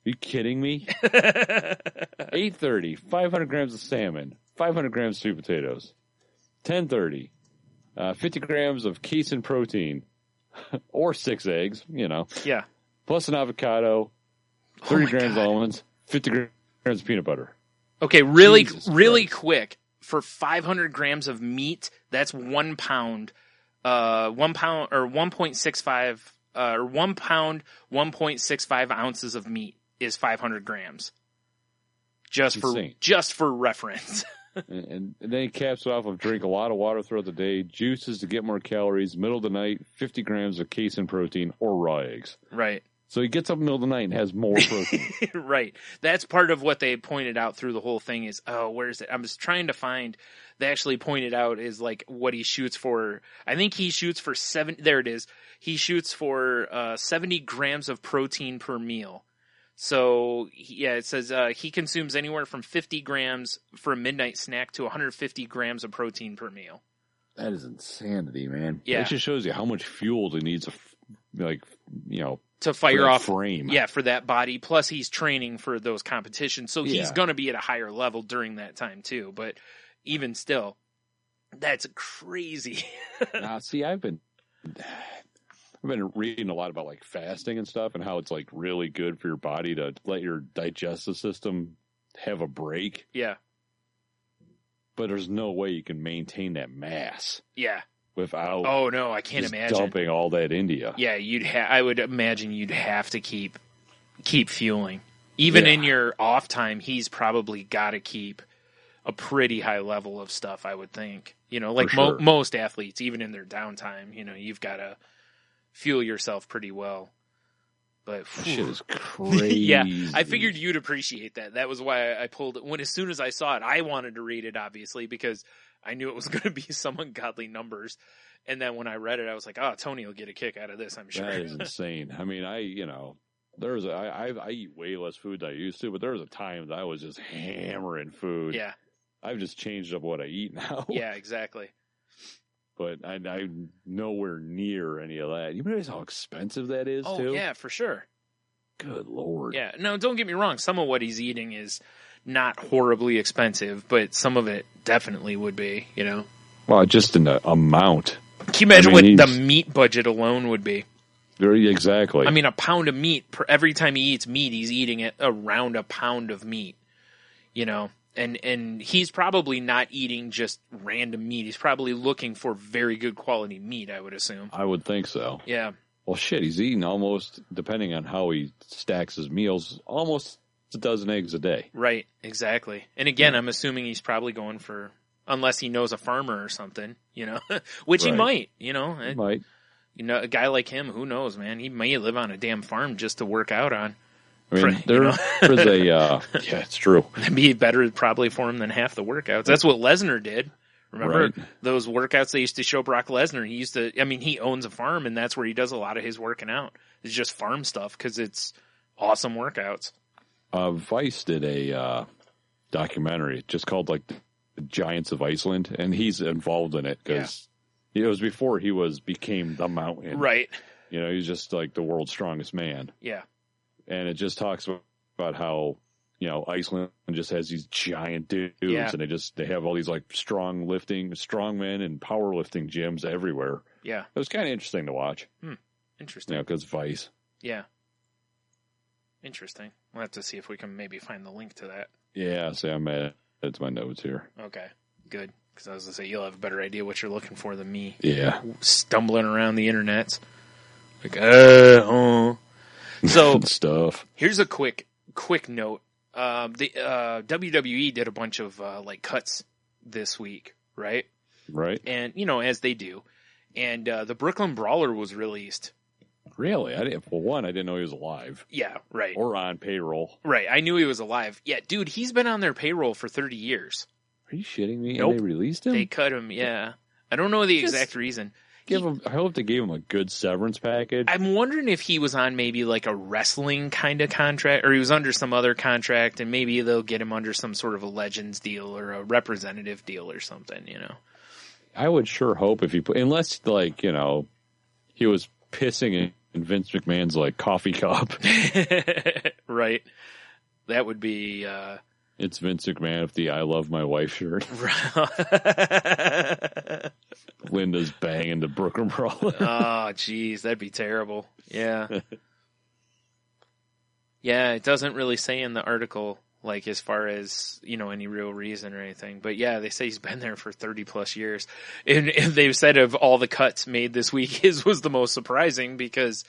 Are you kidding me? 8:30, 500 grams of salmon, 500 grams of sweet potatoes. 10:30, 50 grams of casein protein, or 6 eggs, Yeah. plus an avocado, 30 grams of almonds, 50 grams of peanut butter. Okay, really quick. For 500 grams of meat, that's 1 pound. 1 pound or 1.65 or 1 pound, 1.65 ounces of meat is 500 grams. Just for reference. and then he caps it off with drink a lot of water throughout the day, juices to get more calories, middle of the night, 50 grams of casein protein or raw eggs. Right. So he gets up in the middle of the night and has more protein. Right. That's part of what they pointed out through the whole thing is, where is it? I was trying to find, they actually pointed out is like what he shoots for. I think he shoots for there it is. He shoots for 70 grams of protein per meal. So, it says he consumes anywhere from 50 grams for a midnight snack to 150 grams of protein per meal. That is insanity, man. Yeah. That just shows you how much fuel he needs, to fire off frame. Yeah, for that body. Plus, he's training for those competitions, so he's going to be at a higher level during that time too. But even still, that's crazy. Now, see, I've been reading a lot about like fasting and stuff, and how it's like really good for your body to let your digestive system have a break. Yeah, but there's no way you can maintain that mass. Yeah. Without oh no, I can't imagine dumping all that into you. Yeah, I would imagine you'd have to keep fueling. Even in your off time, he's probably got to keep a pretty high level of stuff, I would think. Like sure. Most athletes, even in their downtime, you've got to fuel yourself pretty well. But shit is crazy. Yeah, I figured you'd appreciate that. That was why I pulled it. As soon as I saw it, I wanted to read it, obviously, because I knew it was going to be some ungodly numbers. And then when I read it, I was like, oh, Tony will get a kick out of this, I'm sure. That is insane. I mean, I eat way less food than I used to, but there was a time that I was just hammering food. Yeah. I've just changed up what I eat now. Yeah, exactly. But I'm nowhere near any of that. You realize how expensive that is, too? Oh, yeah, for sure. Good Lord. Yeah. No, don't get me wrong. Some of what he's eating is not horribly expensive, but some of it definitely would be, Well, just in the amount. Can you imagine what the meat budget alone would be? Very exactly. I mean, a pound of meat, every time he eats meat, he's eating it around a pound of meat, And he's probably not eating just random meat. He's probably looking for very good quality meat, I would assume. I would think so. Yeah. Well, shit, he's eating almost, depending on how he stacks his meals, almost a dozen eggs a day. Right, exactly. And again, I'm assuming he's probably going for, unless he knows a farmer or something, which he might, He might. A guy like him, who knows, man? He may live on a damn farm just to work out on. I mean, there's yeah, it's true. It'd be better probably for him than half the workouts. That's what Lesnar did. Remember those workouts they used to show Brock Lesnar? He owns a farm, and that's where he does a lot of his working out. It's just farm stuff because it's awesome workouts. Vice did a documentary just called like The Giants of Iceland, and he's involved in it because it was before he became the Mountain. Right. He's just like the world's strongest man. Yeah. And it just talks about how, Iceland just has these giant dudes and they have all these like strongmen and powerlifting gyms everywhere. Yeah. It was kind of interesting to watch. Interesting. Because Vice. Yeah. Interesting. We'll have to see if we can maybe find the link to that. Yeah, I'm at it's my notes here. Okay. Good. Because I was going to say, you'll have a better idea what you're looking for than me. Yeah. Stumbling around the internet. Like, So stuff. Here's a quick note. The WWE did a bunch of cuts this week, right? Right. And as they do, and the Brooklyn Brawler was released. Really? I didn't know he was alive. Yeah, right. Or on payroll. Right. I knew he was alive. Yeah, dude, he's been on their payroll for 30 years. Are Are you shitting me? Nope. And they released him? They cut him, yeah. I don't know the exact reason. I hope they gave him a good severance package. I'm wondering if he was on maybe like a wrestling kind of contract, or he was under some other contract, and maybe they'll get him under some sort of a Legends deal or a representative deal or something, you know. I would sure hope if he unless like, you know, he was pissing in Vince McMahon's like coffee cup. Right. That would be it's Vince McMahon with the I love my wife shirt. Linda's banging the Brooklyn Brawler. Oh, geez, that'd be terrible. Yeah. Yeah, it doesn't really say in the article, like, as far as, you know, any real reason or anything. But, yeah, they say he's been there for 30-plus years. And they've said of all the cuts made this week, his was the most surprising because,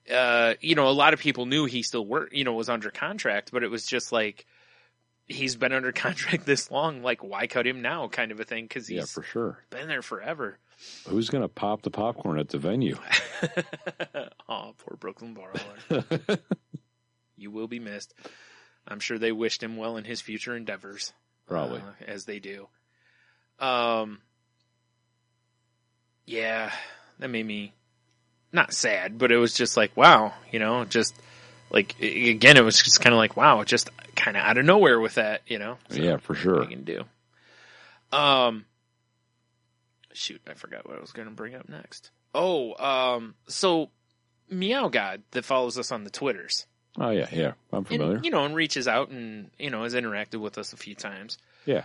you know, a lot of people knew he still was under contract, but it was just like, he's been under contract this long, like, why cut him now kind of a thing? Because he's for sure been there forever. Who's going to pop the popcorn at the venue? Oh, poor Brooklyn Brawler. You will be missed. I'm sure they wished him well in his future endeavors. Probably. As they do. Yeah, that made me not sad, but it was just like, wow, you know, just like, again, it was just kind of like, wow, just kind of out of nowhere with that, you know? So yeah, for sure. What you can do. Shoot, I forgot what I was going to bring up next. So Meow God that follows us on the Twitters. Oh, yeah, I'm familiar. And, you know, and reaches out and, you know, has interacted with us a few times. Yeah.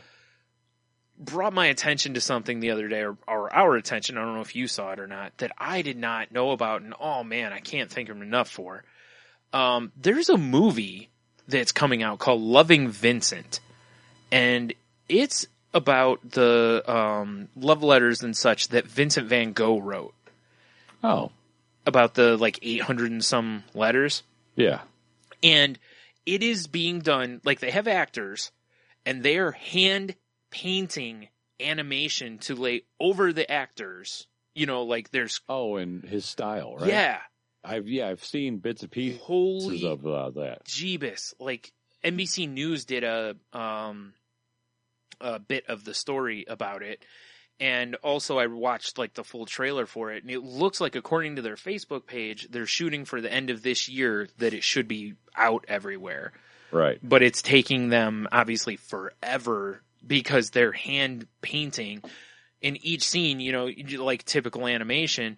Brought my attention to something the other day, or our attention, I don't know if you saw it or not, that I did not know about, and oh man, I can't thank him enough for. There's a movie that's coming out called Loving Vincent, and it's about the love letters and such that Vincent van Gogh wrote. Oh. About the, like, 800 and some letters. Yeah. And it is being done, like, they have actors, and they are hand painting animation to lay over the actors. You know, like, there's... Oh, and his style, right? Yeah. I've seen bits and pieces of that. Jeebus. Like, NBC News did a bit of the story about it. And also I watched like the full trailer for it, and it looks like, according to their Facebook page, they're shooting for the end of this year that it should be out everywhere. Right. But it's taking them obviously forever because they're hand painting in each scene, you know, like typical animation.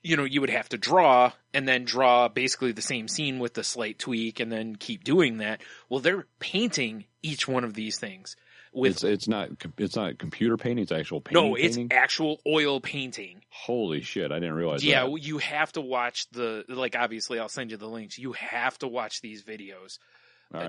You know, you would have to draw and then draw basically the same scene with the slight tweak and then keep doing that. Well, they're painting each one of these things. It's not computer painting, it's actual painting. No, it's actual oil painting. Holy shit, I didn't realize that. Yeah, you have to watch obviously I'll send you the links. You have to watch these videos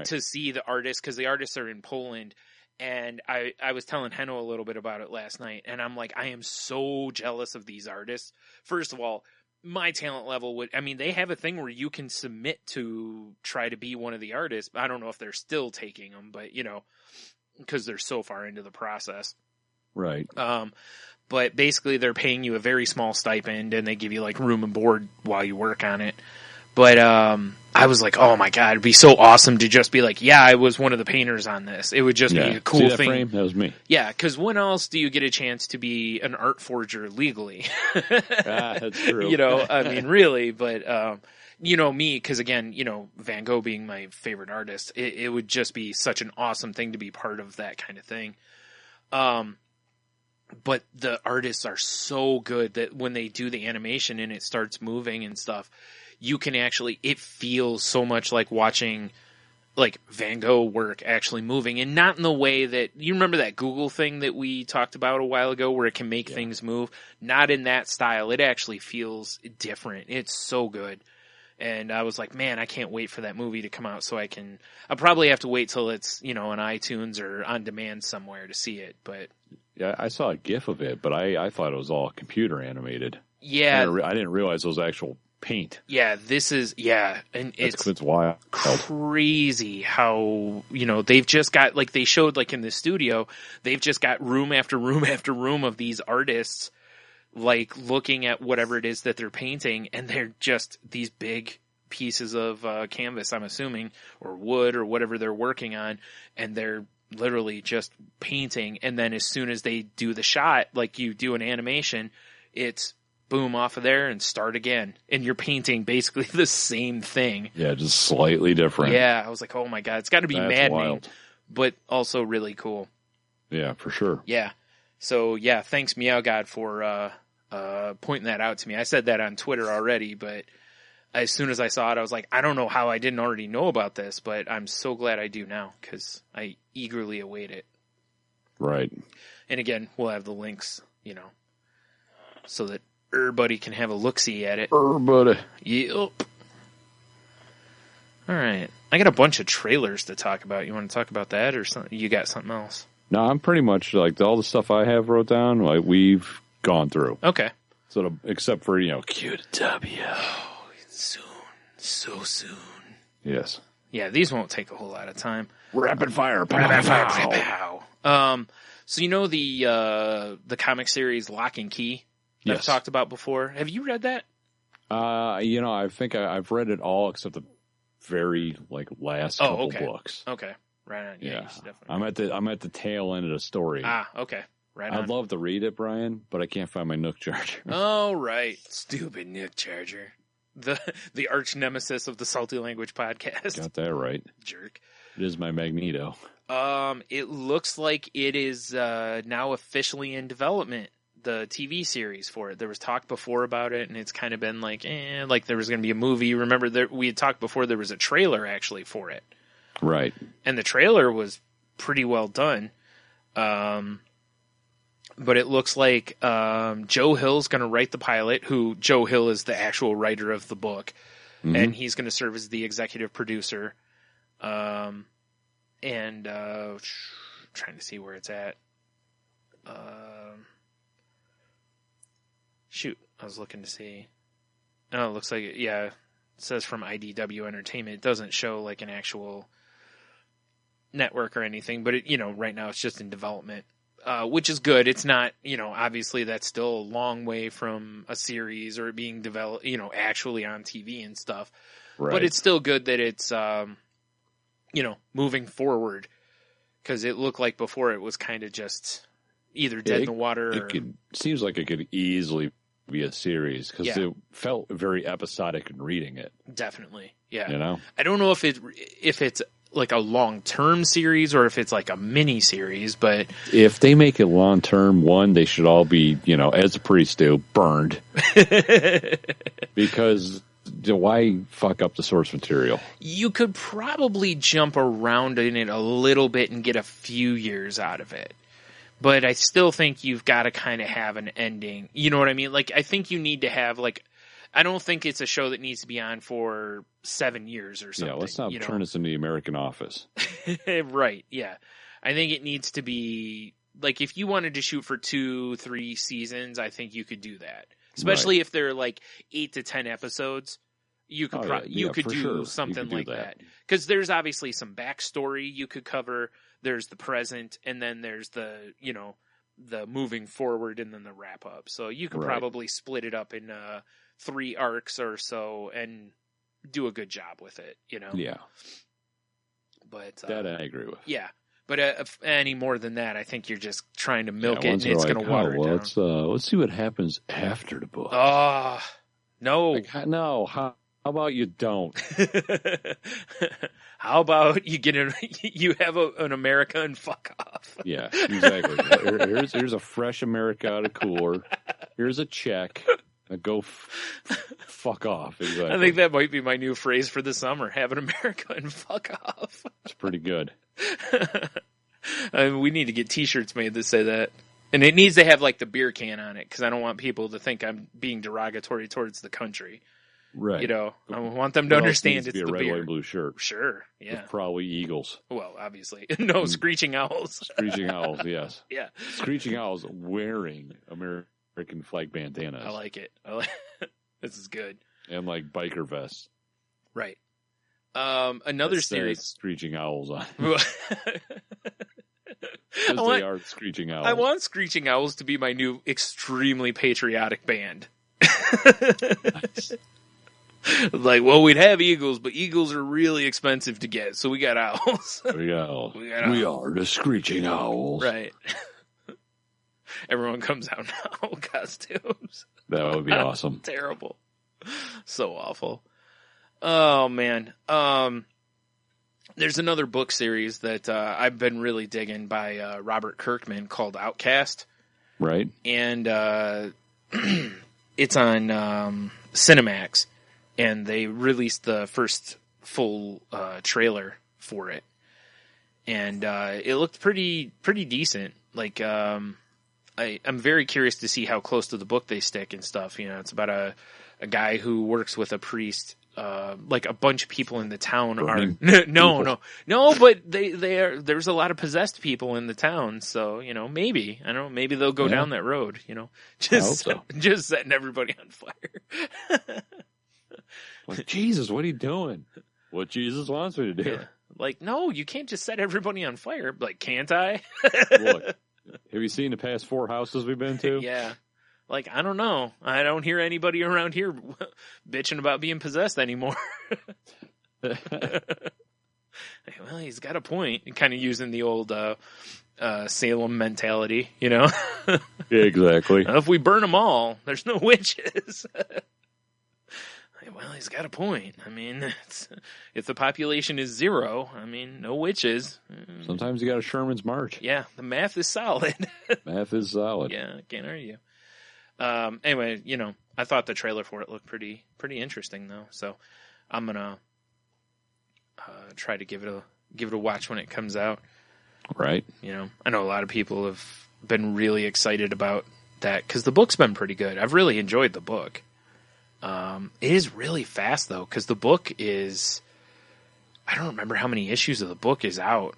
to see the artists, because the artists are in Poland. And I was telling Henno a little bit about it last night, and I'm like, I am so jealous of these artists. First of all, my talent level they have a thing where you can submit to try to be one of the artists. I don't know if they're still taking them, but, you know, because they're so far into the process. Right. But basically they're paying you a very small stipend, and they give you like room and board while you work on it. But I was like, oh my God, it'd be so awesome to just be like, yeah, I was one of the painters on this. It would just be a cool thing. Frame? That was me. Yeah, because when else do you get a chance to be an art forger legally? That's true. You know, I mean, really, but you know, me, because again, you know, Van Gogh being my favorite artist, it would just be such an awesome thing to be part of that kind of thing. But the artists are so good that when they do the animation and it starts moving and stuff, you can actually, it feels so much like watching like Van Gogh work actually moving, and not in the way that, you remember that Google thing that we talked about a while ago where it can make things move? Not in that style. It actually feels different. It's so good. And I was like, man, I can't wait for that movie to come out so I'll probably have to wait till it's, you know, on iTunes or on demand somewhere to see it. But yeah, I saw a GIF of it, but I thought it was all computer animated. Yeah. I didn't realize it was actual paint. Yeah, this is, and it's wild. Crazy how, you know, they've just got, like they showed like in the studio, they've just got room after room after room of these artists like looking at whatever it is that they're painting, and they're just these big pieces of canvas, I'm assuming, or wood or whatever they're working on, and they're literally just painting, and then as soon as they do the shot, like you do an animation, it's boom off of there and start again, and you're painting basically the same thing. Yeah, just slightly different. Yeah, I was like, oh my God, it's got to be maddening, wild. But also really cool. Yeah, for sure. Yeah. So yeah, thanks Meow God for pointing that out to me. I said that on Twitter already, but as soon as I saw it, I was like, I don't know how I didn't already know about this, but I'm so glad I do now because I eagerly await it. Right. And again, we'll have the links, so that everybody can have a look-see at it. Everybody. Yep. All right. I got a bunch of trailers to talk about. You want to talk about that, or something? You got something else? No, I'm pretty much like all the stuff I have wrote down, like we've gone through. Okay. Sort of, except for, Q to W. Oh, soon. So soon. Yes. Yeah, these won't take a whole lot of time. Rapid fire. Rapid fire. Pow. So the comic series Lock and Key that I've talked about before? Have you read that? I think I've read it all except the very last couple books. Okay. Right on. Yeah. I'm at the tail end of the story. Okay. Right on. I'd love to read it, Brian, but I can't find my Nook Charger. Oh, right. Stupid Nook Charger. The arch nemesis of the Salty Language podcast. Got that right. Jerk. It is my Magneto. It looks like it is now officially in development, the TV series for it. There was talk before about it, and it's kind of been like there was going to be a movie. Remember, we had talked before there was a trailer actually for it. Right. And the trailer was pretty well done. But it looks like Joe Hill's going to write the pilot, Joe Hill is the actual writer of the book, and he's going to serve as the executive producer. Trying to see where it's at. I was looking to see. Oh, it looks like it says from IDW Entertainment. It doesn't show like an actual network or anything, but right now it's just in development. Which is good. It's not, obviously that's still a long way from a series or it being developed, actually on TV and stuff. Right. But it's still good that it's, moving forward, because it looked like before it was kind of just either dead in the water. Seems like it could easily be a series because it felt very episodic in reading it. Definitely. Yeah. I don't know if it's like a long-term series or if it's like a mini series, but if they make it long-term, they should all be, as a priest do, burned. Because why fuck up the source material? You could probably jump around in it a little bit and get a few years out of it. But I still think you've got to kind of have an ending. You know what I mean? Like, I think you need to have I don't think it's a show that needs to be on for 7 years or something. Yeah, let's not turn this into the American Office. Right, yeah. I think it needs to be, if you wanted to shoot for 2-3 seasons, I think you could do that. Especially if they're 8 to 10 episodes. You could do something like that. Because there's obviously some backstory you could cover. There's the present, and then there's the, the moving forward, and then the wrap up. So you could probably split it up in 3 arcs or so and do a good job with it, Yeah. But that I agree with. Yeah. But if any more than that, I think you're just trying to milk it, and it's going to water it down. Let's see what happens after the book. No. No. How about you don't? How about you have an America and fuck off? Yeah, exactly. Here's a fresh America out of cooler. Here's a check. Go fuck off. Exactly. I think that might be my new phrase for the summer. Have an America and fuck off. It's pretty good. We need to get t-shirts made that say that. And it needs to have the beer can on it, because I don't want people to think I'm being derogatory towards the country. Right. I want them to understand it's the red, beer. White, blue shirt. Sure. Yeah. With probably eagles. Well, obviously. No, screeching owls. Screeching owls, yes. Yeah. Screeching owls wearing American flag bandanas. I like it. This is good. And biker vests. Right. Another series. Screeching owls on. Because they are screeching owls. I want Screeching Owls to be my new extremely patriotic band. Nice. Like, well, we'd have eagles, but eagles are really expensive to get, so we got owls. We are the screeching owls. Right. Everyone comes out in owl costumes. That would be awesome. Terrible. So awful. Oh, man. There's another book series that I've been really digging by Robert Kirkman called Outcast. Right. And it's on Cinemax. And they released the first full trailer for it. And it looked pretty decent. Like, I'm very curious to see how close to the book they stick and stuff. You know, it's about a guy who works with a priest. Like a bunch of people in the town are no, but they are. There's a lot of possessed people in the town, so you know maybe maybe they'll go down that road. You know, just setting everybody on fire. Like, Jesus, what are you doing? What Jesus wants me to do. Yeah. Like, no, you can't just set everybody on fire. Like, can't I? Look, have you seen the past 4 houses we've been to? Yeah. Like, I don't know. I don't hear anybody around here bitching about being possessed anymore. Well, he's got a point. Kind of using the old Salem mentality, you know? Yeah, exactly. If we burn them all, there's no witches. Well, he's got a point. I mean, if the population is 0, I mean, no witches. Sometimes you got a Sherman's March. Yeah, the math is solid. Math is solid. Yeah, can't argue. Anyway, you know, I thought the trailer for it looked pretty interesting, though. So I'm gonna try to give it a watch when it comes out. Right. You know, I know a lot of people have been really excited about that because the book's been pretty good. I've really enjoyed the book. It is really fast though, because the book is, I don't remember how many issues of the book is out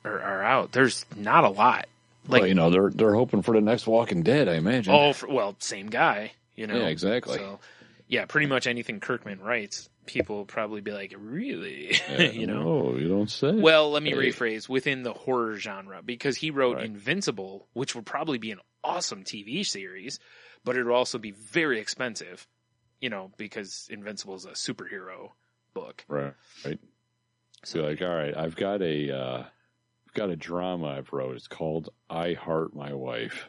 or are out. There's not a lot. Like, well, you know, they're hoping for the next Walking Dead, I imagine. Oh, well, same guy, you know. Yeah, exactly. So, yeah, pretty much anything Kirkman writes, people will probably be like, really? Yeah, you know? No, you don't say. Well, let me rephrase, within the horror genre, because he wrote Invincible, which would probably be an awesome TV series, but it would also be very expensive. You know, because Invincible is a superhero book. Right. So like, all right, I've got a drama I've wrote. It's called I Heart My Wife.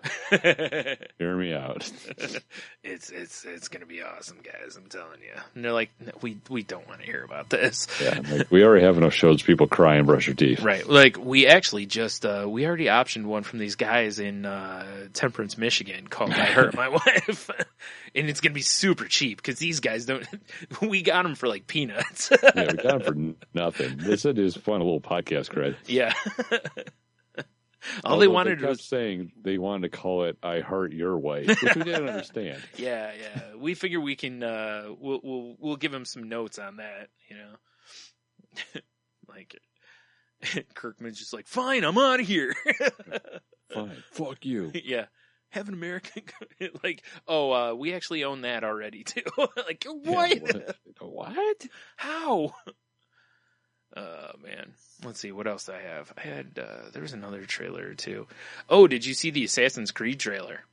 Hear me out. It's gonna be awesome, guys. I'm telling you. And they're like, no, we don't want to hear about this. Yeah, like, we already have enough shows people cry and brush their teeth. Right. Like we actually just we already optioned one from these guys in Temperance, Michigan called I Heart My Wife. And it's gonna be super cheap because these guys don't. We got them for like peanuts. Yeah, we got them for nothing. They said it was fun, a little podcast credit. Yeah. All they wanted was saying they wanted to call it "I Heart Your Wife," which we didn't understand. Yeah. We figure we can. We'll give him some notes on that. You know, like Kirkman's just like, fine, I'm out of here. Fine, fuck you. Yeah. Have an American, like, we actually own that already too. Like, what? Yeah, what? How? Man. Let's see, what else I have? I had, there was another trailer or two. Oh, did you see the Assassin's Creed trailer?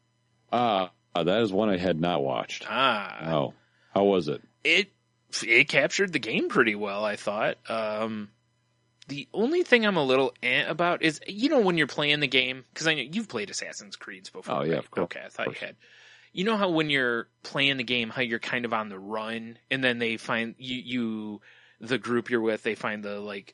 That is one I had not watched. Oh, how was it? It captured the game pretty well, I thought. The only thing I'm a little about is, you know, when you're playing the game, because I know you've played Assassin's Creeds before. Oh, yeah, right? of course. Okay, I thought you had. You know how when you're playing the game, how you're kind of on the run, and then they find you the group you're with, they find the, like,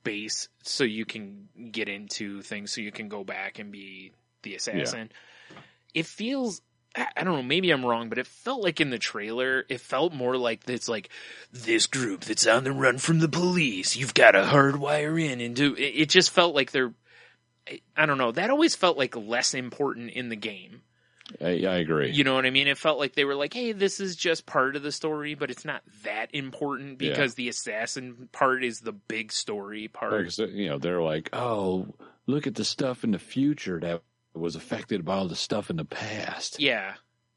base so you can get into things, so you can go back and be the assassin. Yeah. It feels... I don't know, maybe I'm wrong, but it felt like in the trailer, it felt more like it's like this group that's on the run from the police. You've got to hardwire in and do it. Just felt like they're, I don't know. That always felt like less important in the game. I agree. You know what I mean? It felt like they were like, hey, this is just part of the story, but it's not that important because the assassin part is the big story part. You know, they're like, oh, look at the stuff in the future that was affected by all the stuff in the past. Yeah.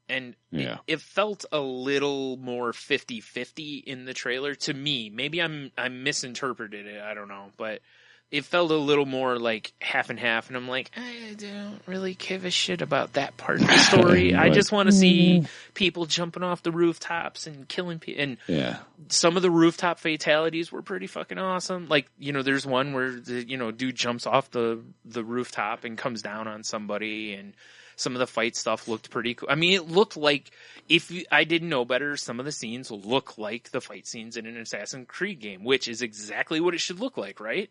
And it felt a little more 50-50 in the trailer to me. Maybe I'm misinterpreted it. I don't know. But it felt a little more like half and half, and I'm like, I don't really give a shit about that part of the story. I just want to see people jumping off the rooftops and killing people. And some of the rooftop fatalities were pretty fucking awesome. Like, there's one where the, dude jumps off the rooftop and comes down on somebody, and some of the fight stuff looked pretty cool. I mean, it looked like, I didn't know better, some of the scenes look like the fight scenes in an Assassin's Creed game, which is exactly what it should look like, right?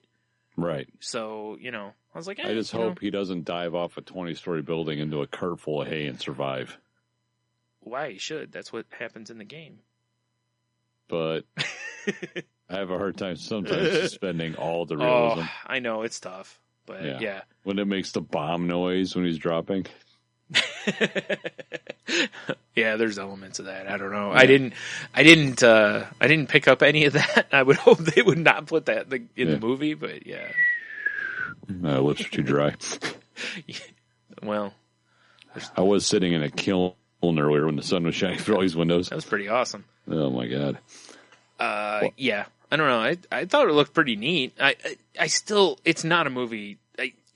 Right. So, I was like, I just hope he doesn't dive off a 20-story building into a cart full of hay and survive. Why? He should. That's what happens in the game. But I have a hard time sometimes suspending all the realism. Oh, I know. It's tough. But, yeah. When it makes the bomb noise when he's dropping. Yeah, there's elements of that. I don't know. Yeah. I didn't pick up any of that. I would hope they would not put that in the movie, but yeah. My lips are too dry. Well, I was sitting in a kiln earlier when the sun was shining through all these windows. That was pretty awesome. Oh my god. Yeah. I don't know. I thought it looked pretty neat. I still, it's not a movie.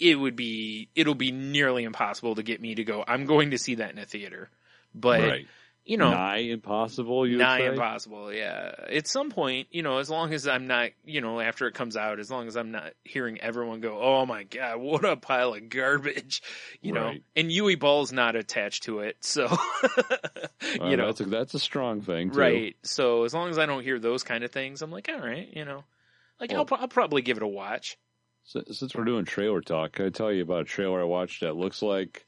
It'll be nearly impossible to get me to go, I'm going to see that in a theater. But, right. Nigh impossible, you would say? Impossible, yeah. At some point, as long as I'm not, after it comes out, as long as I'm not hearing everyone go, oh my God, what a pile of garbage, know. And Yui Ball's not attached to it, so, That's a strong thing, too. Right. So as long as I don't hear those kind of things, I'm like, all right, I'll probably give it a watch. Since we're doing trailer talk, can I tell you about a trailer I watched that looks like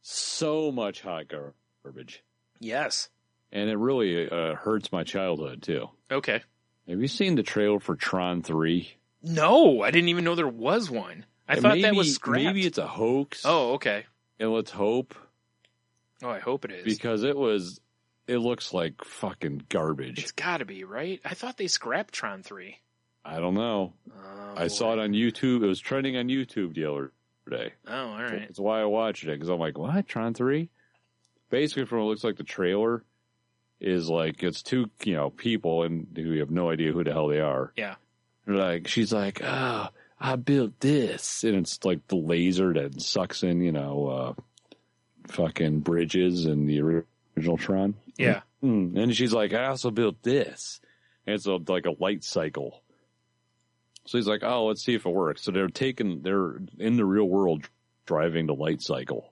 so much hot garbage? Yes. And it really hurts my childhood, too. Okay. Have you seen the trailer for Tron 3? No, I didn't even know there was one. I thought that was scrapped. Maybe it's a hoax. Oh, okay. And let's hope. Oh, I hope it is. Because it looks like fucking garbage. It's gotta be, right? I thought they scrapped Tron 3. I don't know. Oh, I saw it on YouTube. It was trending on YouTube the other day. Oh, all right. That's why I watched it, because I'm like, what? Tron 3? Basically, from what it looks like, the trailer is like, it's two, people and who have no idea who the hell they are. Yeah. Like, she's like, oh, I built this. And it's like the laser that sucks in, fucking bridges in the original Tron. Yeah. And she's like, I also built this. And it's like a light cycle. So he's like, oh, let's see if it works. So they're in the real world driving the light cycle,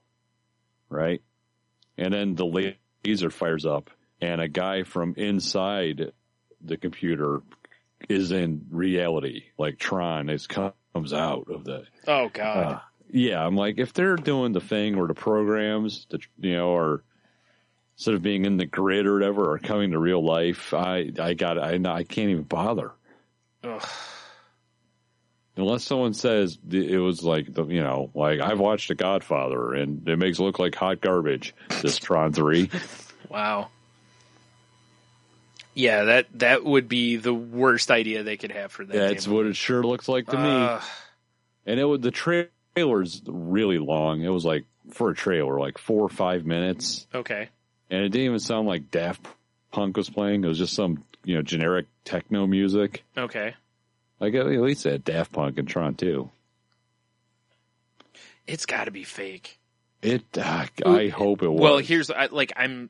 right? And then the laser fires up, and a guy from inside the computer is in reality, like Tron comes out of the. Oh God! Yeah, I'm like, if they're doing the thing where the programs that are instead of being in the grid or whatever, are coming to real life, I can't even bother. Ugh. Unless someone says it was like, like I've watched The Godfather and it makes it look like hot garbage, this Tron 3. Wow. Yeah, that would be the worst idea they could have for that. That's what it sure looks like to me. And the trailer's really long. It was like, for a trailer, like 4 or 5 minutes. Okay. And it didn't even sound like Daft Punk was playing. It was just some, generic techno music. Okay. Like, at least they had Daft Punk and Tron 2. It's got to be fake. I hope it was. Well, here's I'm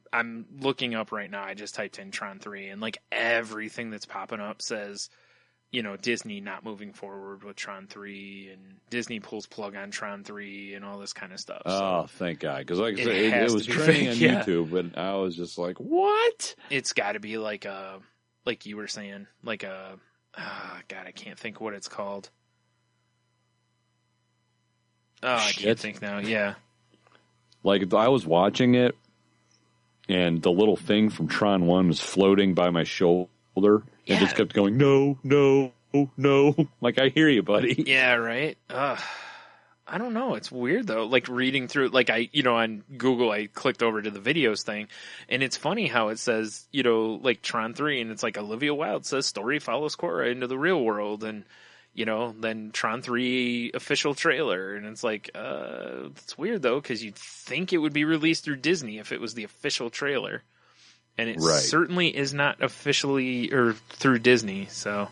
looking up right now. I just typed in Tron 3, and everything that's popping up says, Disney not moving forward with Tron 3, and Disney pulls plug on Tron 3, and all this kind of stuff. Oh, thank God! Because like I said, it was trending on YouTube, and I was just like, what? It's got to be like you were saying, like a. God, I can't think what it's called. Oh, I can't think now. Yeah. Like, I was watching it, and the little thing from Tron 1 was floating by my shoulder, and just kept going, no, no, no. Like, I hear you, buddy. Yeah, right? I don't know. It's weird, though. Like, reading through, on Google, I clicked over to the videos thing, and it's funny how it says, like Tron 3, and it's like Olivia Wilde says story follows Korra into the real world, and, then Tron 3 official trailer, and it's like, it's weird, though, because you'd think it would be released through Disney if it was the official trailer, and it certainly is not officially, or through Disney, so...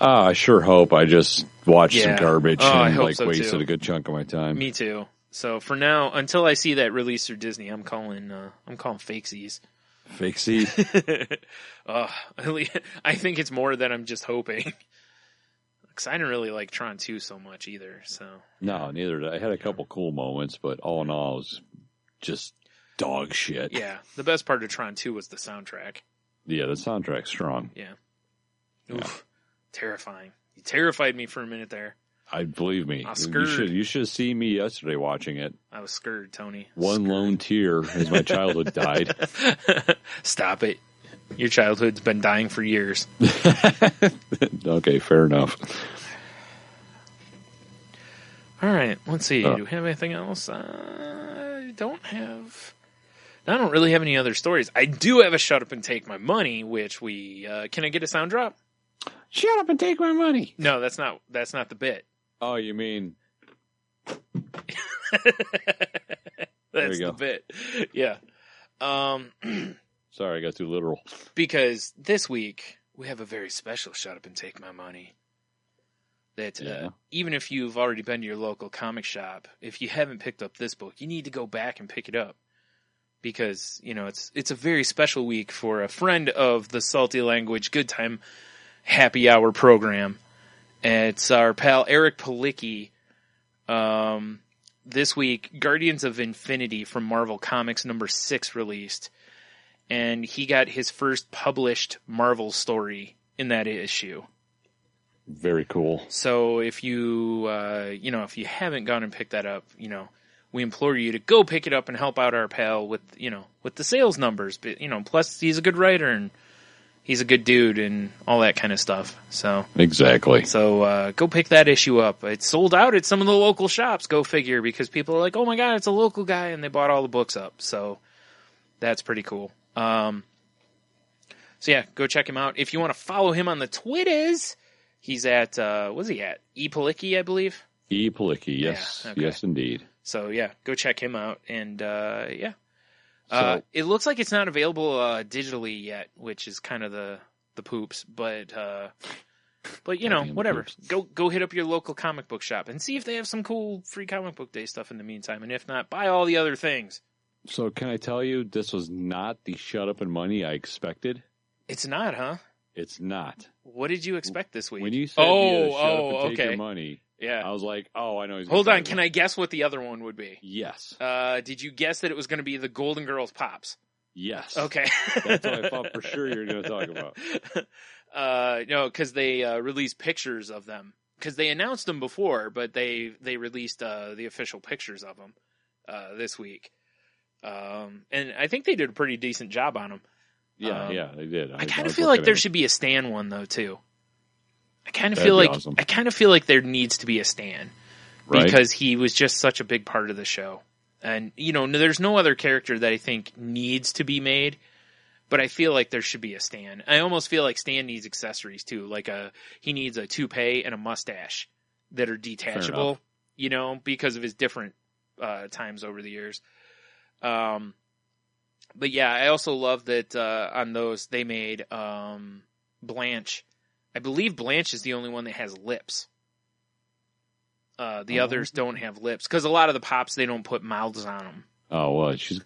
I sure hope. I just watched some garbage and wasted a good chunk of my time. Me too. So for now, until I see that release through Disney, I'm calling fakesies. Fakesies? I think it's more that I'm just hoping. Because I didn't really like Tron 2 so much either. So no, neither did I. I had a couple cool moments, but all in all, it was just dog shit. Yeah, the best part of Tron 2 was the soundtrack. Yeah, the soundtrack's strong. Yeah. Oof. Terrifying. You terrified me for a minute there. I believe me. I was scared. You should have seen me yesterday watching it. I was scared, Tony. Lone tear as my childhood died. Stop it. Your childhood's been dying for years. Okay, fair enough. All right, let's see. Do we have anything else? I don't really have any other stories. I do have a Shut Up and Take My Money, which we can I get a sound drop? Shut up and take my money. No, that's not the bit. Oh, you mean that's the bit. Yeah. Sorry, I got too literal. Because this week we have a very special Shut Up and Take My Money. That even if you've already been to your local comic shop, if you haven't picked up this book, you need to go back and pick it up. Because, it's a very special week for a friend of the Salty Language Good Time Happy Hour program. It's our pal Eric Palicki. This week, Guardians of Infinity from Marvel Comics #6 released. And he got his first published Marvel story in that issue. Very cool. So if you, if you haven't gone and picked that up, we implore you to go pick it up and help out our pal with the sales numbers. But, plus he's a good writer and he's a good dude and all that kind of stuff. So exactly. So go pick that issue up. It's sold out at some of the local shops. Go figure, because people are like, "Oh my god, it's a local guy," and they bought all the books up. So that's pretty cool. So yeah, go check him out. If you want to follow him on the Twitters, he's at what's he at? Palicki, I believe. Palicki, yes, yeah, okay. Yes, indeed. So yeah, go check him out, and yeah. So, it looks like it's not available digitally yet, which is kind of the poops, but whatever. Go hit up your local comic book shop and see if they have some cool free comic book day stuff in the meantime, and if not, buy all the other things. So can I tell you, this was not the Shut Up and Money I expected? It's not, huh? It's not. What did you expect this week? When you said shut up and take your money, yeah. I was like, I know. Hold on, can I guess what the other one would be? Yes. Did you guess that it was going to be the Golden Girls Pops? Yes. Okay. That's what I thought for sure you were going to talk about. No, because they released pictures of them. Because they announced them before, but they released the official pictures of them this week. And I think they did a pretty decent job on them. Yeah, they did. I kind of feel like there should be a Stan one though too. I kind of feel like there needs to be a Stan, right? Because he was just such a big part of the show, and there's no other character that I think needs to be made, but I feel like there should be a Stan. I almost feel like Stan needs accessories too, like he needs a toupee and a mustache that are detachable, because of his different times over the years. But yeah, I also love that on those they made Blanche. I believe Blanche is the only one that has lips. The others don't have lips, because a lot of the Pops, they don't put mouths on them. Oh, well, she's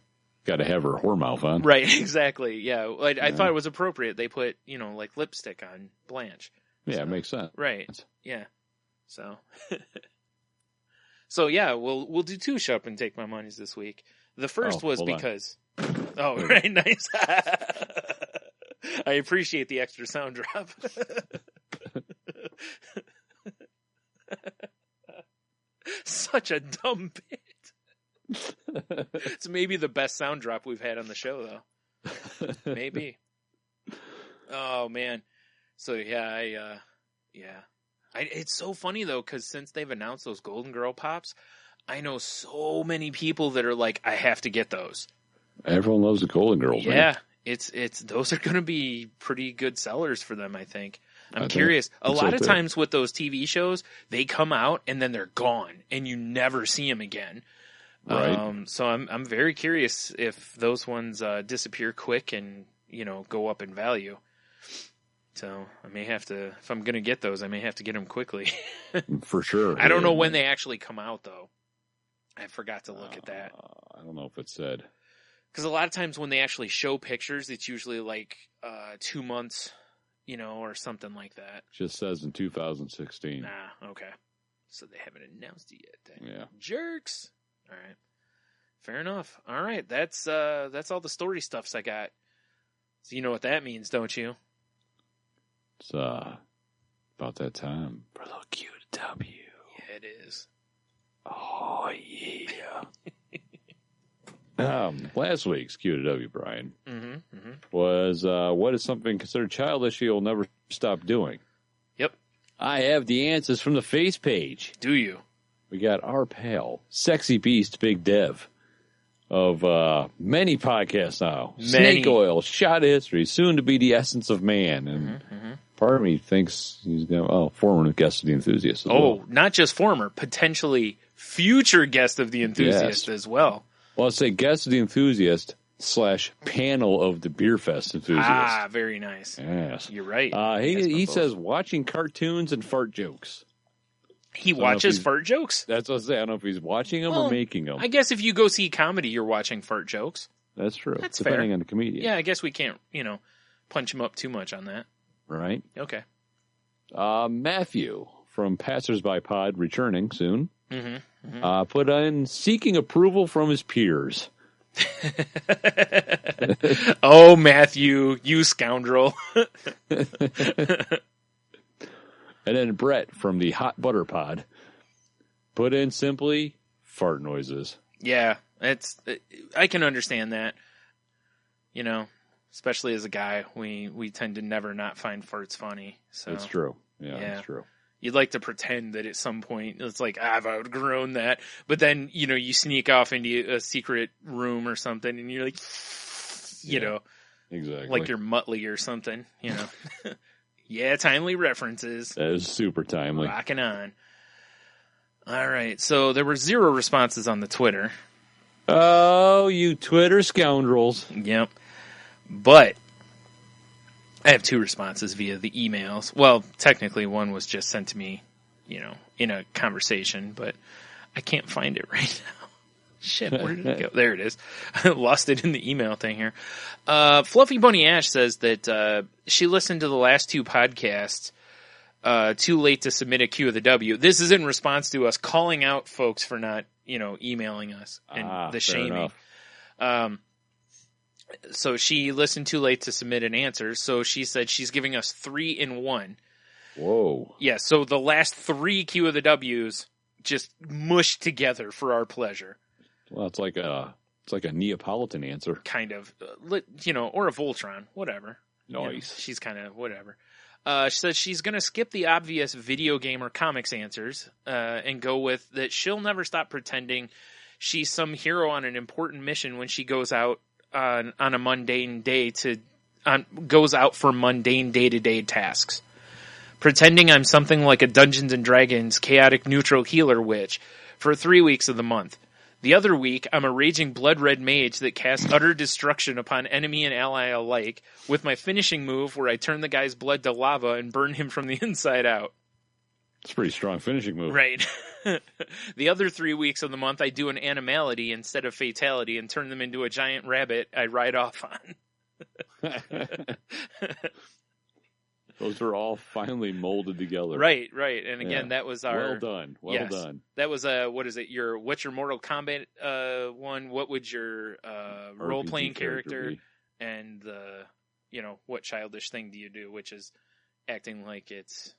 got to have her whore mouth on. Right, exactly. Yeah, I thought it was appropriate. They put like lipstick on Blanche. Yeah, it makes sense. Right. Yeah. So. So yeah, we'll do 2 Shut Up and Take My Monies this week. The first was because. Oh, right, nice. I appreciate the extra sound drop. Such a dumb bit. It's maybe the best sound drop we've had on the show, though. Maybe. Oh man. So yeah, it's so funny though, because since they've announced those Golden Girl Pops, I know so many people that are like, I have to get those. Everyone loves the Golden Girls. Yeah, man. it's those are going to be pretty good sellers for them, I think. I'm curious. A lot of times with those TV shows, they come out and then they're gone, and you never see them again. Right. So I'm very curious if those ones disappear quick and go up in value. So I may have to, if I'm going to get those, I may have to get them quickly. For sure. I don't know when they actually come out, though. I forgot to look at that. I don't know if it said. Because a lot of times when they actually show pictures, it's usually like 2 months, or something like that. Just says in 2016. Nah, okay. So they haven't announced it yet then. Yeah. Jerks. All right. Fair enough. All right. That's all the story stuffs I got. So you know what that means, don't you? It's about that time for a little QW. Yeah, it is. Oh, yeah. Last week's QW, Brian, was what is something considered childish you'll never stop doing? Yep. I have the answers from the face page. Do you? We got our pal, Sexy Beast Big Dev, of many podcasts now. Snake Oil, Shot of History, soon to be The Essence of Man. And part of me thinks he's going to, former guest of The Enthusiast as well. Not just former, potentially future guest of The Enthusiast as well. Well, let's say guest of The Enthusiast / panel of the Beer Fest Enthusiast. Ah, very nice. Yes. You're right. He says watching cartoons and fart jokes. He watches fart jokes? That's what I say. I don't know if he's watching them or making them. I guess if you go see comedy, you're watching fart jokes. That's true. That's depending fair. on the comedian. Yeah, I guess we can't, punch him up too much on that. Right. Okay. Matthew from Passersby Pod, returning soon, put in seeking approval from his peers. Oh, Matthew, you scoundrel. And then Brett from the Hot Butter Pod put in simply fart noises. Yeah, I can understand that. Especially as a guy, we tend to never not find farts funny. So it's true. Yeah, it's true. You'd like to pretend that at some point it's like, I've outgrown that. But then, you sneak off into a secret room or something and you're like, exactly. Like you're Muttley or something, Yeah, timely references. That is super timely. Rocking on. All right, so there were 0 responses on the Twitter. Oh, you Twitter scoundrels. Yep. But I have 2 responses via the emails. Well, technically one was just sent to me, in a conversation, but I can't find it right now. Shit, where did it go? There it is. I lost it in the email thing here. Fluffy Bunny Ash says that she listened to the last 2 podcasts too late to submit a Q of the W. This is in response to us calling out folks for not, emailing us and the shaming. So she listened too late to submit an answer. So she said she's giving us 3 in 1. Whoa. Yeah, so the last 3 Q of the W's just mushed together for our pleasure. Well, it's like a Neapolitan answer. Kind of, or a Voltron, whatever. Nice. She's kind of whatever. She says she's going to skip the obvious video game or comics answers and go with that she'll never stop pretending she's some hero on an important mission when she goes out on a mundane day goes out for mundane day-to-day tasks. Pretending I'm something like a Dungeons & Dragons chaotic neutral healer witch for 3 weeks of the month. The other week, I'm a raging blood-red mage that casts utter destruction upon enemy and ally alike with my finishing move where I turn the guy's blood to lava and burn him from the inside out. It's a pretty strong finishing move. Right. The other 3 weeks of the month, I do an animality instead of fatality and turn them into a giant rabbit I ride off on. Those are all finally molded together. Right. And again, that was our... Well done. That was, what's your Mortal Kombat one? What would your role-playing character and the, what childish thing do you do? Which is acting like it's,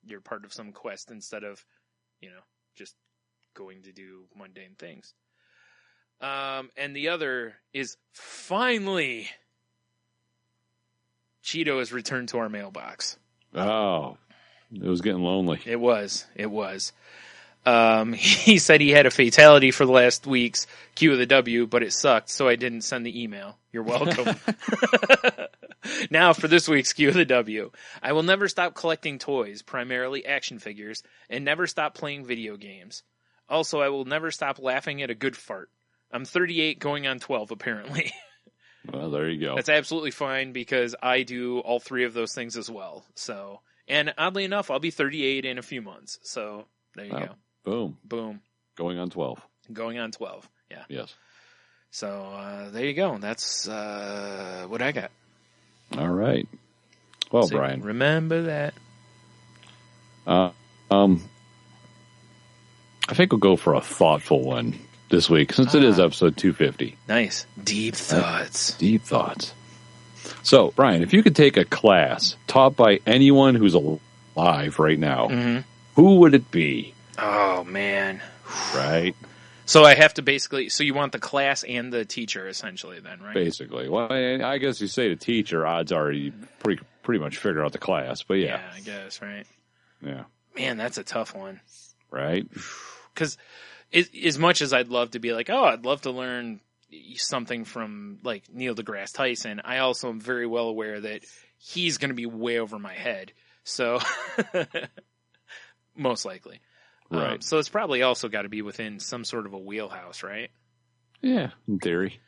you're part of some quest instead of, just going to do mundane things. And the other is finally... Cheeto has returned to our mailbox. Oh, it was getting lonely. It was. He said he had a fatality for the last week's Q of the W, but it sucked, so I didn't send the email. You're welcome. Now for this week's Q of the W. I will never stop collecting toys, primarily action figures, and never stop playing video games. Also, I will never stop laughing at a good fart. I'm 38 going on 12, apparently. Well, there you go. That's absolutely fine because I do all three of those things as well. So, and oddly enough, I'll be 38 in a few months. So there you go. Boom. Going on 12. Yeah. Yes. So there you go. That's what I got. All right. Well, so Brian, remember that. I think we'll go for a thoughtful one this week since it is episode 250. Nice. Deep thoughts. Deep thoughts. So, Brian, if you could take a class taught by anyone who's alive right now, who would it be? Oh, man. Right. So I have to basically, so you want the class and the teacher essentially then, right? Basically. Well, I guess you say the teacher, odds are you pretty much figure out the class, but yeah. Yeah, I guess, right? Yeah. Man, that's a tough one. Right? Because as much as I'd love to be like, oh, I'd love to learn something from like Neil deGrasse Tyson, I also am very well aware that he's going to be way over my head. So, most likely. Right. So it's probably also got to be within some sort of a wheelhouse, right? Yeah, in theory.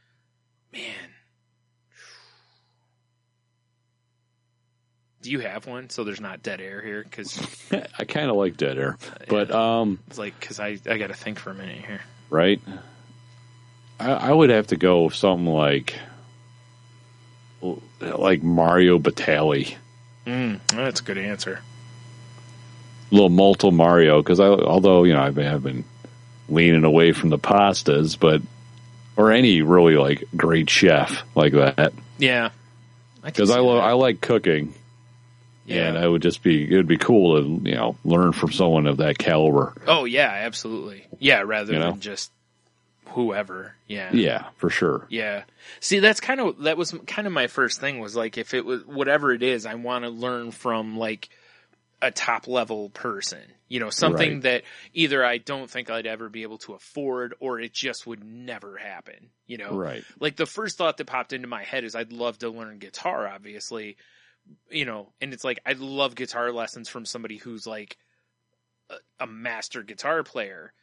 Man. Do you have one? So there's not dead air here? Cause I kind of like dead air. But it's like, because I got to think for a minute here. Right. I would have to go with something like Mario Batali. That's a good answer. Little Molto Mario, because although I've been leaning away from the pastas, or any really like great chef like that. Yeah, because I like cooking, and it would be cool to learn from someone of that caliber. Oh yeah, absolutely. Yeah, rather than just whoever. Yeah, for sure. Yeah. See, that was kind of my first thing was like if it was whatever it is, I want to learn from like a top level person, something that either I don't think I'd ever be able to afford or it just would never happen, Right. Like the first thought that popped into my head is I'd love to learn guitar, obviously, and it's like, I'd love guitar lessons from somebody who's like a master guitar player,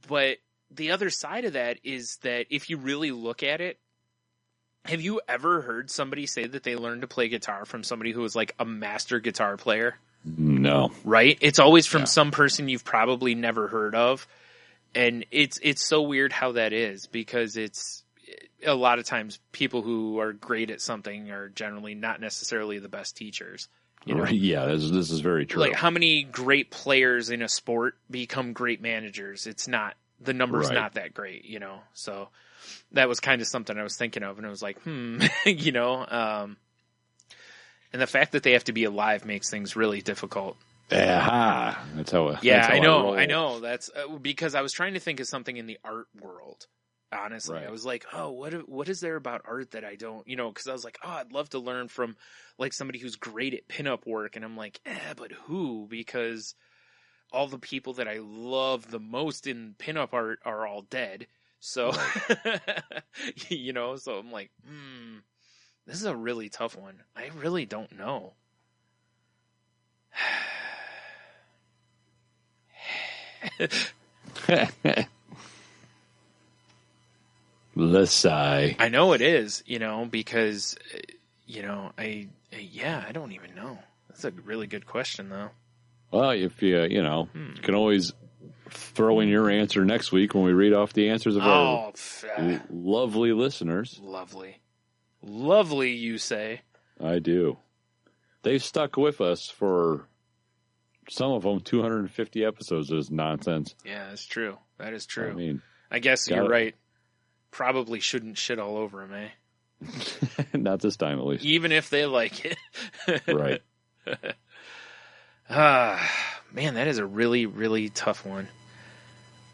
but the other side of that is that if you really look at it, have you ever heard somebody say that they learned to play guitar from somebody who was like a master guitar player? No. Right? It's always from some person you've probably never heard of. And it's so weird how that is because it's a lot of times people who are great at something are generally not necessarily the best teachers. Yeah, this is very true. Like how many great players in a sport become great managers? It's not, the number's not that great, so that was kind of something I was thinking of, and I was like, and the fact that they have to be alive makes things really difficult. That's how. Yeah, I know. That's because I was trying to think of something in the art world. Honestly, I was like, oh, what is there about art that I don't, because I was like, oh, I'd love to learn from like somebody who's great at pinup work, and I'm like, but who? Because all the people that I love the most in pinup art are all dead. So, so I'm like, this is a really tough one. I really don't know. The sigh. I know it is, because, I don't even know. That's a really good question, though. Well, if you can always throw in your answer next week when we read off the answers of our lovely listeners. Lovely, you say. I do. They've stuck with us for some of them 250 episodes is nonsense. Yeah, that's true. That is true. I mean, I guess you're right. Probably shouldn't shit all over them, eh? Not this time, at least. Even if they like it. Right. Man, that is a really, really tough one.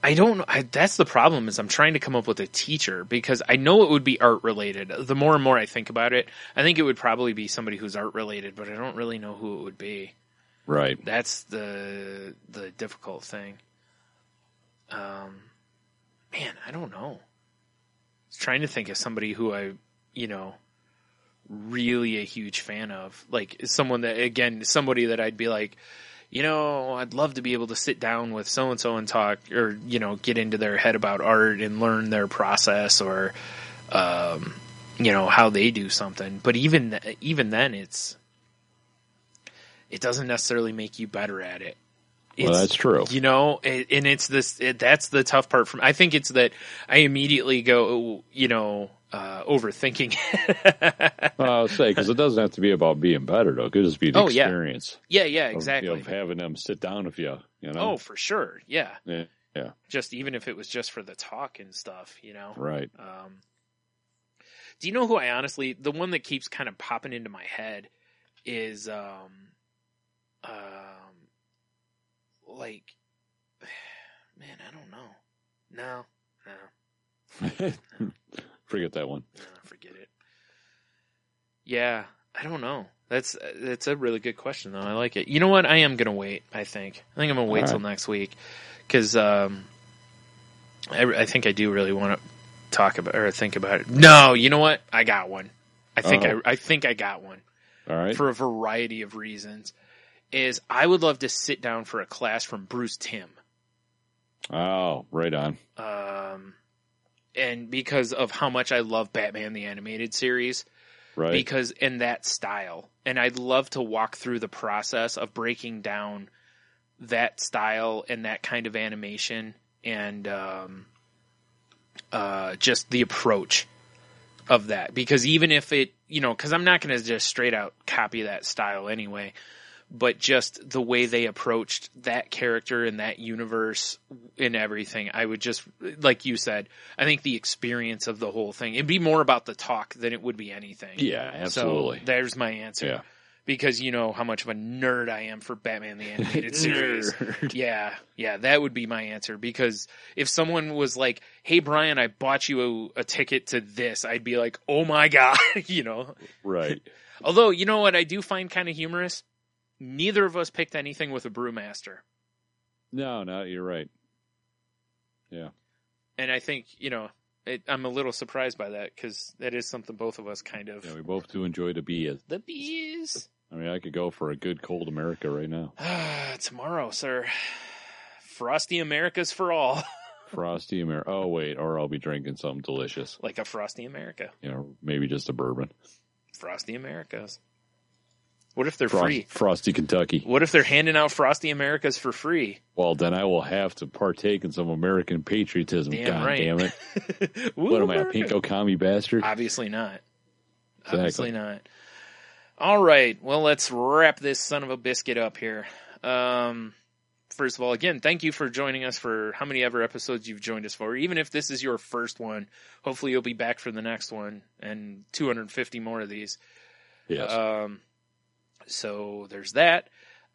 I don't know. That's the problem is I'm trying to come up with a teacher because I know it would be art related. The more and more I think about it, I think it would probably be somebody who's art related, but I don't really know who it would be. Right. That's the difficult thing. Man, I don't know. I was trying to think of somebody who I, really a huge fan of. Like someone that, again, somebody that I'd be like, I'd love to be able to sit down with so-and-so and talk or, get into their head about art and learn their process or, how they do something. But even then, it doesn't necessarily make you better at it. Well, that's true. And it's that's the tough part for me. I think it's that I immediately go, overthinking. Well, I'll say, because it doesn't have to be about being better, though. It could just be the experience. Yeah, exactly. Of having them sit down with you, Oh, for sure. Yeah. Yeah. Just even if it was just for the talk and stuff, Right. Do you know who I honestly, the one that keeps kind of popping into my head is, man, I don't know. No. Forget that one. No, forget it. Yeah, I don't know. That's a really good question, though. I like it. You know what? I am going to wait, I think. I'm going to wait till next week. Because I think I do really want to talk about or think about it. No, you know what? I got one. I think I got one. All right. For a variety of reasons. Is I would love to sit down for a class from Bruce Timm. Oh, right on. And because of how much I love Batman the Animated Series. Right. Because in that style. And I'd love to walk through the process of breaking down that style and that kind of animation and just the approach of that. Because even if it, because I'm not going to just straight out copy that style anyway, but just the way they approached that character and that universe and everything, I would just, like you said, I think the experience of the whole thing, it'd be more about the talk than it would be anything. Yeah, absolutely. So there's my answer. Yeah. Because you know how much of a nerd I am for Batman the Animated Series. Yeah, that would be my answer. Because if someone was like, hey, Brian, I bought you a ticket to this, I'd be like, oh my God, Right. Although, you know what I do find kind of humorous? Neither of us picked anything with a brewmaster. No, you're right. Yeah. And I think, I'm a little surprised by that because that is something both of us kind of... Yeah, we both do enjoy the beers. The beers. I mean, I could go for a good cold America right now. Tomorrow, sir. Frosty America's for all. Frosty America. Oh, wait, or I'll be drinking something delicious. Like a Frosty America. Maybe just a bourbon. Frosty Americas. What if they're free? Frosty Kentucky. What if they're handing out Frosty Americas for free? Well, then I will have to partake in some American patriotism. Damn right. Damn it. What am I, a pinko commie bastard? Obviously not. Exactly. Obviously not. All right. Well, let's wrap this son of a biscuit up here. First of all, again, thank you for joining us for how many ever episodes you've joined us for. Even if this is your first one, hopefully you'll be back for the next one and 250 more of these. Yes. So there's that.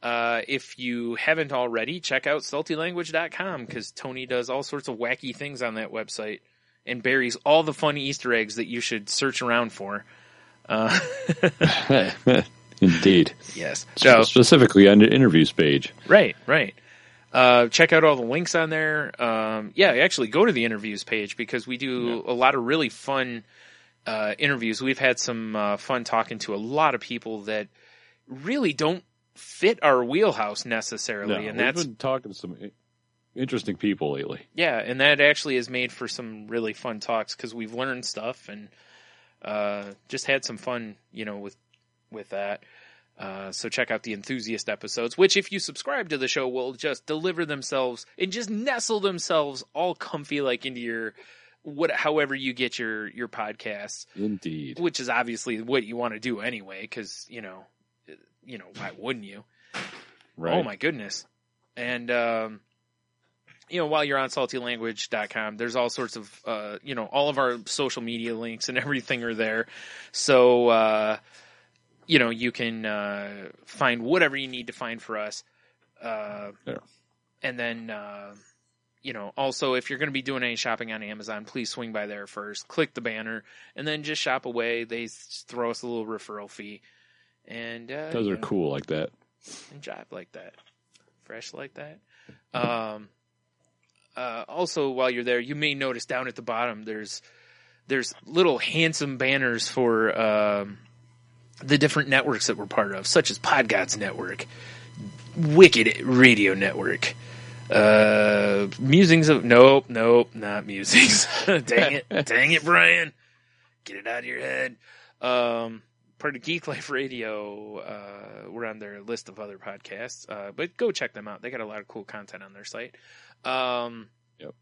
If you haven't already, check out saltylanguage.com because Tony does all sorts of wacky things on that website and buries all the fun Easter eggs that you should search around for. Indeed. Yes. So, specifically on the interviews page. Right. Check out all the links on there. Actually go to the interviews page because we do a lot of really fun interviews. We've had some fun talking to a lot of people that really don't fit our wheelhouse necessarily. No, and we've been talking to some interesting people lately. Yeah, and that actually has made for some really fun talks because we've learned stuff and just had some fun, with that. So check out the enthusiast episodes, which if you subscribe to the show will just deliver themselves and just nestle themselves all comfy like into your however you get your podcasts. Indeed. Which is obviously what you want to do anyway, because why wouldn't you? Right. Oh my goodness. And while you're on saltylanguage.com, there's all sorts of all of our social media links and everything are there. So you can find whatever you need to find for us. And then also if you're going to be doing any shopping on Amazon, please swing by there first, click the banner, and then just shop away. They throw us a little referral fee. And those are cool like that. And jive like that. Fresh like that. Also, while you're there, you may notice down at the bottom there's little handsome banners for the different networks that we're part of, such as Podgods Network, Wicked Radio Network, Musings of... Nope, not Musings. Dang it, Brian. Get it out of your head. Part of Geek Life Radio. We're on their list of other podcasts, but go check them out. They got a lot of cool content on their site. Yep.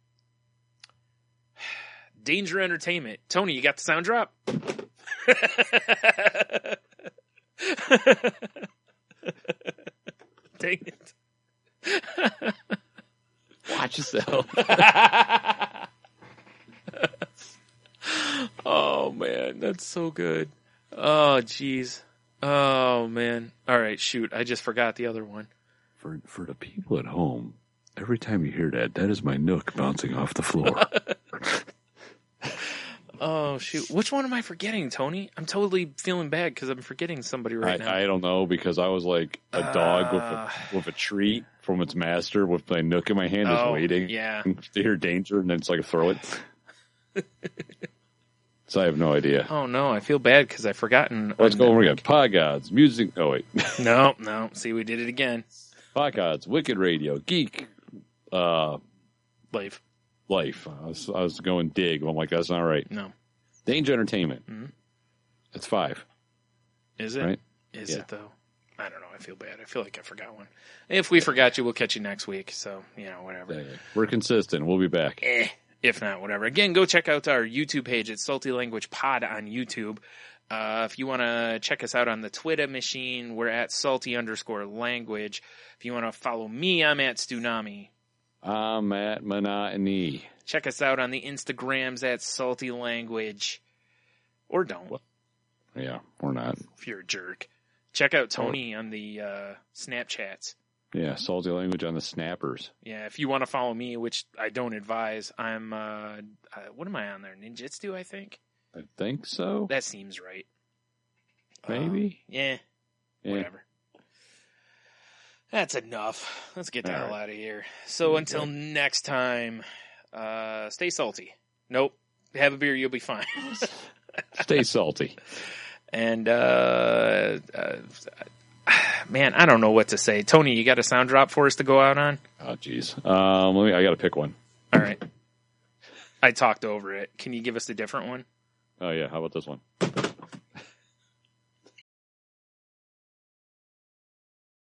Danger Entertainment. Tony, you got the sound drop? Dang it. Watch yourself. Oh, man. That's so good. Oh, jeez. Oh, man. All right, shoot. I just forgot the other one. For the people at home, every time you hear that is my Nook bouncing off the floor. Oh, shoot. Which one am I forgetting, Tony? I'm totally feeling bad because I'm forgetting somebody right now. I don't know, because I was like a dog with a treat from its master with my Nook in my hand, just waiting to hear danger, and then it's like throw it. So I have no idea. Oh, no. I feel bad because I've forgotten. Let's go over again. Podgods, music. Oh, wait. No. See, we did it again. Podgods, Wicked Radio, Geek. Life. I was going dig. I'm like, that's not right. No. Danger Entertainment. Mm-hmm. That's 5. Is it? Right? Is it, though? I don't know. I feel bad. I feel like I forgot one. If we forgot you, we'll catch you next week. So, whatever. We're consistent. We'll be back. If not, whatever. Again, go check out our YouTube page. It's Salty Language Pod on YouTube. If you want to check us out on the Twitter machine, we're at salty_language. If you want to follow me, I'm at Stunami. I'm at Monotony. Check us out on the Instagrams at Salty Language. Or don't. Yeah, we're not. If you're a jerk. Check out Tony on the Snapchats. Yeah, Salty Language on the Snappers. Yeah, if you want to follow me, which I don't advise, I'm, what am I on there? Ninjitsu, I think? I think so. That seems right. Maybe? Yeah. Whatever. That's enough. Let's get the hell out of here. So until next time, stay salty. Nope. Have a beer, you'll be fine. Stay salty. And, man, I don't know what to say. Tony, you got a sound drop for us to go out on? Oh, jeez. I got to pick one. All right. I talked over it. Can you give us a different one? Oh, yeah. How about this one?